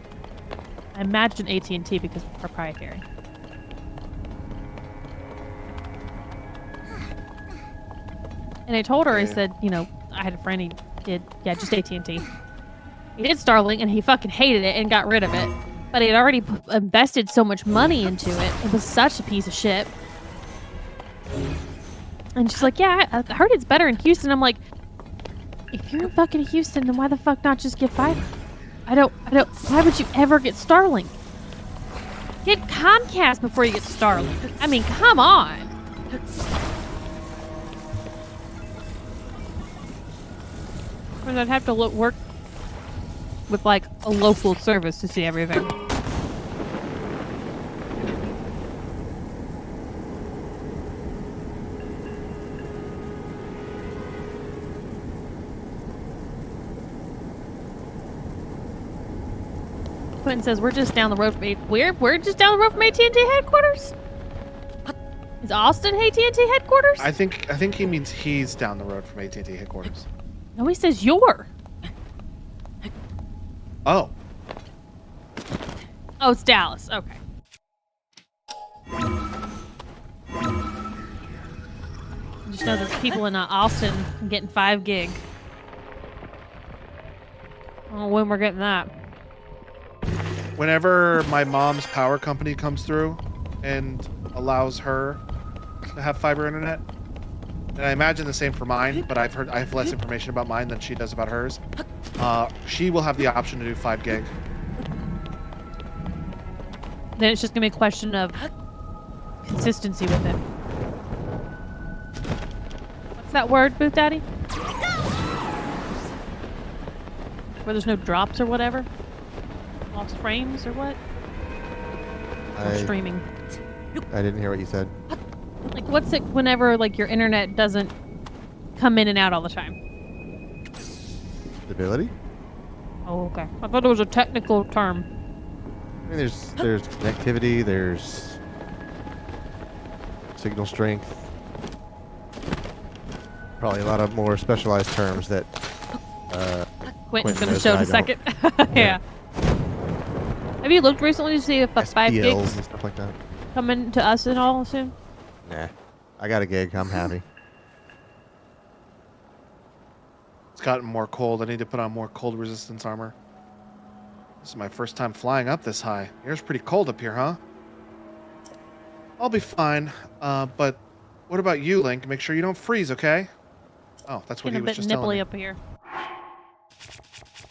A: I imagine AT&T because it's proprietary. And I told her, I said, you know, I had a friend, he did, just AT&T. He did Starlink, and he fucking hated it and got rid of it. But he had already invested so much money into it. It was such a piece of shit. And she's like, yeah, I heard it's better in Houston. I'm like, if you're in fucking Houston, then why the fuck not just get fiber? I don't, why would you ever get Starlink? Get Comcast before you get Starlink. I mean, come on. Or I'd have to work with, like, a local service to see everything. Quentin says we're just down the road from we're just down the road from AT&T headquarters. Is Austin AT&T headquarters?
B: I think he means he's down the road from AT&T headquarters.
A: No, he says you're.
B: Oh.
A: Oh, it's Dallas. Okay. Just know there's people in Austin getting 5 gig. I don't know when we're getting that.
B: Whenever my mom's power company comes through and allows her to have fiber internet, and I imagine the same for mine, but I have less information about mine than she does about hers. She will have the option to do 5 gig.
A: Then it's just gonna be a question of consistency with it. What's that word, Booth Daddy? Where there's no drops or whatever? Lost frames or what? Or streaming.
C: I didn't hear what you said.
A: Like, what's it whenever, like, your internet doesn't come in and out all the time?
C: Stability?
A: Oh, okay. I thought it was a technical term.
C: I mean, there's connectivity, there's signal strength. Probably a lot of more specialized terms that
A: Quentin's
C: Quentin
A: gonna
C: knows
A: show in a
C: that I
A: second. Yeah. Have you looked recently to see if a 5
C: SPLs
A: gigs
C: and stuff like that.
A: coming to us and all soon?
C: Nah, I got a gig. I'm happy.
B: It's gotten more cold. I need to put on more cold resistance armor. This is my first time flying up this high. It's pretty cold up here, huh? I'll be fine. But what about you, Link? Make sure you don't freeze, okay? Oh, that's what he
A: Getting a
B: was
A: bit
B: just telling
A: nipply
B: me.
A: up here.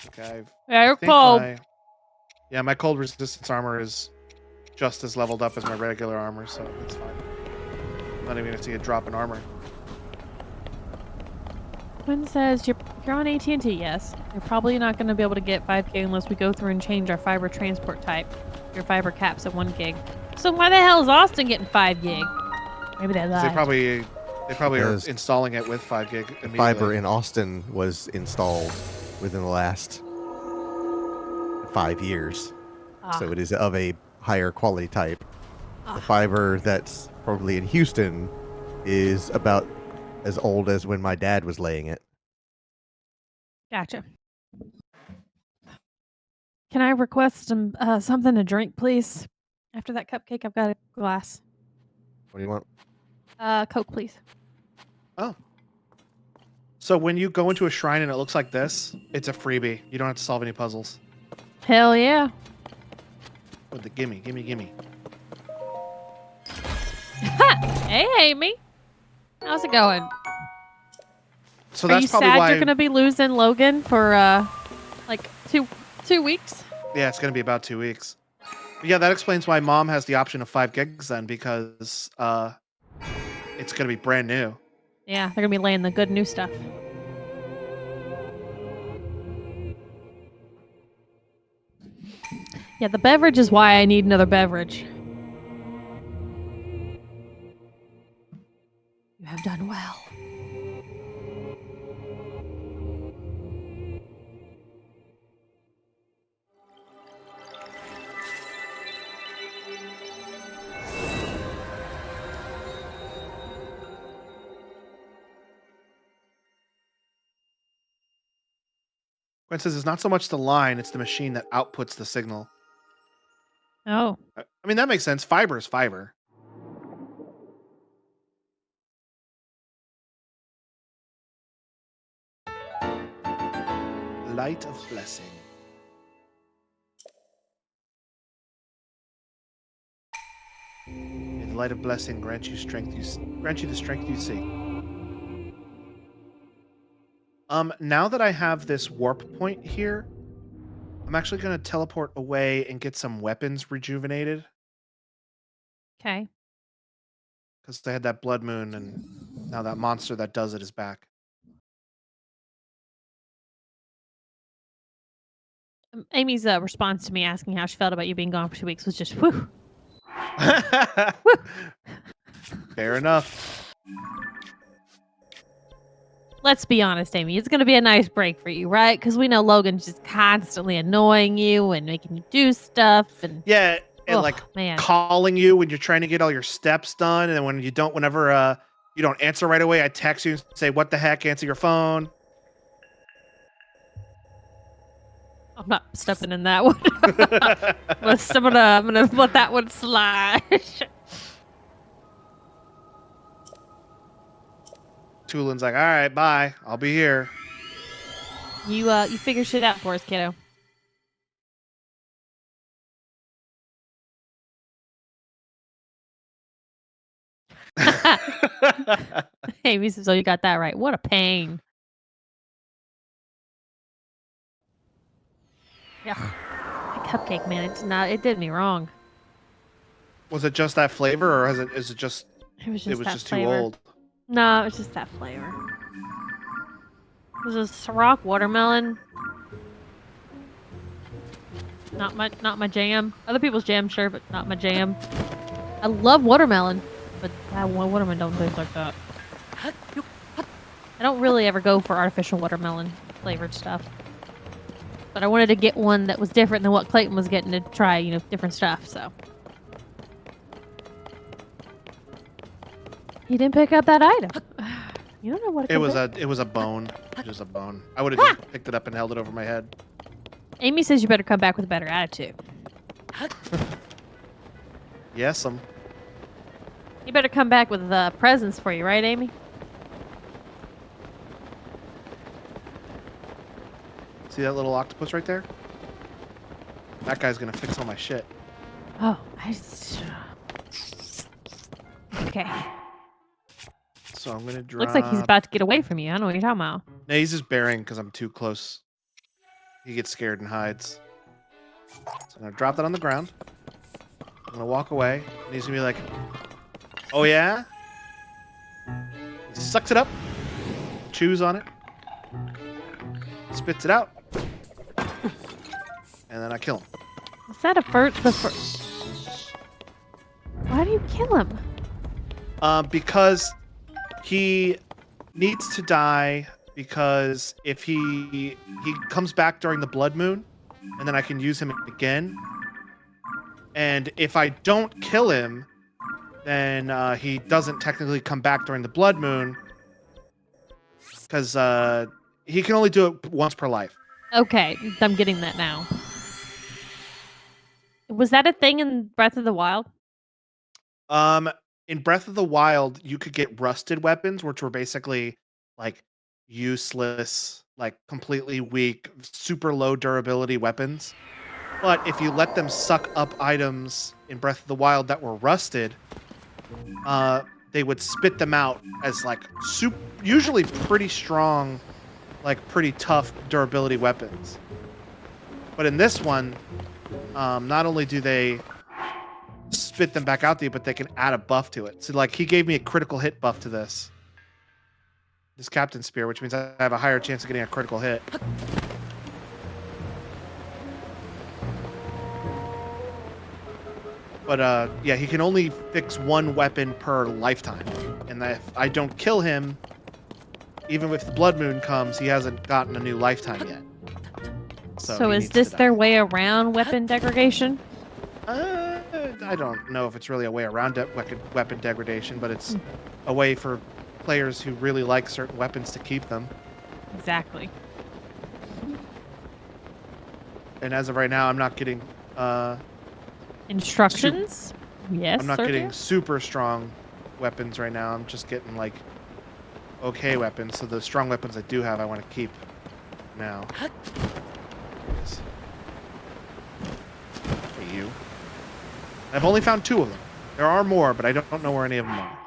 B: Okay.
A: Yeah, you're
B: think
A: cold.
B: my cold resistance armor is just as leveled up as my regular armor, so it's fine. I'm not even gonna see a drop in armor.
A: Quinn says if you're on AT&T, yes. You're probably not going to be able to get 5K unless we go through and change our fiber transport type. Your fiber caps at 1 gig. So why the hell is Austin getting 5 gig? Maybe they
B: 'Cause
A: lied.
B: They probably are
C: Because
B: installing it with 5 gig immediately.
C: Fiber in Austin was installed within the last 5 years. So it is of a higher quality type. The fiber that's probably in Houston is about as old as when my dad was laying it.
A: Gotcha. Can I request something to drink, please? After that cupcake, I've got a glass.
C: What do you want?
A: Coke, please.
B: Oh. So when you go into a shrine and it looks like this, it's a freebie. You don't have to solve any puzzles.
A: Hell yeah.
B: With the gimme, gimme, gimme.
A: Hey, Amy. How's it going?
B: So
A: Are
B: that's
A: you
B: probably
A: sad
B: why.
A: you're gonna be losing Logan for like two weeks?
B: Yeah, it's gonna be about 2 weeks. Yeah, that explains why Mom has the option of 5 gigs then, because it's gonna be brand new.
A: Yeah, they're gonna be laying the good new stuff. Yeah, the beverage is why I need another beverage. You have done well.
B: Gwen says it's not so much the line, it's the machine that outputs the signal.
A: Oh.
B: I mean, that makes sense. Fiber is fiber. Light of blessing. May the light of blessing grant you the strength you seek. Now that I have this warp point here, I'm actually gonna teleport away and get some weapons rejuvenated.
A: Okay.
B: Because they had that blood moon, and now that monster that does it is back.
A: Amy's response to me asking how she felt about you being gone for 2 weeks was just whew.
B: Fair enough.
A: Let's be honest, Amy. It's going to be a nice break for you, right? Because we know Logan's just constantly annoying you and making you do stuff. And
B: Yeah, and
A: ugh,
B: like
A: man.
B: calling you when you're trying to get all your steps done, and then when you don't, whenever you don't answer right away, I text you and say, "What the heck? Answer your phone."
A: I'm not stepping in that one. I'm gonna let that one slide.
B: Tulin's like, "All right, bye. I'll be here."
A: You figure shit out for us, kiddo. Amy says, "Oh, you got that right. What a pain." Yeah, that cupcake, man. It did me wrong.
B: Was it just that flavor, or is it just
A: It was
B: it
A: just
B: was
A: that
B: just
A: flavor.
B: too old?
A: No, it was just that flavor. This is Ciroc watermelon. Not my jam. Other people's jam, sure, but not my jam. I love watermelon, but that watermelon don't taste like that. I don't really ever go for artificial watermelon flavored stuff. But I wanted to get one that was different than what Clayton was getting to try, different stuff, so. He didn't pick up that item. You don't know what
B: It was a bone. Just a bone. I would have just picked it up and held it over my head.
A: Amy says you better come back with a better attitude.
B: Yes,
A: You better come back with presents for you, right, Amy?
B: See that little octopus right there? That guy's gonna fix all my shit.
A: Oh, okay.
B: So I'm gonna drop.
A: Looks like he's about to get away from you. I don't know what you're talking about.
B: No, he's just bearing because I'm too close. He gets scared and hides. So I'm gonna drop that on the ground. I'm gonna walk away. And he's gonna be like, "Oh yeah." He sucks it up, chews on it, spits it out, and then I kill him.
A: Is that the first? Why do you kill him?
B: Because he needs to die. Because if he comes back during the blood moon, and then I can use him again. And if I don't kill him, then he doesn't technically come back during the blood moon, because he can only do it once per life.
A: Okay, I'm getting that now. Was that a thing in Breath of the Wild?
B: In Breath of the Wild, you could get rusted weapons, which were basically like useless, like completely weak, super low durability weapons. But if you let them suck up items in Breath of the Wild that were rusted, they would spit them out as like usually pretty strong, like pretty tough durability weapons. But in this one, not only do they spit them back out to you, but they can add a buff to it. So like he gave me a critical hit buff to this Captain Spear, which means I have a higher chance of getting a critical hit. But yeah, he can only fix one weapon per lifetime. And if I don't kill him, even if the blood moon comes, he hasn't gotten a new lifetime yet.
A: So is this their way around weapon degradation?
B: I don't know if it's really a way around weapon degradation, but it's a way for players who really like certain weapons to keep them.
A: Exactly.
B: And as of right now, I'm not getting
A: instructions. Yes,
B: I'm not
A: sir,
B: getting
A: dear.
B: super strong weapons right now. I'm just getting like weapons. So the strong weapons I do have, I want to keep now. Yes. Hey, you. I've only found 2 of them. There are more, but I don't know where any of them are.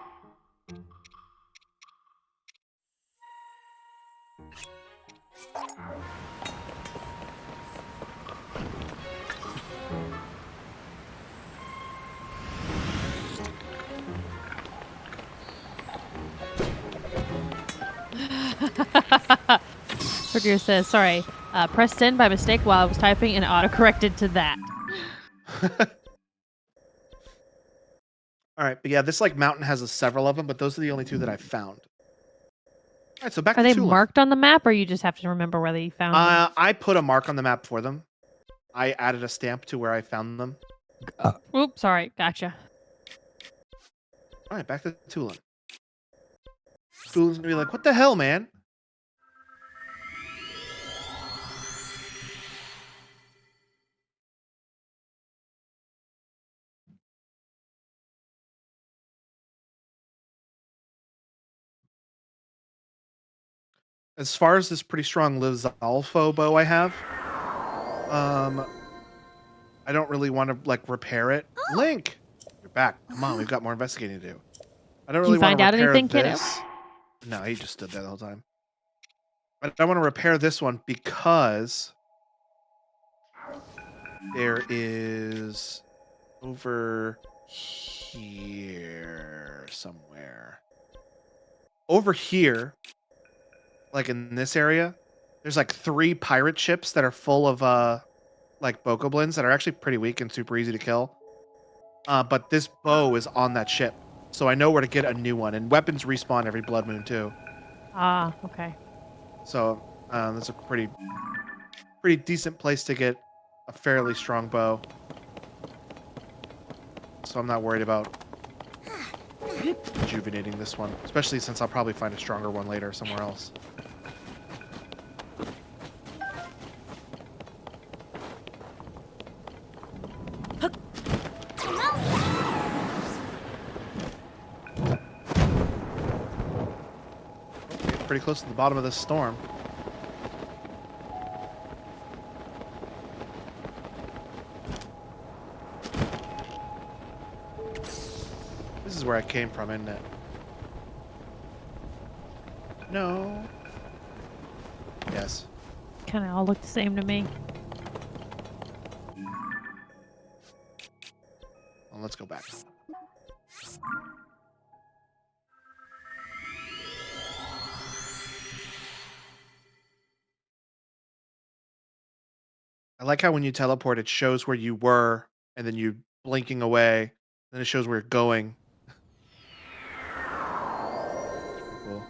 A: Sergio says, sorry, pressed send by mistake while I was typing and auto-corrected to that.
B: All right, but yeah, this like mountain has several of them, but those are the only 2 that I've found. All right, so back
A: Are
B: to
A: they
B: Tulin.
A: marked on the map, or you just have to remember where you found them?
B: I put a mark on the map for them. I added a stamp to where I found them.
A: Oops, sorry, gotcha.
B: All right, back to Tulin. Tulin's gonna be like, "What the hell, man?" As far as this pretty strong Lizalfo bow I have, I don't really want to like repair it. Link, you're back. Come on, we've got more investigating to do. I don't
A: Did you
B: really want
A: find
B: to
A: out
B: repair
A: anything, kiddo?
B: this. No, he just stood there the whole time. But I want to repair this one because there is over here somewhere. Over here, like in this area, there's like 3 pirate ships that are full of like Bokoblins that are actually pretty weak and super easy to kill. But this bow is on that ship, so I know where to get a new one. And weapons respawn every blood moon too.
A: Ah, okay.
B: So that's a pretty decent place to get a fairly strong bow. So I'm not worried about rejuvenating this one, especially since I'll probably find a stronger one later somewhere else. Pretty close to the bottom of this storm. This is where I came from, isn't it? No. Yes.
A: Kind of all look the same to me.
B: Well, let's go back. I like how when you teleport, it shows where you were, and then you blinking away, then it shows where you're going. Pretty cool.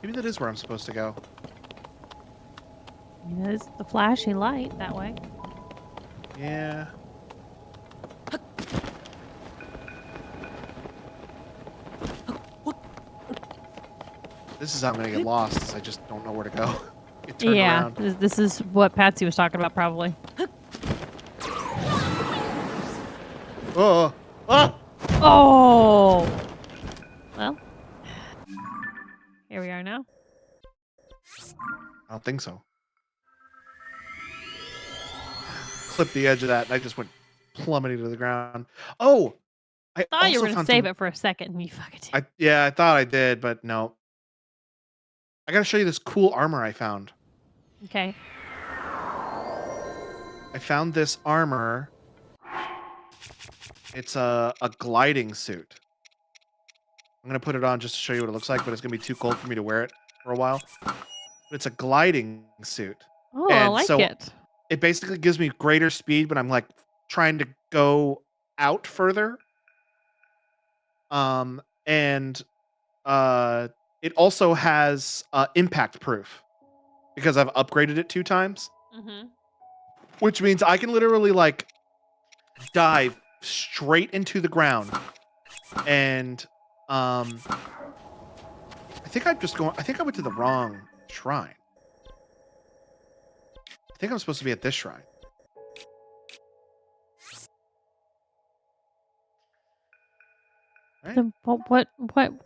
B: Maybe that is where I'm supposed to go.
A: There's the flashing light that way.
B: Yeah. This is how I'm gonna get lost, is I just don't know where to go. Get turned
A: Yeah,
B: around.
A: this is what Patsy was talking about, probably.
B: Oh! Ah!
A: Oh! Well, here we are now.
B: I don't think so. Clipped the edge of that, and I just went plummeting to the ground. Oh! I
A: Thought
B: also
A: you were gonna
B: found
A: save
B: some...
A: it for a second, and you fucking did.
B: Yeah, I thought I did, but no. I gotta show you this cool armor I found.
A: Okay.
B: I found this armor. It's a gliding suit. I'm gonna put it on just to show you what it looks like, but it's gonna be too cold for me to wear it for a while. But it's a gliding suit.
A: Oh, I
B: And
A: like
B: so
A: it.
B: it basically gives me greater speed, but I'm like trying to go out further. And it also has impact proof because I've upgraded it 2 times,
A: Mm-hmm.
B: which means I can literally like dive straight into the ground. And I think I went to the wrong shrine. I think I'm supposed to be at this shrine. Right?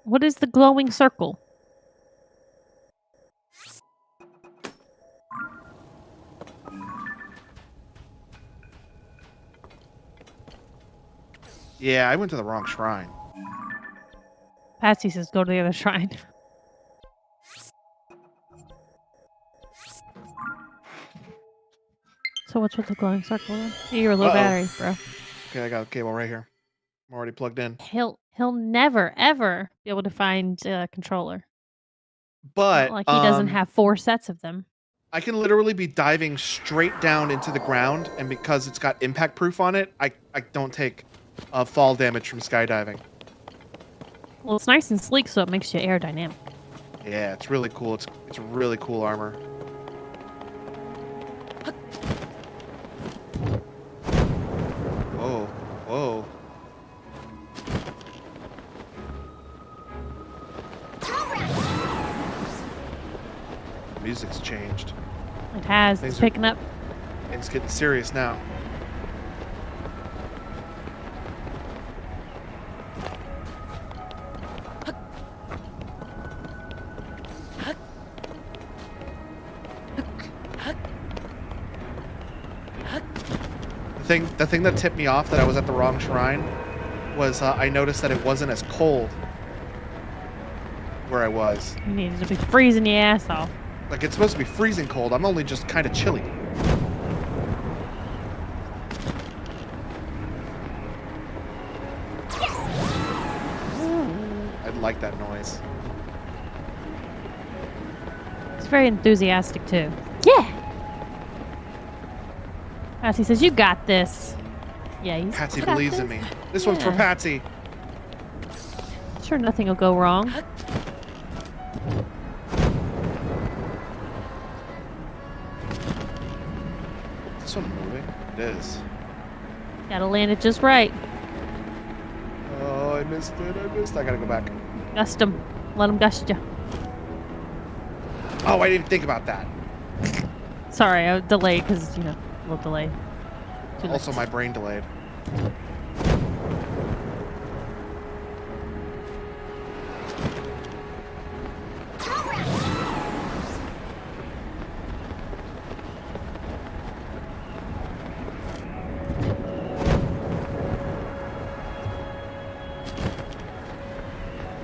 A: What is the glowing circle?
B: Yeah, I went to the wrong shrine.
A: Patsy says go to the other shrine. So what's with the glowing circle then? You're a low
B: Uh-oh.
A: battery, bro.
B: Okay, I got a cable right here. I'm already plugged in.
A: He'll never ever be able to find a controller. Not
B: But
A: like he doesn't have 4 sets of them.
B: I can literally be diving straight down into the ground, and because it's got impact proof on it, I don't take fall damage from skydiving.
A: Well, it's nice and sleek, so it makes you aerodynamic.
B: Yeah, it's really cool. It's really cool armor. Whoa, whoa. Music's changed.
A: It has.
B: Things
A: It's
B: are-
A: picking up.
B: It's getting serious now. The thing that tipped me off that I was at the wrong shrine was I noticed that it wasn't as cold where I was.
A: You needed to be freezing your ass off.
B: Like, it's supposed to be freezing cold. I'm only just kind of chilly. I like that noise.
A: It's very enthusiastic too. Yeah. Patsy says, "You got this." Yeah, he's
B: Patsy
A: got
B: believes in
A: this.
B: me. This one's for
A: Yeah.
B: Patsy.
A: Sure, nothing will go wrong.
B: Is this one moving? It is.
A: Gotta land it just right.
B: Oh, I missed it. I gotta go back.
A: Gust him. Let him gust you.
B: Oh, I didn't think about that.
A: Sorry, I delayed because, a little delayed. Too late.
B: Also, my brain delayed.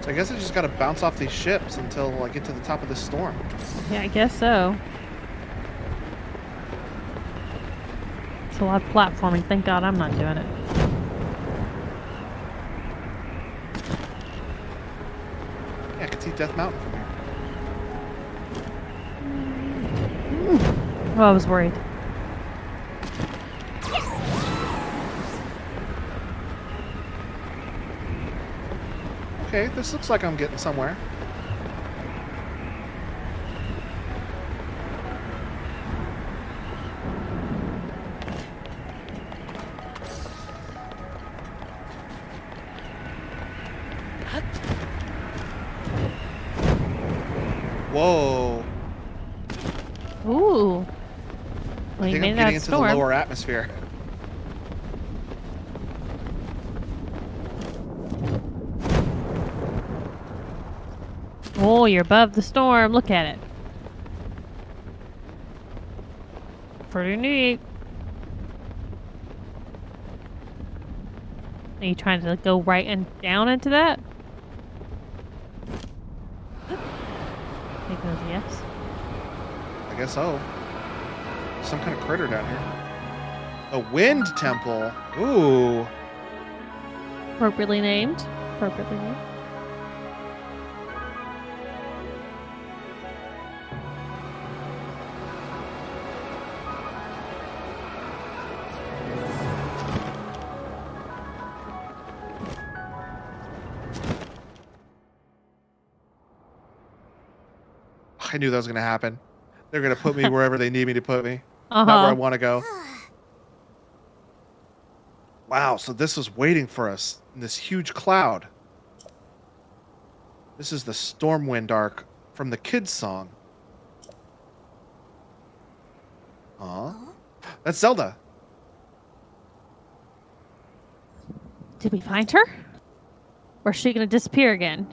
B: So I guess I just gotta bounce off these ships until I get to the top of this storm.
A: Yeah, I guess so. It's a lot of platforming. Thank God I'm not doing it.
B: Yeah, I can see Death Mountain from here.
A: Oh, I was worried.
B: Okay, this looks like I'm getting somewhere. Whoa.
A: Ooh. Well,
B: I
A: you
B: think
A: made
B: I'm
A: it out
B: getting
A: of
B: into the
A: storm.
B: lower atmosphere.
A: Oh, you're above the storm. Look at it. Pretty neat. Are you trying to go right and down into that? It goes yes.
B: I guess so. Some kind of critter down here. A wind temple. Ooh.
A: Appropriately named. Appropriately named.
B: I knew that was going to happen. They're going to put me wherever they need me to put me.
A: Uh-huh.
B: Not where I want to go. Wow, so this was waiting for us in this huge cloud. This is the Stormwind arc from the kids' song. Huh? That's Zelda.
A: Did we find her? Or is she gonna disappear again?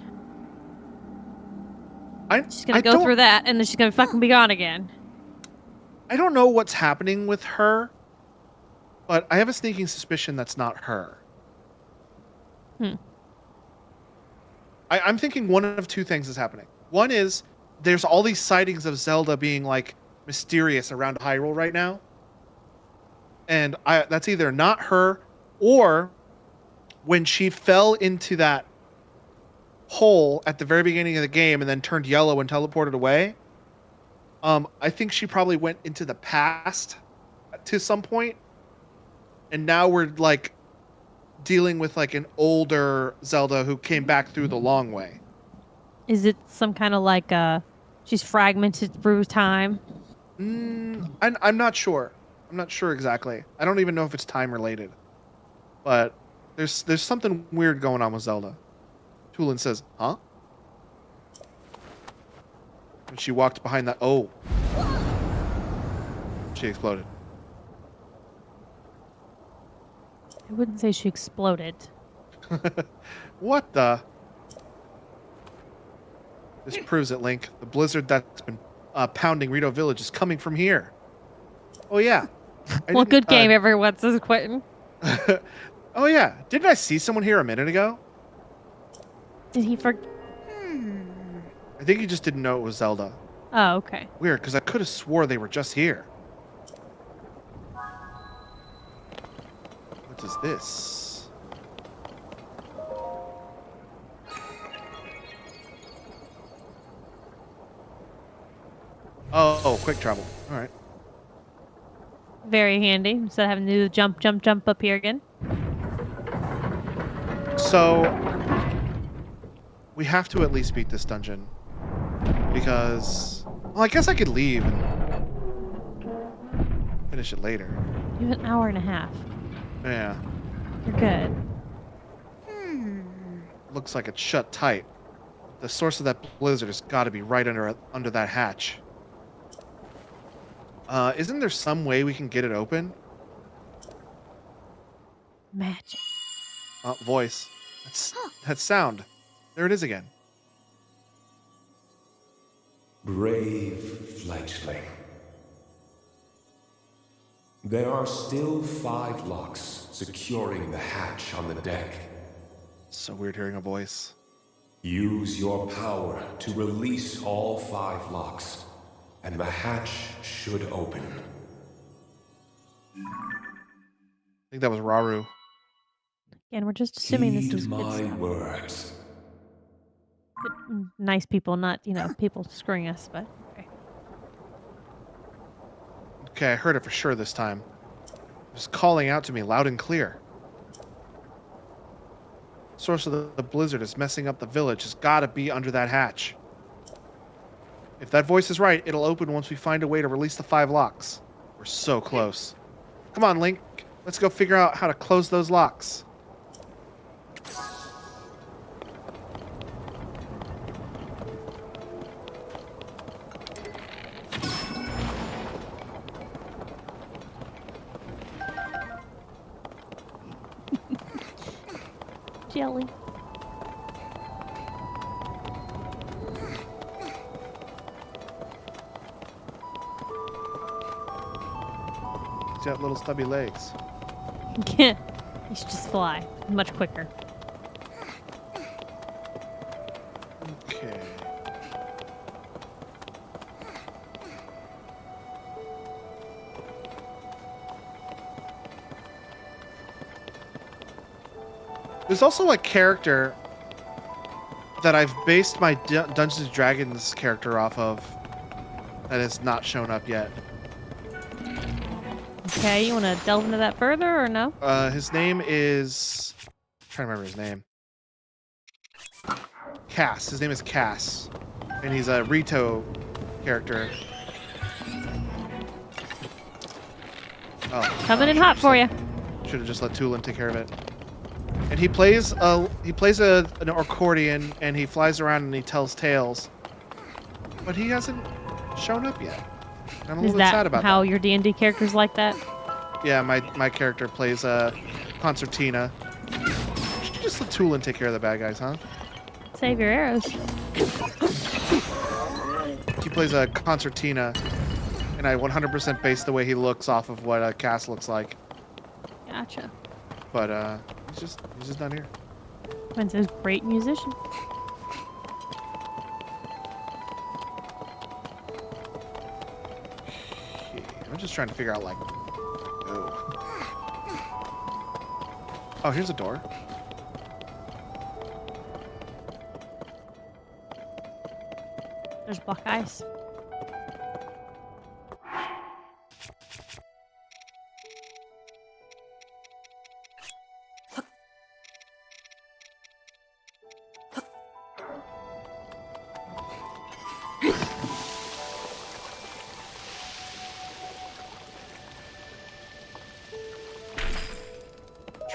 A: She's gonna go through that, and then she's gonna fucking be gone again.
B: I don't know what's happening with her, but I have a sneaking suspicion that's not her. I'm thinking one of two things is happening. One is there's all these sightings of Zelda being like mysterious around Hyrule right now. And that's either not her, or when she fell into that hole at the very beginning of the game and then turned yellow and teleported away. I think she probably went into the past to some point, and now we're like dealing with like an older Zelda who came back through the long way.
A: Is it some kind of like she's fragmented through time?
B: I'm not sure. I'm not sure exactly. I don't even know if it's time related. But there's something weird going on with Zelda. Tulin says, huh? When she walked behind that... Oh. She exploded.
A: I wouldn't say she exploded.
B: What the... This proves it, Link. The blizzard that's been pounding Rito Village is coming from here. Oh, yeah.
A: Well, good game, everyone, says Quentin.
B: Oh, yeah. Didn't I see someone here a minute ago?
A: Did he forget?
B: I think he just didn't know it was Zelda.
A: Oh, okay.
B: Weird, because I could have swore they were just here. What is this? Oh, quick travel. All right.
A: Very handy. Instead of having to do the jump up here again.
B: So, we have to at least beat this dungeon. Because, well, I guess I could leave and finish it later.
A: You have an hour and a half.
B: Yeah.
A: You're good.
B: Looks like it's shut tight. The source of that blizzard has got to be right under that hatch. Isn't there some way we can get it open?
A: Magic.
B: Voice. That's sound. There it is again.
F: Brave fledgling. There are still 5 locks securing the hatch on the deck.
B: So weird hearing a voice.
F: Use your power to release all 5 locks, and the hatch should open.
B: I think that was Raru.
A: Again, we're just assuming this
F: Heed
A: is good
F: my
A: stuff.
F: words.
A: Nice people, not, people screwing us, but okay.
B: Okay, I heard it for sure this time. It was calling out to me loud and clear. Source of the blizzard is messing up the village. Has got to be under that hatch. If that voice is right, it'll open once we find a way to release the 5 locks. We're so close. Come on, Link. Let's go figure out how to close those locks.
A: Jelly.
B: He's got little stubby legs.
A: You should just fly. Much quicker.
B: Okay. There's also a character that I've based my Dungeons and Dragons character off of that has not shown up yet.
A: Okay, you want to delve into that further or no?
B: His name is... I'm trying to remember his name. Cass. His name is Cass. And he's a Rito character. Oh,
A: Coming in hot for you.
B: should have just let Tulin take care of it. And he plays an accordion, and he flies around and he tells tales. But he hasn't shown up yet. I'm a
A: Is
B: little bit sad
A: that
B: about
A: how
B: that.
A: your D&D character's like that?
B: Yeah, my character plays a concertina. Should just let Tulin take care of the bad guys, huh?
A: Save your arrows.
B: He plays a concertina, and I 100% base the way he looks off of what a Cass looks like.
A: Gotcha.
B: But he's just not here.
A: Quinn says, great musician.
B: I'm just trying to figure out, like... Oh, here's a door.
A: There's black ice.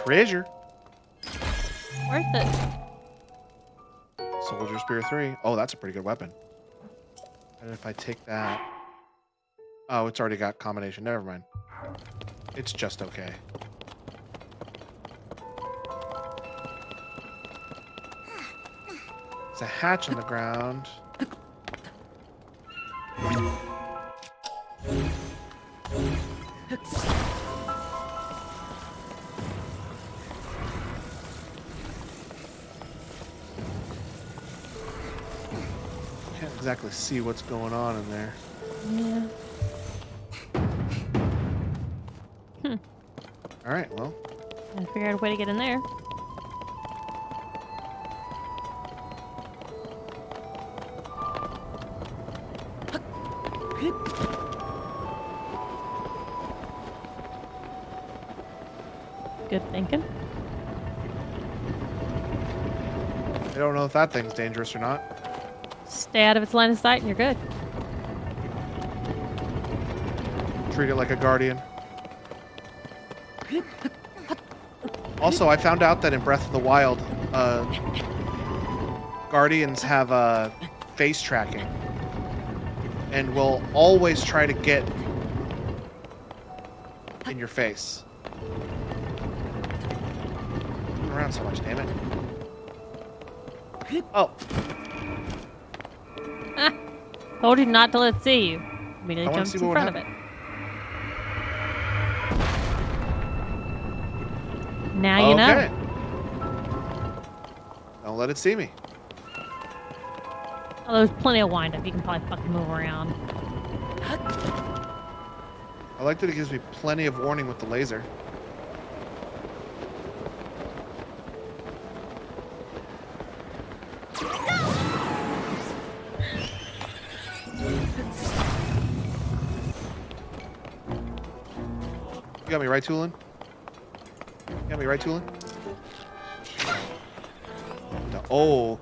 B: Treasure.
A: Worth it.
B: Soldier Spear 3. Oh, that's a pretty good weapon. And if I take that... Oh, it's already got combination. Never mind. It's just okay. There's a hatch on the ground. Can't exactly see what's going on in there.
A: Yeah.
B: All right, well,
A: Gotta figure out a way to get in there. Good thinking.
B: I don't know if that thing's dangerous or not.
A: Stay out of its line of sight and you're good.
B: Treat it like a guardian. Also, I found out that in Breath of the Wild, guardians have face tracking and will always try to get in your face. Moving around so much, damn it. Oh,
A: Told you not to let it see you. Immediately
B: I wanna
A: jumps
B: see
A: in
B: what
A: front of
B: would
A: it. Now you know.
B: okay. Don't let it see me.
A: Although there's plenty of wind up. You can probably fucking move around.
B: I like that it gives me plenty of warning with the laser. You got me right, Tulin? You got me right, Tulin? No. Oh.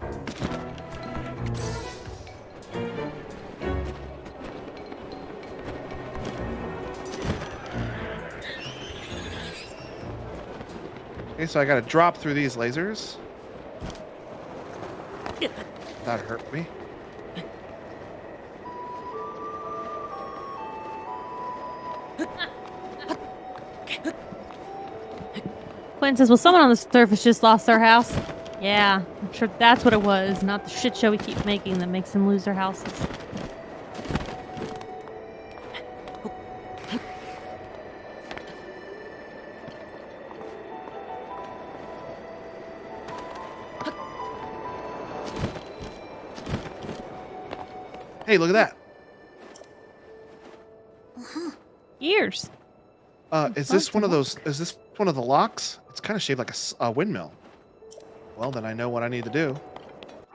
B: Okay, so I gotta drop through these lasers. That hurt me.
A: Quentin says, well, someone on the surface just lost their house. Yeah, I'm sure that's what it was, not the shit show we keep making that makes them lose their houses.
B: Hey, look at that.
A: Years.
B: Is this one of those? Is this one of the locks? It's kind of shaped like a windmill. Well, then I know what I need to do.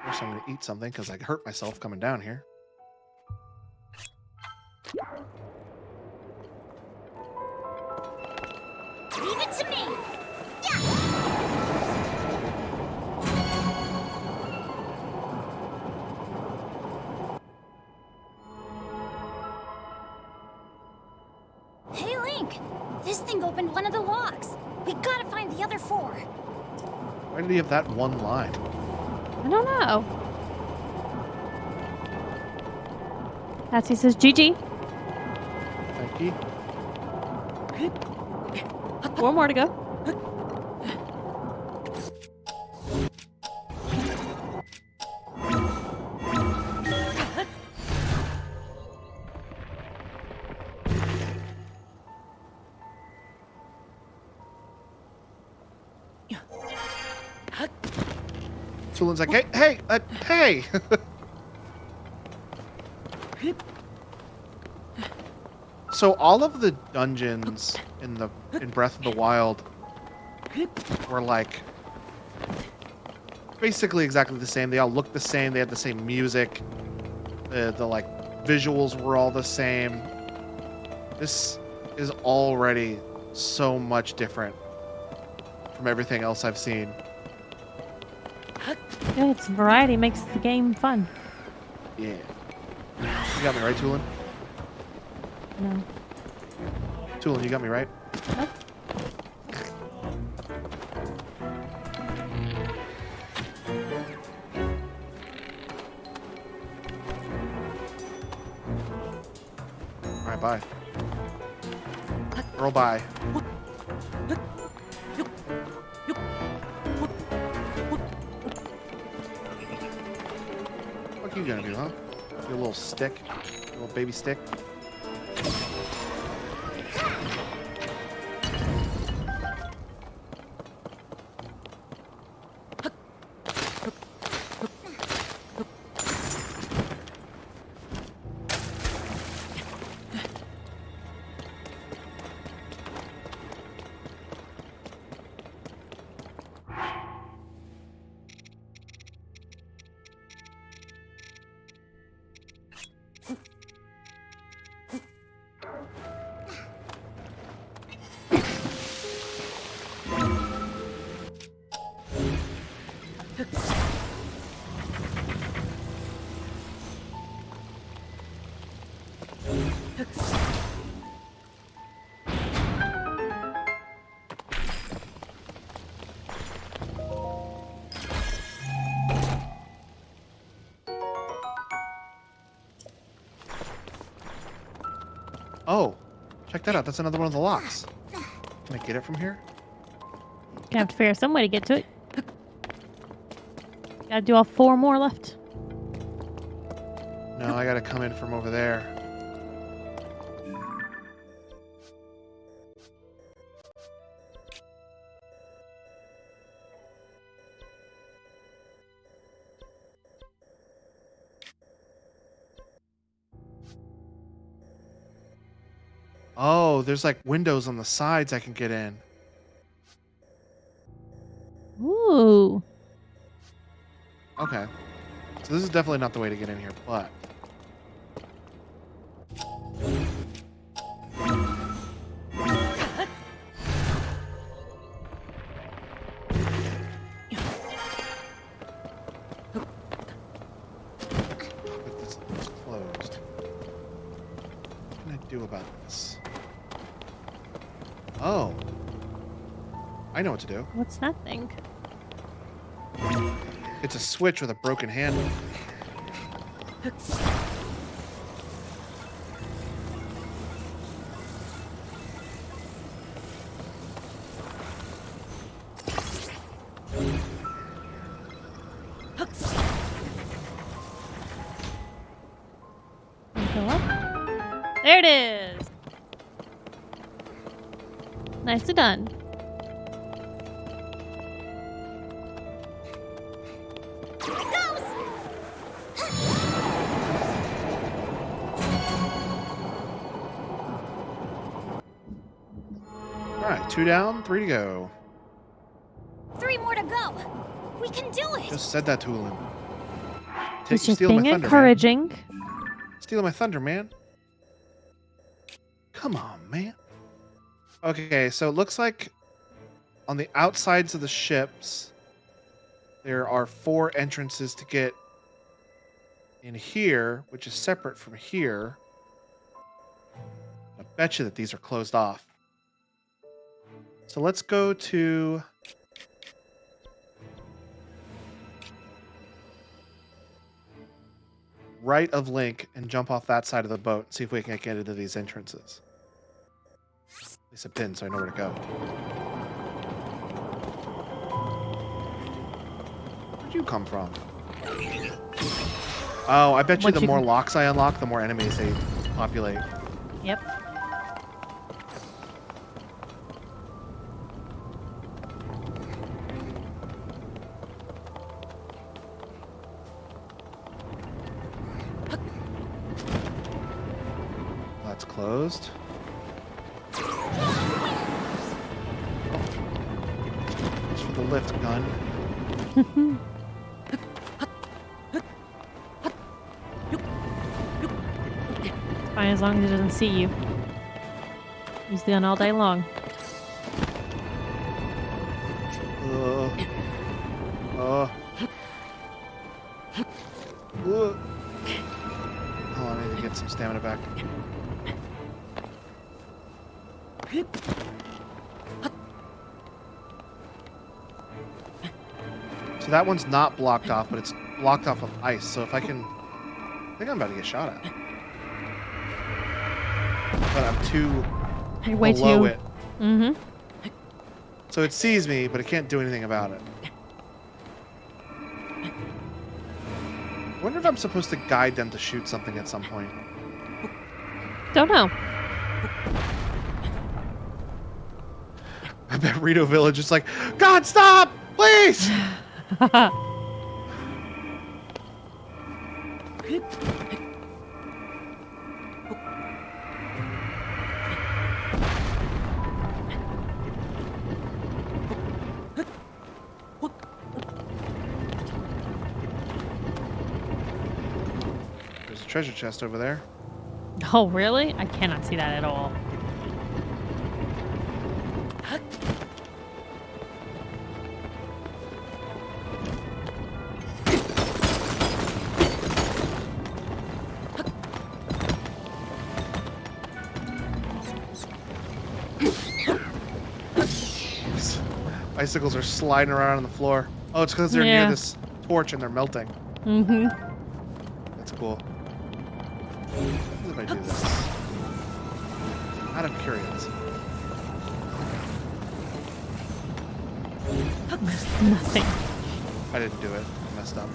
B: First, I'm gonna eat something because I hurt myself coming down here.
E: Leave it to me. Hey, Link. This thing opened one of the locks. We gotta find the other 4.
B: Why did he have that one line?
A: I don't know. Patsy says, GG.
B: Thank you.
A: 4 more to go.
B: Tulin's like, hey, hey! So all of the dungeons in Breath of the Wild were like basically exactly the same. They all looked the same. They had the same music. The like visuals were all the same. This is already so much different from everything else I've seen.
A: Yeah, it's variety makes the game fun.
B: Yeah. You got me right, Tulin?
A: No.
B: Tulin, you got me right?
A: Nope.
B: Alright, bye. Girl, bye. What are you gonna do, huh? Your little stick? Your little baby stick? Oh, check that out. That's another one of the locks. Can I get it from here?
A: Gonna have to figure out some way to get to it. Gotta do all 4 more left.
B: No, I gotta come in from over there. Oh, there's like windows on the sides I can get in.
A: Ooh.
B: Okay. So this is definitely not the way to get in here, but... But this is closed. What can I do about this? Oh. I know what to do.
A: What's that thing?
B: It's a switch with a broken handle.
A: Go up. There it is. Nicely done.
E: Here it goes!
B: All right, 2 down, 3 to go.
E: 3 more to go. We can do it.
B: Just said that to him.
A: He's just
B: stealing
A: being
B: my thunder,
A: encouraging.
B: man. Stealing my thunder, man. Come on, man. Okay, so it looks like on the outsides of the ships, there are 4 entrances to get in here, which is separate from here. I bet you that these are closed off. So let's go to... right of Link and jump off that side of the boat and see if we can get into these entrances. At least a pin so I know where to go. Where'd you come from? Oh, I bet you
A: What
B: the
A: you
B: more
A: can-
B: locks I unlock, the more enemies they populate.
A: Yep.
B: That's closed. It's for the lift gun.
A: Fine as long as it doesn't see you. Use the gun all day long.
B: Uh. Hold on, I need to get some stamina back. So that one's not blocked off, but it's blocked off of ice. So if I can... I think I'm about to get shot at. But I'm too
A: You're way
B: below
A: too.
B: it.
A: Mm-hmm.
B: So it sees me, but it can't do anything about it. I wonder if I'm supposed to guide them to shoot something at some point.
A: Don't know.
B: I bet Rito Village is like, God, stop! Please! There's a treasure chest over there.
A: Oh, really? I cannot see that at all.
B: These icicles are sliding around on the floor. Oh, it's because they're near this torch and they're melting.
A: Mm-hmm.
B: That's cool. What if I do this? Out of curiosity.
A: Nothing.
B: I didn't do it. I messed up.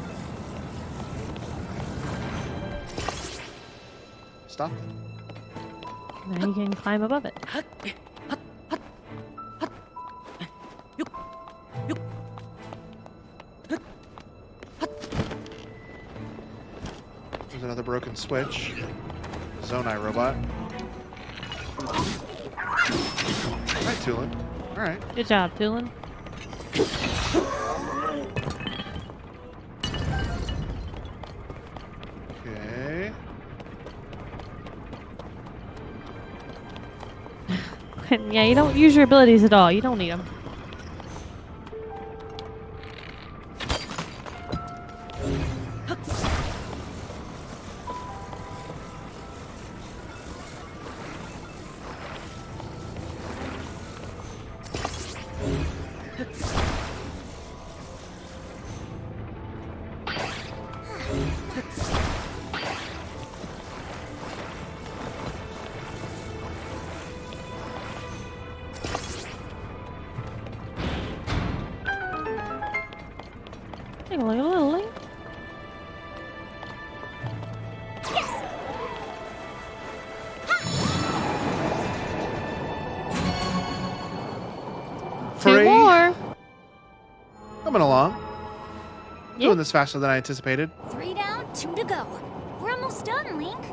B: Stop it.
A: Now you can climb above it.
B: There's another broken switch. Zonai robot. Alright, Tulin. Alright.
A: Good job, Tulin.
B: Okay.
A: Yeah, you don't use your abilities at all. You don't need them. Two
B: Free.
A: more.
B: Coming along.
A: Yeah.
B: Doing this faster than I anticipated.
E: 3 down, 2 to go. We're almost done, Link.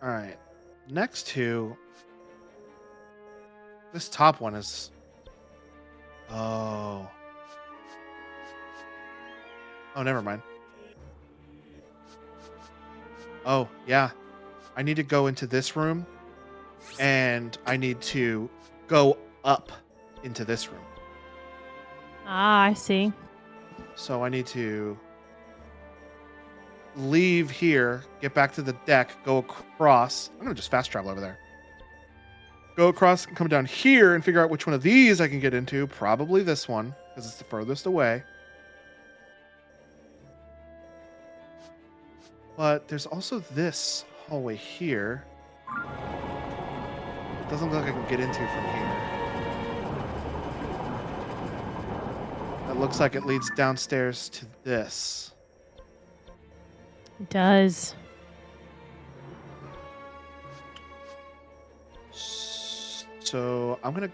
B: Alright. Next two. This top one is. Oh. Oh, never mind. Oh, yeah. I need to go into this room. And I need to go up into this room.
A: Ah, I see.
B: So I need to leave here, get back to the deck, go across. I'm going to just fast travel over there. Go across and come down here and figure out which one of these I can get into. Probably this one, because it's the furthest away. But there's also this hallway here. It doesn't look like I can get into from here. It looks like it leads downstairs to this.
A: It does.
B: So I'm gonna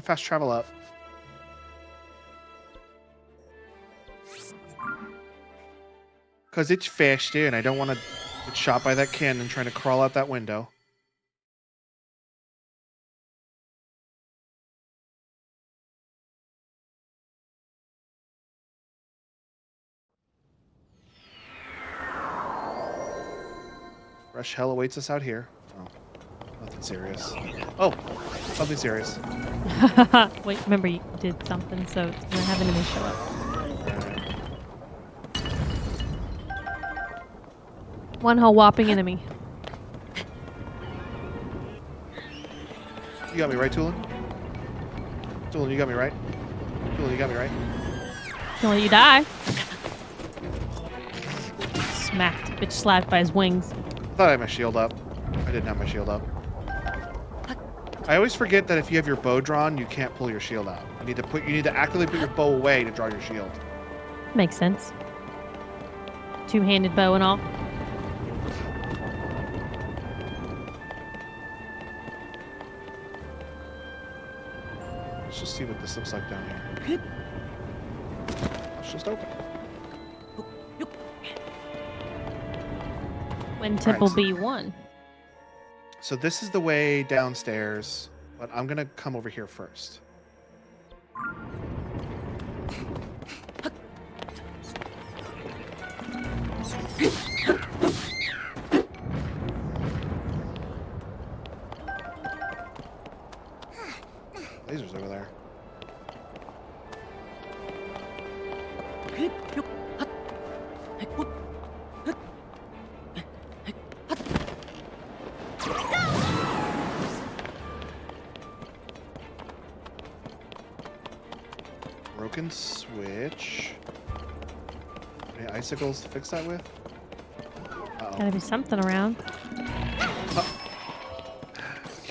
B: fast travel up. Cause it's faster and I don't want to get shot by that cannon trying to crawl out that window. Fresh hell awaits us out here. Oh, nothing serious. Oh, something serious.
A: Wait, remember you did something, so it's gonna have enemies show up. One whole whopping enemy.
B: You got me right, Tulin? Tulin, you got me right? Tulin, you got me right?
A: Don't let you die. Smacked. Bitch slapped by his wings.
B: I thought I had my shield up. I didn't have my shield up. I always forget that if you have your bow drawn, you can't pull your shield out. You need to actively put your bow away to draw your shield.
A: Makes sense. Two-handed bow and all.
B: Let's just see what this looks like down here. It's just open.
A: When Temple
B: Alright,
A: B1.
B: So this is the way downstairs, but I'm gonna come over here first. Lasers over there. Broken switch. Any icicles to fix that with? Uh-oh.
A: Gotta be something around.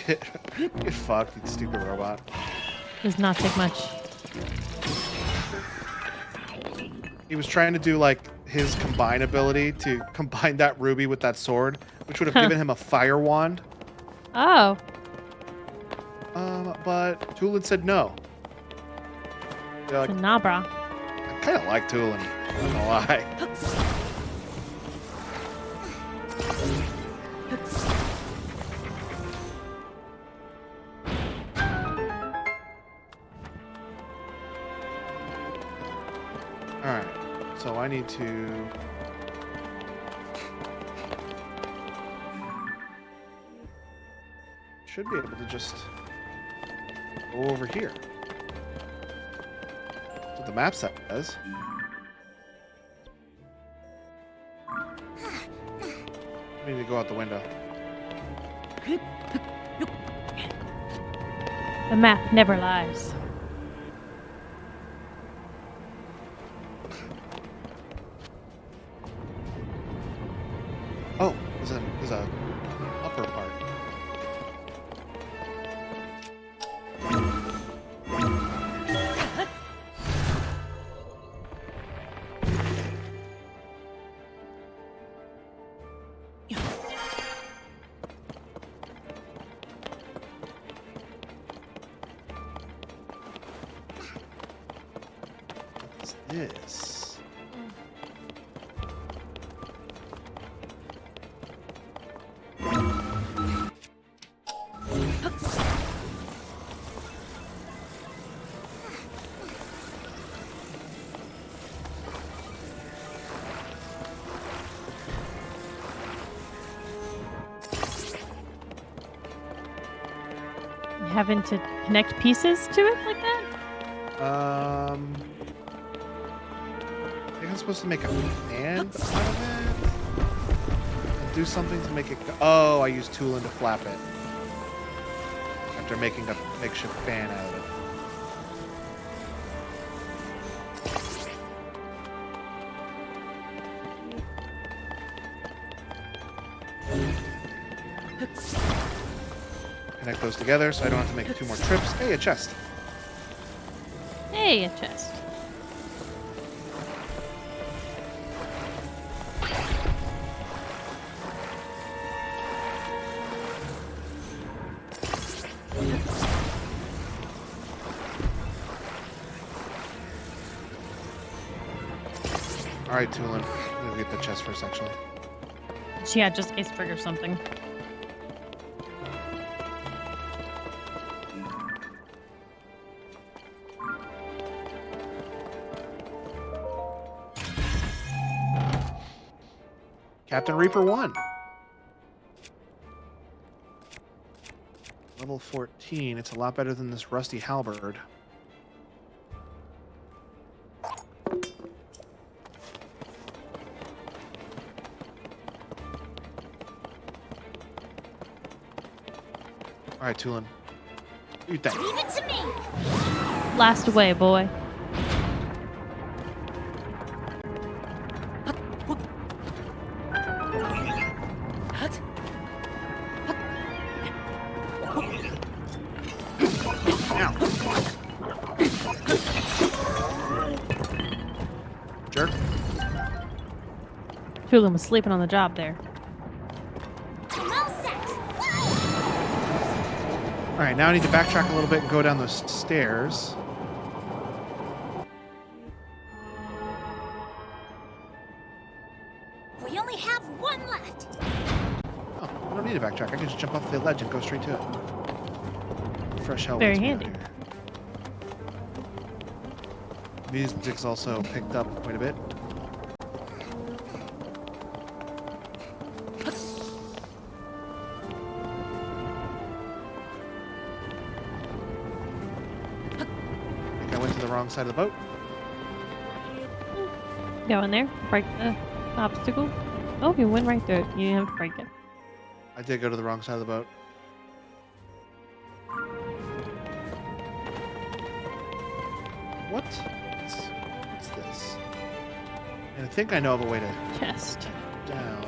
B: Get fucked, you stupid robot.
A: Does not take much.
B: He was trying to do like his combine ability to combine that ruby with that sword, which would have given him a fire wand.
A: Oh.
B: But Tulin said no. They're
A: It's
B: like,
A: a Nabra.
B: I kind of like Tulin. I'm not gonna lie. All right. So I need to. Should be able to just go over here. That's what the map says. I need to go out the window.
A: The map never lies.
B: Oh, there's a upper part. What's this?
A: Having to connect pieces to it like that?
B: I think I'm supposed to make a fan out of it. And do something to make it go. Oh, I used Tulin to flap it. After making a makeshift fan out of it. Connect those together so I don't have to make 2 more trips. Hey, a chest.
A: Hey, a chest.
B: Alright, Tulin. I'm gonna get the chest first, actually.
A: Yeah, just in case it triggers something.
B: Captain Reaper 1. Level 14. It's a lot better than this rusty halberd. Alright, Tulin. What do you think?
E: Leave it to me.
A: Blast away, boy.
B: Jerk.
A: Tulin was sleeping on the job there.
E: I'm all set.
B: Alright, now I need to backtrack a little bit and go down those stairs.
E: We only have 1 left.
B: Oh, I don't need to backtrack. I can just jump off the ledge and go straight to it. Fresh hell.
A: Very
B: waits me out
A: handy.
B: here. Music's also picked up quite a bit. I think I went to the wrong side of the boat.
A: Go in there, break the obstacle. Oh, you went right through it. You didn't have to break it.
B: I did go to the wrong side of the boat. What's this? And I think I know of a way to
A: Chest.
B: down.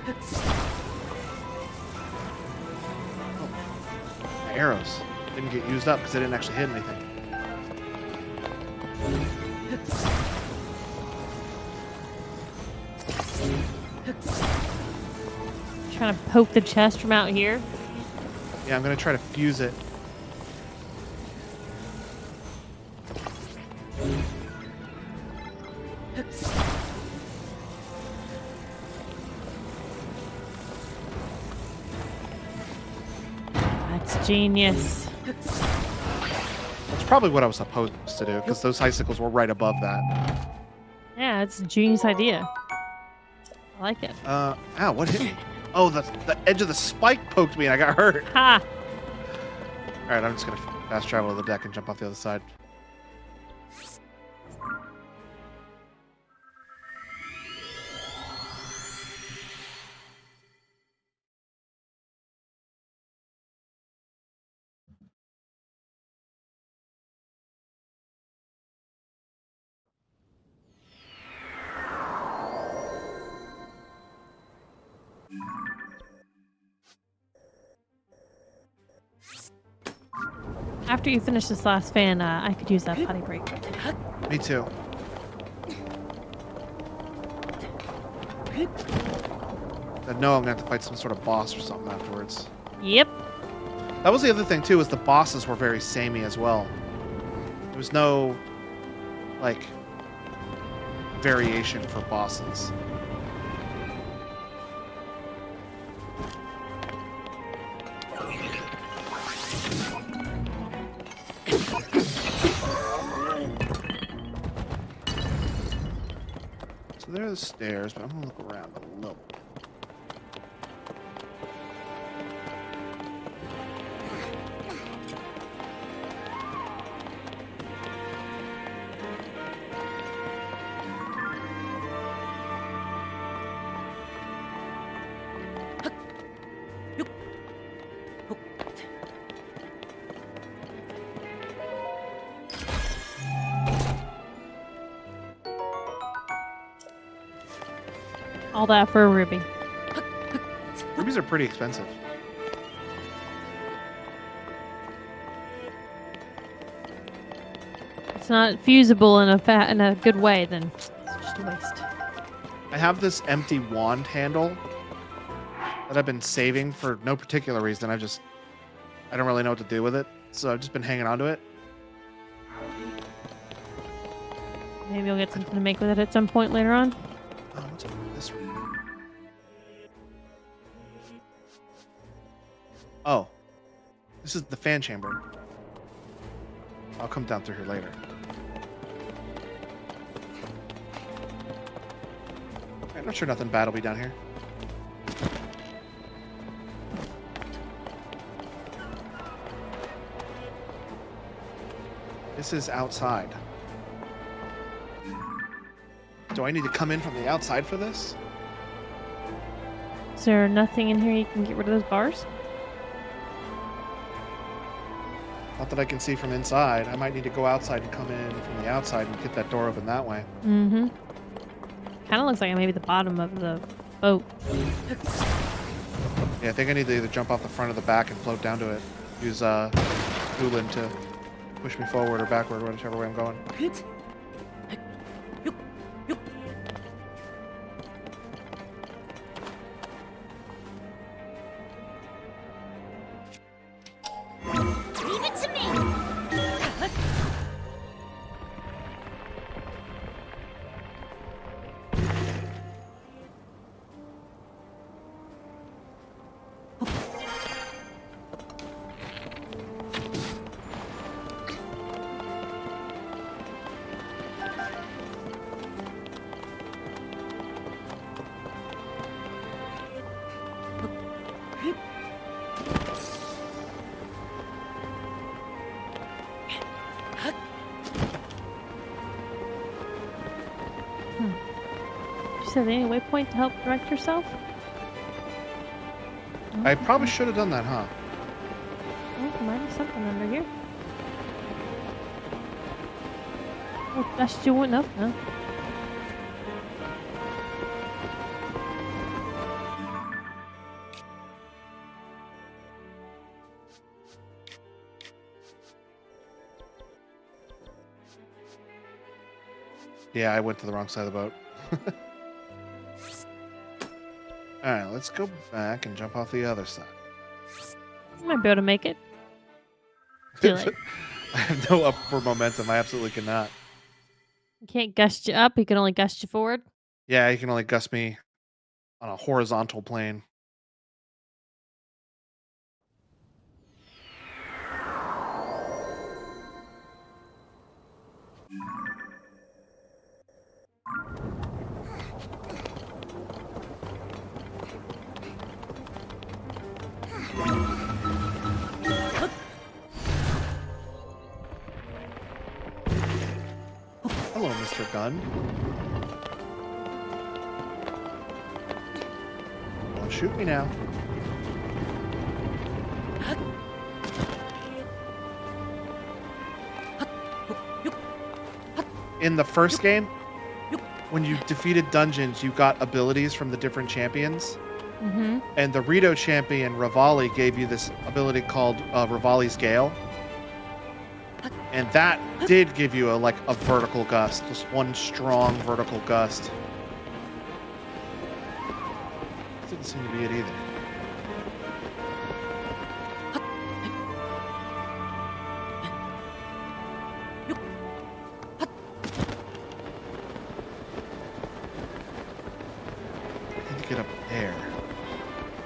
B: My arrows didn't get used up because they didn't actually hit anything.
A: Trying to poke the chest from out here.
B: Yeah, I'm gonna try to fuse it.
A: That's genius.
B: That's probably what I was supposed to do because those icicles were right above that.
A: Yeah, it's a genius idea. I like it.
B: Ow, what hit me? Oh, the edge of the spike poked me and I got hurt.
A: Ha!
B: All right, I'm just gonna fast travel to the deck and jump off the other side.
A: After you finish this last fan, I could use that potty break.
B: Me too. I know I'm gonna have to fight some sort of boss or something afterwards.
A: Yep.
B: That was the other thing too, is the bosses were very samey as well. There was no, like, variation for bosses. So there are the stairs, but I'm gonna look around a little.
A: All that for a ruby.
B: Rubies are pretty expensive.
A: It's not fusible in a good way, then it's just a waste.
B: I have this empty wand handle that I've been saving for no particular reason. I don't really know what to do with it, so I've just been hanging on to it.
A: Maybe you'll get something to make with it at some point later on.
B: Oh, what's up with this room? Oh, this is the fan chamber. I'll come down through here later. I'm not sure nothing bad will be down here. This is outside. Do I need to come in from the outside for this?
A: Is there nothing in here you can get rid of those bars?
B: Not that I can see from inside. I might need to go outside and come in from the outside and get that door open that way.
A: Mm-hmm. Kind of looks like maybe the bottom of the boat.
B: Yeah, I think I need to either jump off the front or the back and float down to it. Use Bokoblin to push me forward or backward, whichever way I'm going.
E: Leave it to me!
A: Is there any waypoint to help direct yourself?
B: I probably should have done that, huh?
A: Oh, there might be something under here. Oh, that's you went up, huh?
B: Yeah, I went to the wrong side of the boat. All right, let's go back and jump off the other side.
A: You might be able to make it. Too late.
B: I have no upward momentum. I absolutely cannot.
A: You can't gust you up. You can only gust you forward.
B: Yeah, you can only gust me on a horizontal plane. Hello, Mr. Gunn. Don't shoot me now. In the first game, when you defeated dungeons, you got abilities from the different champions.
A: Mm-hmm.
B: And the Rito champion, Rivali, gave you this ability called Rivali's Gale. And that did give you a vertical gust. Just one strong vertical gust. This didn't seem to be it either. I need to get up there.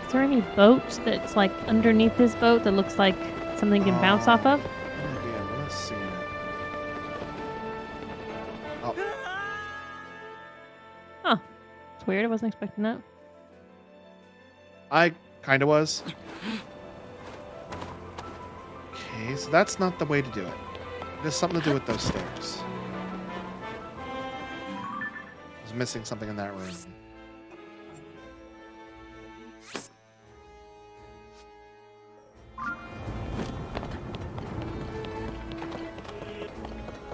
A: Is there any boat that's like underneath this boat that looks like something you can bounce off of?
B: No idea. Let's see it. Oh,
A: Huh. It's weird. I wasn't expecting that.
B: I kind of was. Okay, so that's not the way to do it. There's something to do with those stairs. I was missing something in that room.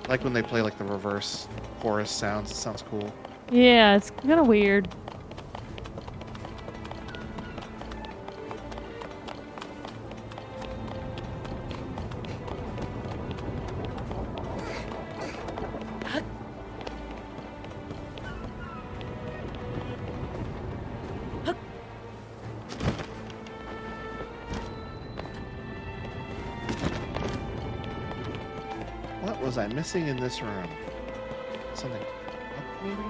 B: Like when they play like the reverse chorus sounds. It sounds cool.
A: Yeah, it's kind of weird.
B: What was I missing in this room? Something up, maybe?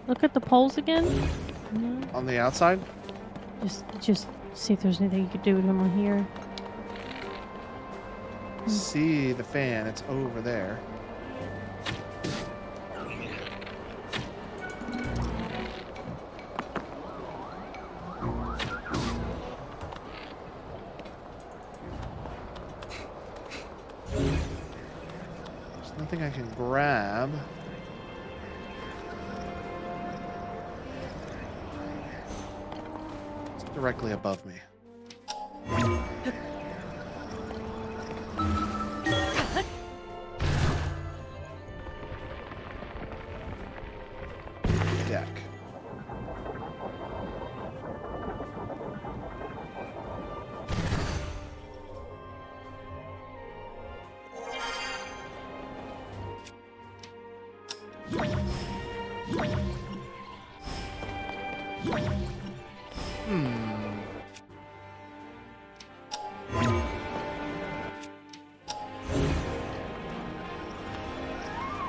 A: Look at the poles again. No.
B: On the outside?
A: Just see if there's anything you could do with them on here.
B: See the fan. It's over there. There's nothing I can grab. It's directly above me. Deck.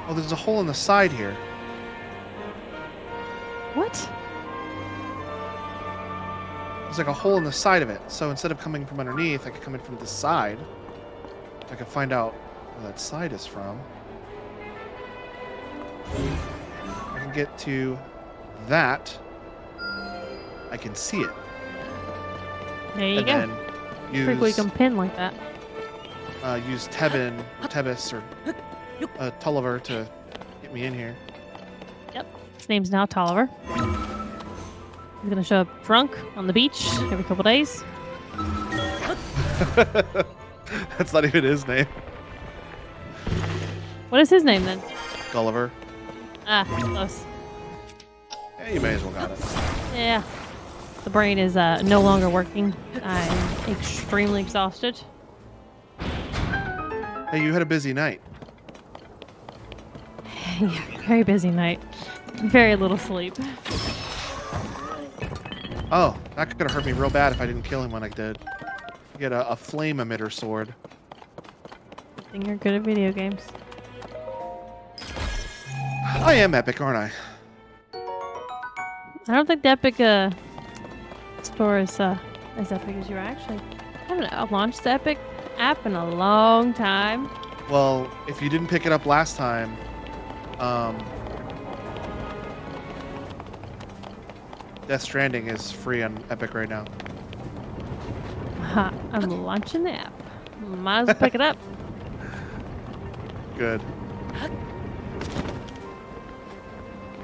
B: Oh, there's a hole in the side here.
A: What?
B: There's like a hole in the side of it. So instead of coming from underneath, I could come in from this side. I could find out where that side is from. I can get to that. I can see it.
A: There you
B: And
A: go.
B: then
A: Pretty cool you can pin like that.
B: use Tebin, or Tebis, or Tulliver to get me in here.
A: Yep. His name's now Tolliver. He's gonna show up drunk on the beach every couple days.
B: That's not even his name.
A: What is his name then?
B: Gulliver.
A: Ah, close.
B: Yeah, you may as well got it.
A: Yeah. The brain is no longer working. I'm extremely exhausted.
B: Hey, you had a busy night.
A: Yeah, very busy night. Very little sleep.
B: Oh, that could have hurt me real bad if I didn't kill him when I did. Get a flame emitter sword.
A: Good thing you're good at video games.
B: I am epic, aren't I?
A: I don't think the Epic store is as epic as you are actually. I haven't launched the Epic app in a long time.
B: Well, if you didn't pick it up last time, Death Stranding is free on Epic right now.
A: I'm launching the app. Might as well pick it up.
B: Good.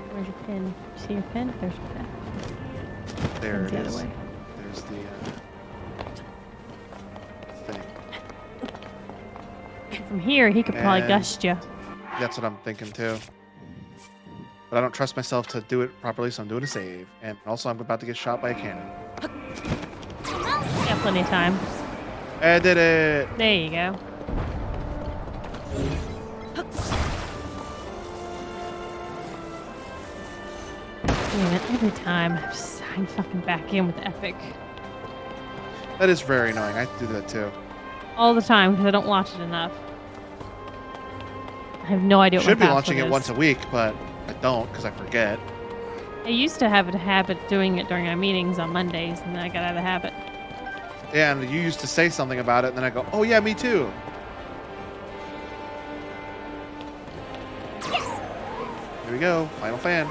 A: Where's your pin? See your pin? There's your pin.
B: There
A: Pin's
B: it
A: the other
B: is.
A: way.
B: There's the thing.
A: From here, he could probably
B: And-
A: gust you.
B: That's what I'm thinking too. But I don't trust myself to do it properly, so I'm doing a save. And also, I'm about to get shot by a cannon.
A: Got plenty of time.
B: I did it!
A: There you go. Damn it, every time I just sign fucking back in with Epic.
B: That is very annoying. I do that too.
A: All the time because I don't watch it enough. I have no idea what
B: Should
A: my
B: be launching
A: password
B: it
A: is.
B: once a week, but I don't because I forget.
A: I used to have a habit doing it during our meetings on Mondays, and then I got out of the habit.
B: Yeah, and you used to say something about it, and then I go, oh yeah, me too. Here we go. Final fan.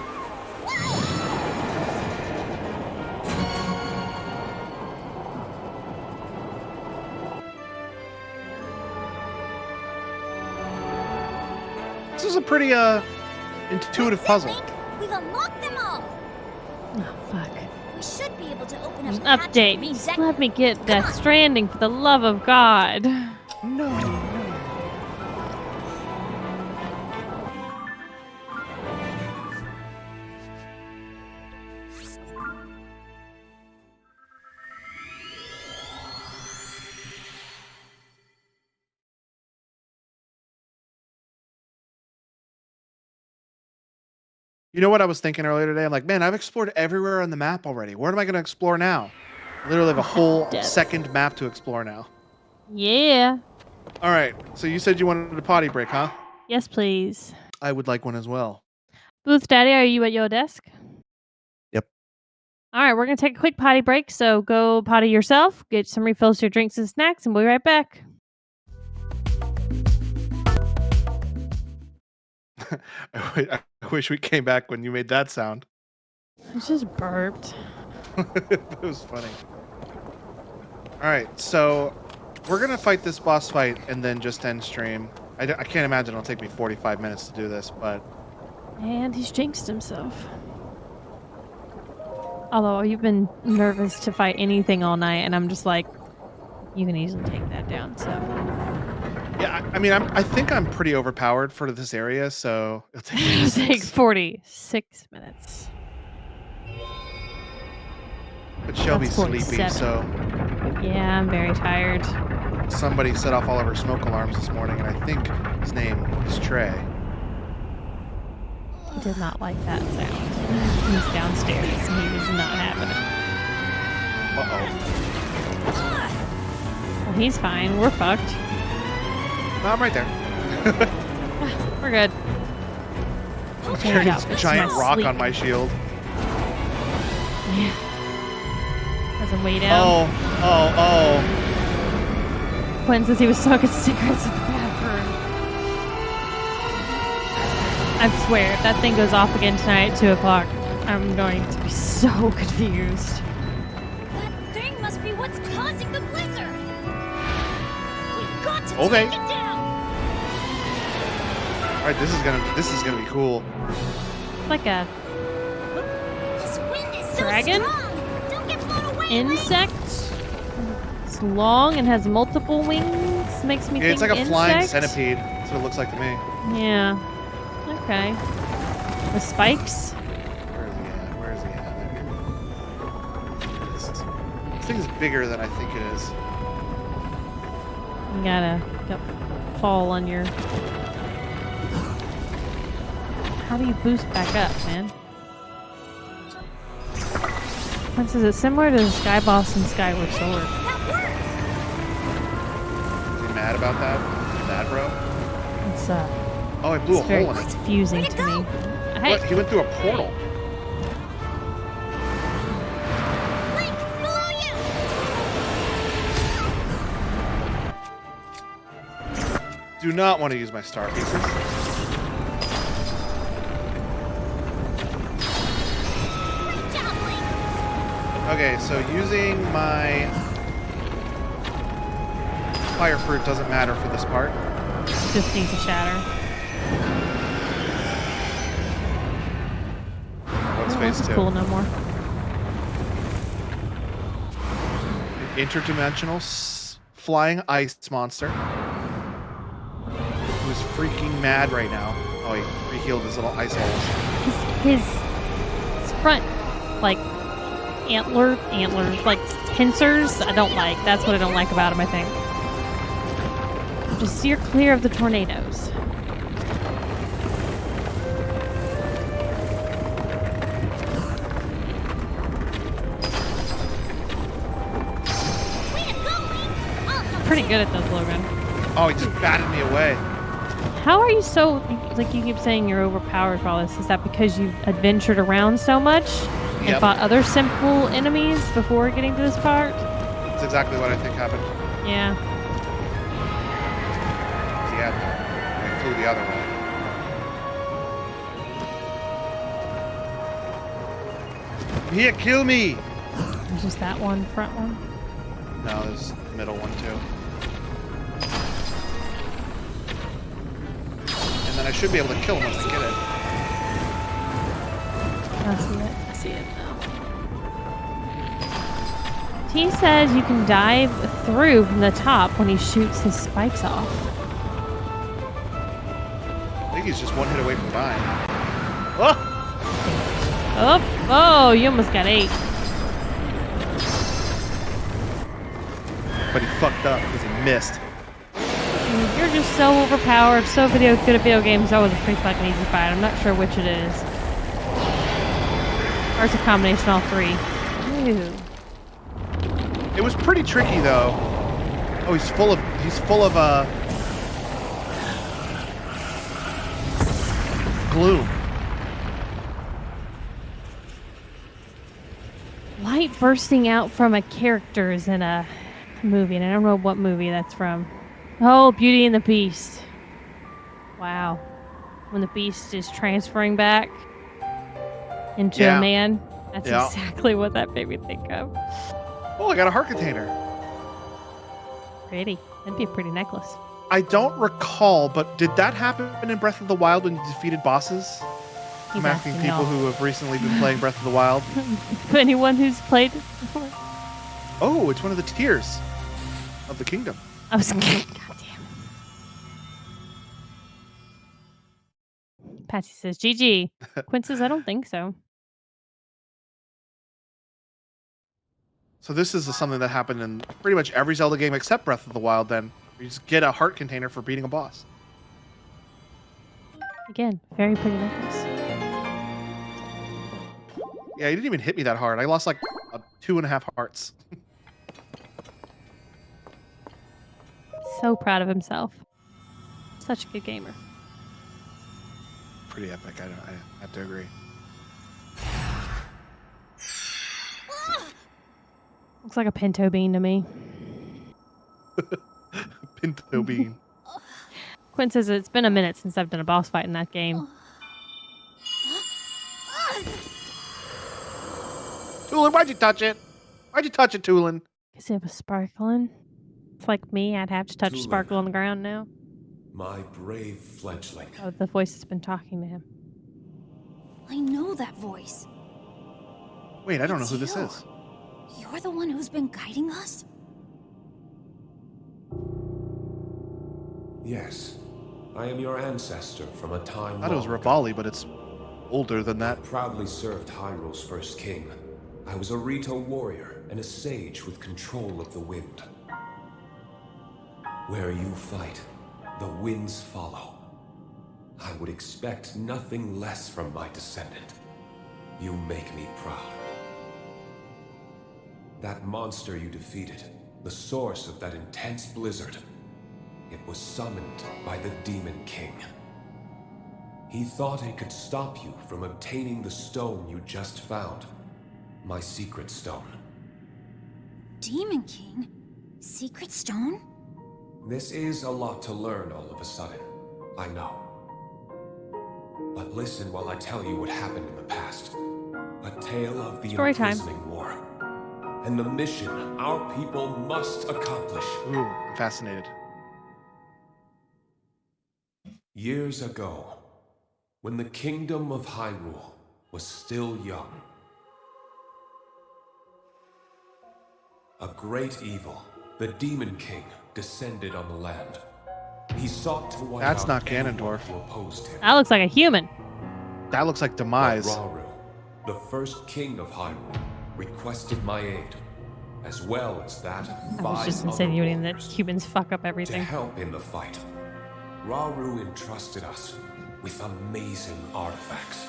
B: This is a pretty intuitive
E: That's it,
B: puzzle.
E: Link. We've unlocked them all.
A: Oh, fuck.
E: We should be able to open up
A: An
E: the hatch
A: update.
E: and read
A: Just
E: that.
A: let me get
E: Come
A: Death
E: on.
A: Stranding for the love of God.
B: No. You know what I was thinking earlier today? I'm like, man, I've explored everywhere on the map already. Where am I going to explore now? I literally have a whole
A: Depth.
B: second map to explore now.
A: Yeah.
B: All right. So you said you wanted a potty break, huh?
A: Yes, please.
B: I would like one as well.
A: Booth Daddy, are you at your desk?
C: Yep.
A: All right, we're going to take a quick potty break. So go potty yourself, get some refills to your drinks and snacks, and we'll be right back.
B: I wish we came back when you made that sound.
A: I just burped.
B: It was funny. All right. So we're going to fight this boss fight and then just end stream. I can't imagine it'll take me 45 minutes to do this, but
A: And he's jinxed himself. Although you've been nervous to fight anything all night, and I'm just like, you can easily take that down. So
B: yeah, I mean, I think I'm pretty overpowered for this area, so it'll take me
A: it'll take
B: 6.
A: 46 minutes.
B: But Shelby's
A: That's
B: sleepy,
A: 47.
B: so
A: Yeah, I'm very tired.
B: somebody set off all of her smoke alarms this morning, and I think his name is Trey.
A: He did not like that sound. He's downstairs, and he was not having it.
B: Uh-oh.
A: Well, he's fine. We're fucked.
B: No, I'm right there.
A: We're good.
B: Carrying
A: Yeah,
B: this
A: it's
B: giant
A: my
B: rock
A: sleep.
B: on my shield.
A: Yeah. Has him way down.
B: Oh.
A: Quinn says he was smoking cigarettes in the bathroom. I swear, if that thing goes off again tonight at 2 o'clock, I'm going to be so confused.
E: That thing must be what's causing the blizzard. We've got to
B: Okay.
E: take it down.
B: All right, this is gonna be cool.
A: It's like a
E: This wind is so
A: Dragon?
E: strong. Don't get blown away, Link.
A: insect. It's long and has multiple wings. Makes me
B: Yeah,
A: think
B: it's like a flying
A: insect.
B: centipede. That's what it looks like to me.
A: Yeah. Okay. The spikes.
B: Where is he at? There he is. thing's bigger than I think it is.
A: You gotta fall on your... How do you boost back up, man? Once is it similar to the Sky Boss and Skyward Sword?
B: Is he mad about that? Mad, bro?
A: It's
B: Oh, I blew a
A: very
B: hole in it.
A: confusing to me. Hey,
B: What? He went through a portal.
E: Link, below you!
B: Do not want to use my star pieces.
E: Great job, Link!
B: Okay, so using my fire fruit doesn't matter for this part.
A: just needs a shatter.
B: What's
A: Oh,
B: phase
A: this is
B: 2?
A: cool no more.
B: Interdimensional flying ice monster. Who's freaking mad right now. Oh, he re-healed his little ice holes.
A: His front, like, antlers, like, pincers, I don't like. That's what I don't like about him, I think. Just steer clear of the tornadoes.
E: Way to go, Link! I'll help
A: Pretty
E: you.
A: good at those, Logan.
B: Oh, he just batted me away.
A: How are you so, like, you keep saying you're overpowered for all this? Is that because you've adventured around so much and
B: Yep.
A: fought other simple enemies before getting to this part?
B: That's exactly what I think happened.
A: Yeah.
B: I flew the other way. Here, kill me!
A: There's just that one front one.
B: No, there's the middle one too. And then I should be able to kill him once I get it.
A: I see it now. He says you can dive through from the top when he shoots his spikes off.
B: I think he's just one hit away from dying. Oh!
A: Oh, you almost got 8.
B: But he fucked up because he missed.
A: You're just so overpowered, so good at video games. That was a pretty fucking easy fight. I'm not sure which it is. Or it's a combination of all 3. Ew.
B: It was pretty tricky though. Oh, he's full of gloom.
A: Light bursting out from a character is in a movie, and I don't know what movie that's from. Oh, Beauty and the Beast. Wow. When the Beast is transferring back into
B: Yeah.
A: a man. That's
B: Yeah.
A: exactly what that made me think of.
B: Oh, I got a heart container.
A: Pretty. That'd be a pretty necklace.
B: I don't recall, but did that happen in Breath of the Wild when you defeated bosses?
A: He's
B: I'm asking
A: asking
B: people
A: y'all.
B: who have recently been playing Breath of the Wild.
A: Anyone who's played it before?
B: Oh, it's one of the tiers of the kingdom.
A: I was God damn. Patsy says, GG. Quinn says, I don't think so.
B: So this is something that happened in pretty much every Zelda game except Breath of the Wild then. You just get a heart container for beating a boss.
A: Again, very pretty necklace.
B: Yeah, he didn't even hit me that hard. I lost like 2.5 hearts.
A: So proud of himself. Such a good gamer.
B: Pretty epic, I have to agree.
A: Looks like a pinto bean to me.
B: Pinto bean.
A: Quinn says it's been a minute since I've done a boss fight in that game.
B: Tulin, why'd you touch it? Why'd you touch it, Tulin?
A: Because it was sparkling. It's like me, I'd have to touch
F: Tulin.
A: sparkle on the ground now.
F: My brave fledgling.
A: Oh, the voice has been talking to him.
E: I know that voice.
B: Wait, I don't know
E: It's
B: who this
E: you.
B: is.
E: You're the one who's been guiding us?
F: Yes, I am your ancestor from a time
B: I thought it was
F: long ago.
B: Rivali, but it's older than that.
F: Proudly served Hyrule's first king. I was a Rito warrior, and a sage with control of the wind. Where you fight, the winds follow. I would expect nothing less from my descendant. You make me proud. That monster you defeated, the source of that intense blizzard, it was summoned by the Demon King. He thought it could stop you from obtaining the stone you just found. My secret stone.
E: Demon King? Secret stone?
F: This is a lot to learn all of a sudden, I know. But listen while I tell you what happened in the past. A tale of the
A: Story time.
F: imprisoning war. And the mission our people must accomplish.
B: Ooh, I'm fascinated.
F: Years ago, when the kingdom of Hyrule was still young, a great evil, the Demon King, descended on the land. He sought to wipe
B: That's
F: out
B: not
F: anyone
B: Ganondorf.
F: who opposed him.
A: That looks like a human.
B: That looks like
F: But
B: demise.
F: Rauru, the first king of Hyrule, requested my aid, as well as that of
A: I was
F: 5
A: just
F: other
A: insinuating that
F: warriors,
A: humans fuck up
F: to
A: everything.
F: help in the fight. Rauru entrusted us with amazing artifacts,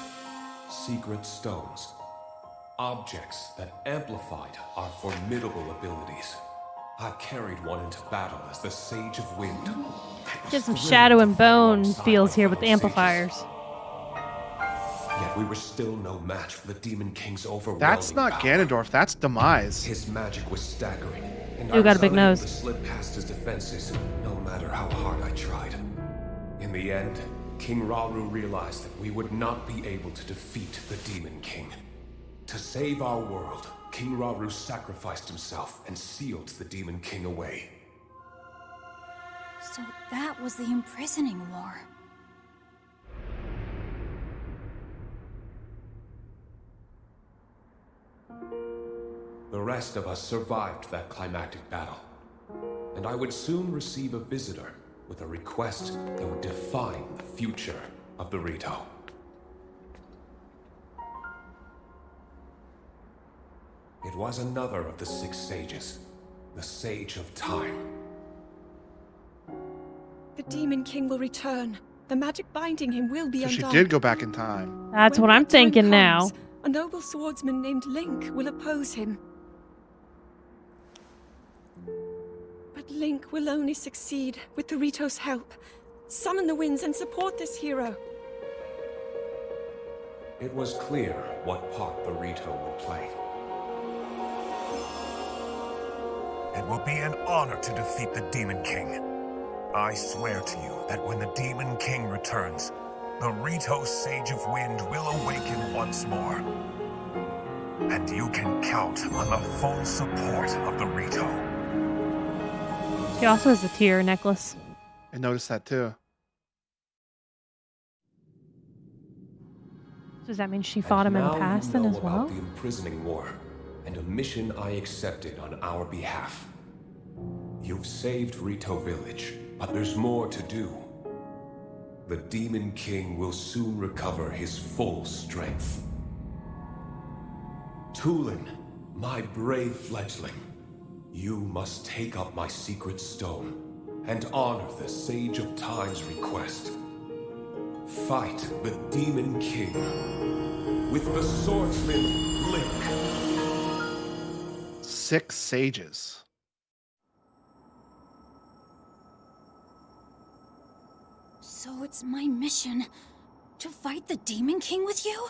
F: secret stones, objects that amplified our formidable abilities. I carried one into battle as the Sage of Wind. and was
A: Get some
F: thrilled
A: shadow
F: to
A: and
F: fight
A: bone
F: alongside
A: feels
F: my
A: here with the
F: fellow sages.
A: amplifiers.
F: Yet we were still no match for the Demon King's overwhelming
B: That's not
F: power.
B: Ganondorf. That's demise.
F: His magic was staggering, and
A: You
F: I
A: got a
F: was
A: big
F: unable
A: nose.
F: to slip past his defenses, no matter how hard I tried. In the end, King Rauru realized that we would not be able to defeat the Demon King. To save our world, King Rauru sacrificed himself and sealed the Demon King away.
E: So that was the imprisoning war.
F: The rest of us survived that climactic battle, and I would soon receive a visitor with a request that would define the future of the Rito. It was another of the 6 sages, the Sage of Time.
D: The Demon King will return. The magic binding him will be
B: So she
D: undone.
B: did go back in time.
A: That's
D: When
A: what I'm
D: that time
A: thinking now.
D: comes, a noble swordsman named Link will oppose him. But Link will only succeed with the Rito's help. Summon the winds and support this hero.
F: It was clear what part the Rito would play.
G: It will be an honor to defeat the Demon King. I swear to you that when the Demon King returns, the Rito Sage of Wind will awaken once more. And you can count on the full support of the Rito.
A: She also has a tear necklace.
B: I noticed that too.
A: Does that mean she fought him in the past then as
F: About
A: well?
F: the imprisoning war and a mission I accepted on our behalf. You've saved Rito Village, but there's more to do. The Demon King will soon recover his full strength. Tulin, my brave fledgling, you must take up my secret stone and honor the Sage of Time's request. Fight the Demon King with the swordsman Link.
B: 6 sages.
E: So it's my mission to fight the Demon King with you?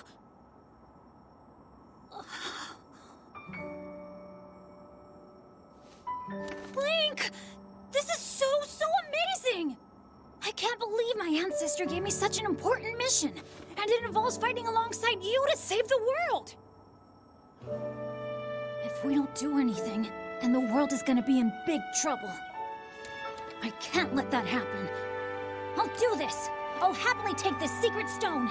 E: Link! This is so amazing! I can't believe my ancestor gave me such an important mission. And it involves fighting alongside you to save the world! If we don't do anything, then the world is gonna be in big trouble. I can't let that happen. I'll do this! I'll happily take this secret stone!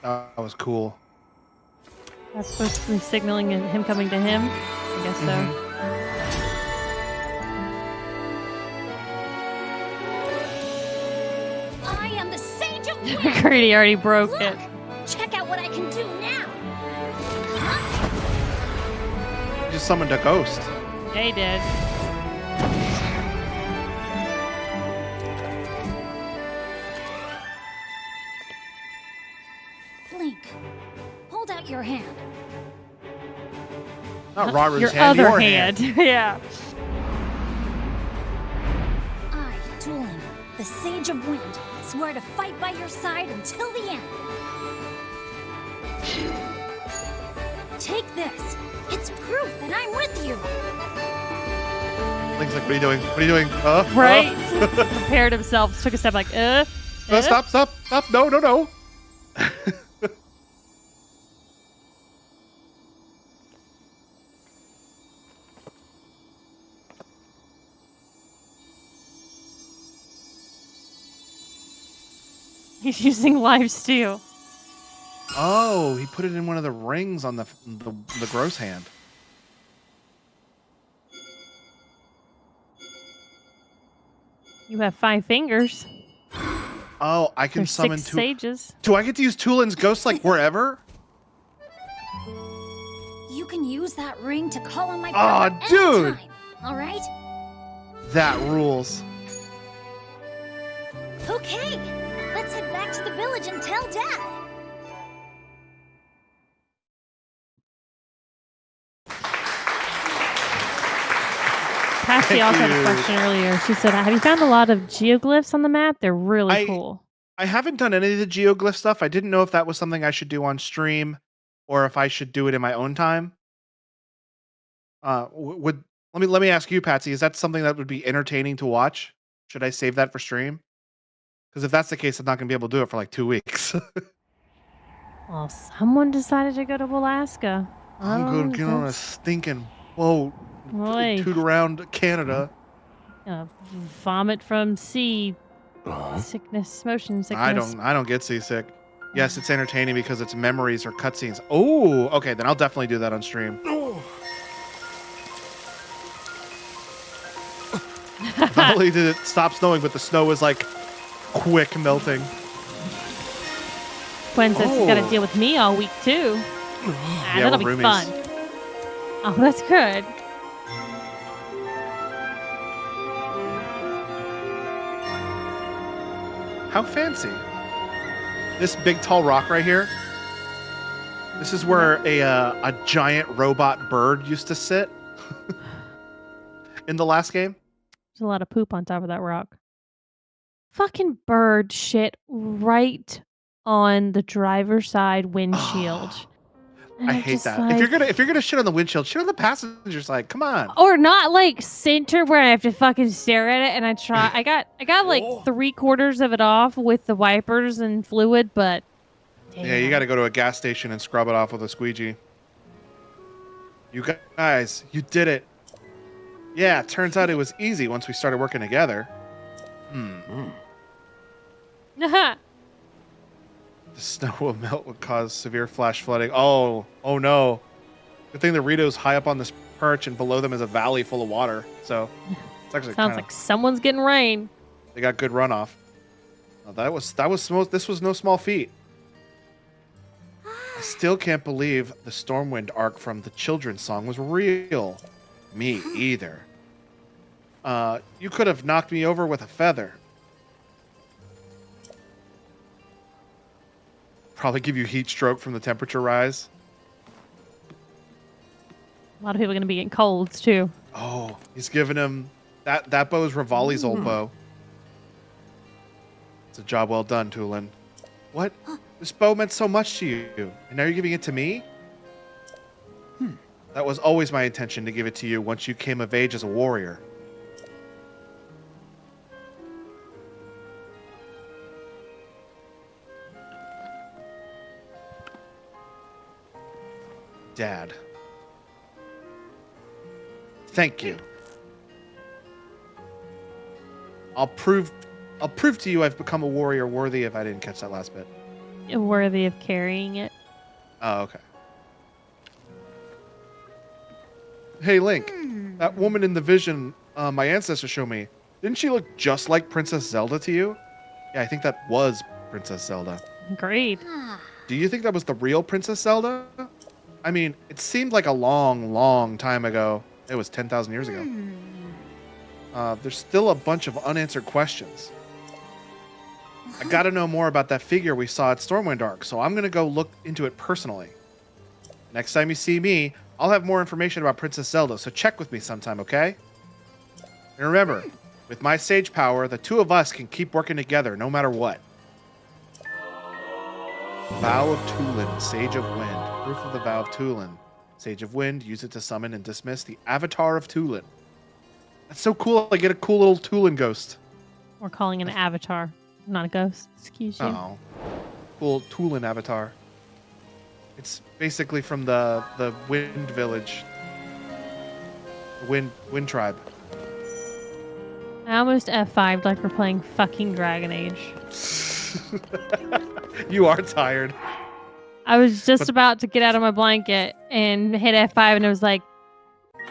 B: That was cool.
A: That's supposed to be signaling him coming to him? I guess so. Grady already broke
E: Look!
A: it.
E: Check out what I can do now!
B: You just summoned a ghost.
A: They did.
E: Link, hold out your hand.
B: Not Raru's
A: Your
B: hand,
A: other
B: your
A: hand. Yeah.
E: I, Tulin, the Sage of Wind, swear to fight by your side until the end. Take this. It's proof that I'm with you.
B: Link's like, what are you doing? What are you doing?
A: Right? Prepared himself, took a step like,
B: Stop, stop, stop. No, no, no.
A: He's using lives too.
B: Oh, he put it in one of the rings on the gross hand.
A: You have 5 fingers.
B: Oh, I can
A: There's
B: summon
A: 6
B: two.
A: sages.
B: Do I get to use Tulin's ghost like wherever?
E: You can use that ring to call on my
B: Aw,
E: power
B: dude.
E: anytime. All right?
B: That rules.
E: Okay. Let's head back to the village and tell Dad.
A: Patsy
B: Thank
A: also had a
B: you.
A: question earlier. She said, have you found a lot of geoglyphs on the map? They're really
B: I-
A: cool.
B: I haven't done any of the geoglyph stuff. I didn't know if that was something I should do on stream or if I should do it in my own time. Would let me ask you, Patsy, is that something that would be entertaining to watch? Should I save that for stream? Because if that's the case, I'm not gonna be able to do it for like 2 weeks.
A: Well, someone decided to go to Alaska.
B: I'm
A: Oh,
B: gonna get on a
A: that's-
B: stinking boat,
A: Oy.
B: toot around Canada.
A: Vomit from sea sickness, motion sickness.
B: I don't get seasick. Yes, it's entertaining because it's memories or cutscenes. Oh, okay, then I'll definitely do that on stream. Not only did it stop snowing, but the snow was like quick melting.
A: Gwen says he's got to
B: Oh.
A: deal with me all week too.
B: Yeah,
A: That'll
B: we're
A: be
B: roomies.
A: fun. Oh, that's good.
B: How fancy. This big tall rock right here. This is where a giant robot bird used to sit in the last game.
A: There's a lot of poop on top of that rock. Fucking bird shit right on the driver's side windshield. And
B: I
A: I'm
B: hate
A: just
B: that.
A: like-
B: If you're gonna shit on the windshield, shit on the passenger side. Come on.
A: Or not like center where I have to fucking stare at it. And I try. I got like 3/4 of it off with the wipers and fluid, but
B: Yeah, you got to go to a gas station and scrub it off with a squeegee. You guys, you did it. Yeah, turns out it was easy once we started working together.
A: to.
B: The snow will melt would cause severe flash flooding. Oh no. Good thing the Rito's high up on this perch and below them is a valley full of water. So it's actually
A: Sounds like someone's getting rain.
B: they got good runoff. Oh, this was no small feat. I still can't believe the Stormwind arc from the children's song was real. Me either. You could have knocked me over with a feather. Probably give you heat stroke from the temperature rise.
A: A lot of people are gonna be getting colds too.
B: Oh, he's giving him that bow is Rivali's old bow. It's a job well done, Tulin. What? This bow meant so much to you, and now you're giving it to me? That was always my intention to give it to you once you came of age as a warrior. Dad. Thank you. I'll prove to you I've become a warrior worthy if I didn't catch that last bit.
A: Worthy of carrying it.
B: Oh, okay. Hey, Link. That woman in the vision my ancestors showed me, didn't she look just like Princess Zelda to you? Yeah, I think that was Princess Zelda.
A: Agreed.
B: Do you think that was the real Princess Zelda? I mean, it seemed like a long, long time ago. It was 10,000 years ago. There's still a bunch of unanswered questions. I gotta know more about that figure we saw at Stormwind Arc, so I'm gonna go look into it personally. Next time you see me, I'll have more information about Princess Zelda, so check with me sometime, okay? And remember, with my sage power, the two of us can keep working together no matter what. Vow of Tulin, Sage of Wind. Proof of the Vow of Tulin. Sage of Wind, use it to summon and dismiss the Avatar of Tulin. That's so cool. I get a cool little Tulin ghost.
A: We're calling it an avatar, not a ghost. Excuse you.
B: Oh. Cool Tulin avatar. It's basically from the Wind Village. The Wind Tribe.
A: I almost F5'd like we're playing fucking Dragon Age.
B: You are tired.
A: I was just about to get out of my blanket and hit F5 and I was like,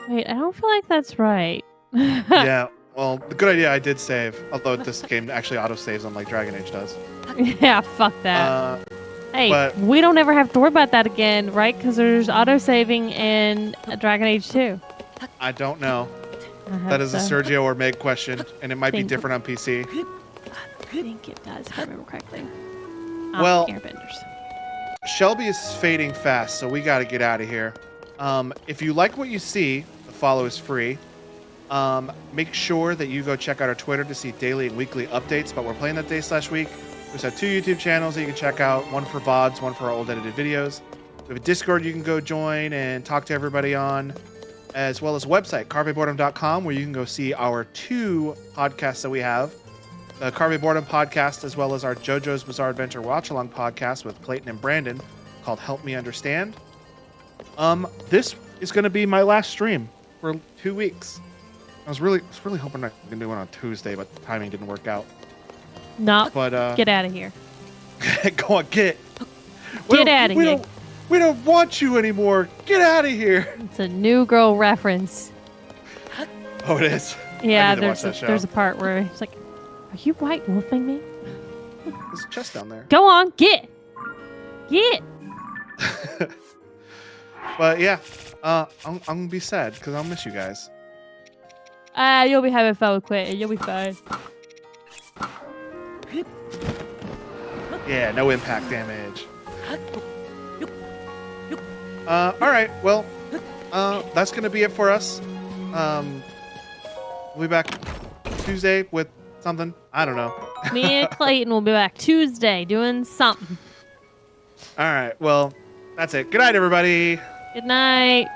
A: wait, I don't feel like that's right.
B: Yeah, well, the good idea I did save. Although this game actually auto-saves unlike Dragon Age does.
A: Yeah, fuck that. Hey,
B: but-
A: we don't ever have to worry about that again, right? Because there's auto-saving in Dragon Age 2.
B: I don't know.
A: I hope
B: That is a
A: so.
B: Sergio or Meg question, and it might be
A: Think-
B: different on PC.
A: I think it does, if I remember correctly.
B: Well-
A: Airbenders.
B: Shelby is fading fast, so we got to get out of here. If you like what you see, the follow is free. Make sure that you go check out our Twitter to see daily and weekly updates, but we're playing that day/week. We have 2 YouTube channels that you can check out, one for VODs, one for our old edited videos. We have a Discord you can go join and talk to everybody on, as well as a website, carveboredom.com, where you can go see our 2 podcasts that we have. The Carve Boredom podcast, as well as our JoJo's Bizarre Adventure Watch-Along podcast with Clayton and Brandon called Help Me Understand. This is going to be my last stream for 2 weeks. I was really hoping I could do one on Tuesday, but the timing didn't work out.
A: No,
B: But
A: get out of here.
B: go on, get
A: Get outta here.
B: We don't want you anymore. Get out of here.
A: It's a New Girl reference.
B: Oh, it is.
A: Yeah,
B: I need to watch
A: there's
B: that show.
A: there's a part where it's like, are you white wolfing me?
B: There's a chest down there.
A: Go on, get.
B: But yeah, I'm gonna be sad because I'll miss you guys.
A: You'll be having fun with Quentin. You'll be fine.
B: Yeah, no impact damage. All right, well, that's gonna be it for us. We'll be back Tuesday with something. I don't know.
A: Me and Clayton will be back Tuesday doing something.
B: All right, well, that's it. Good night, everybody.
A: Good night.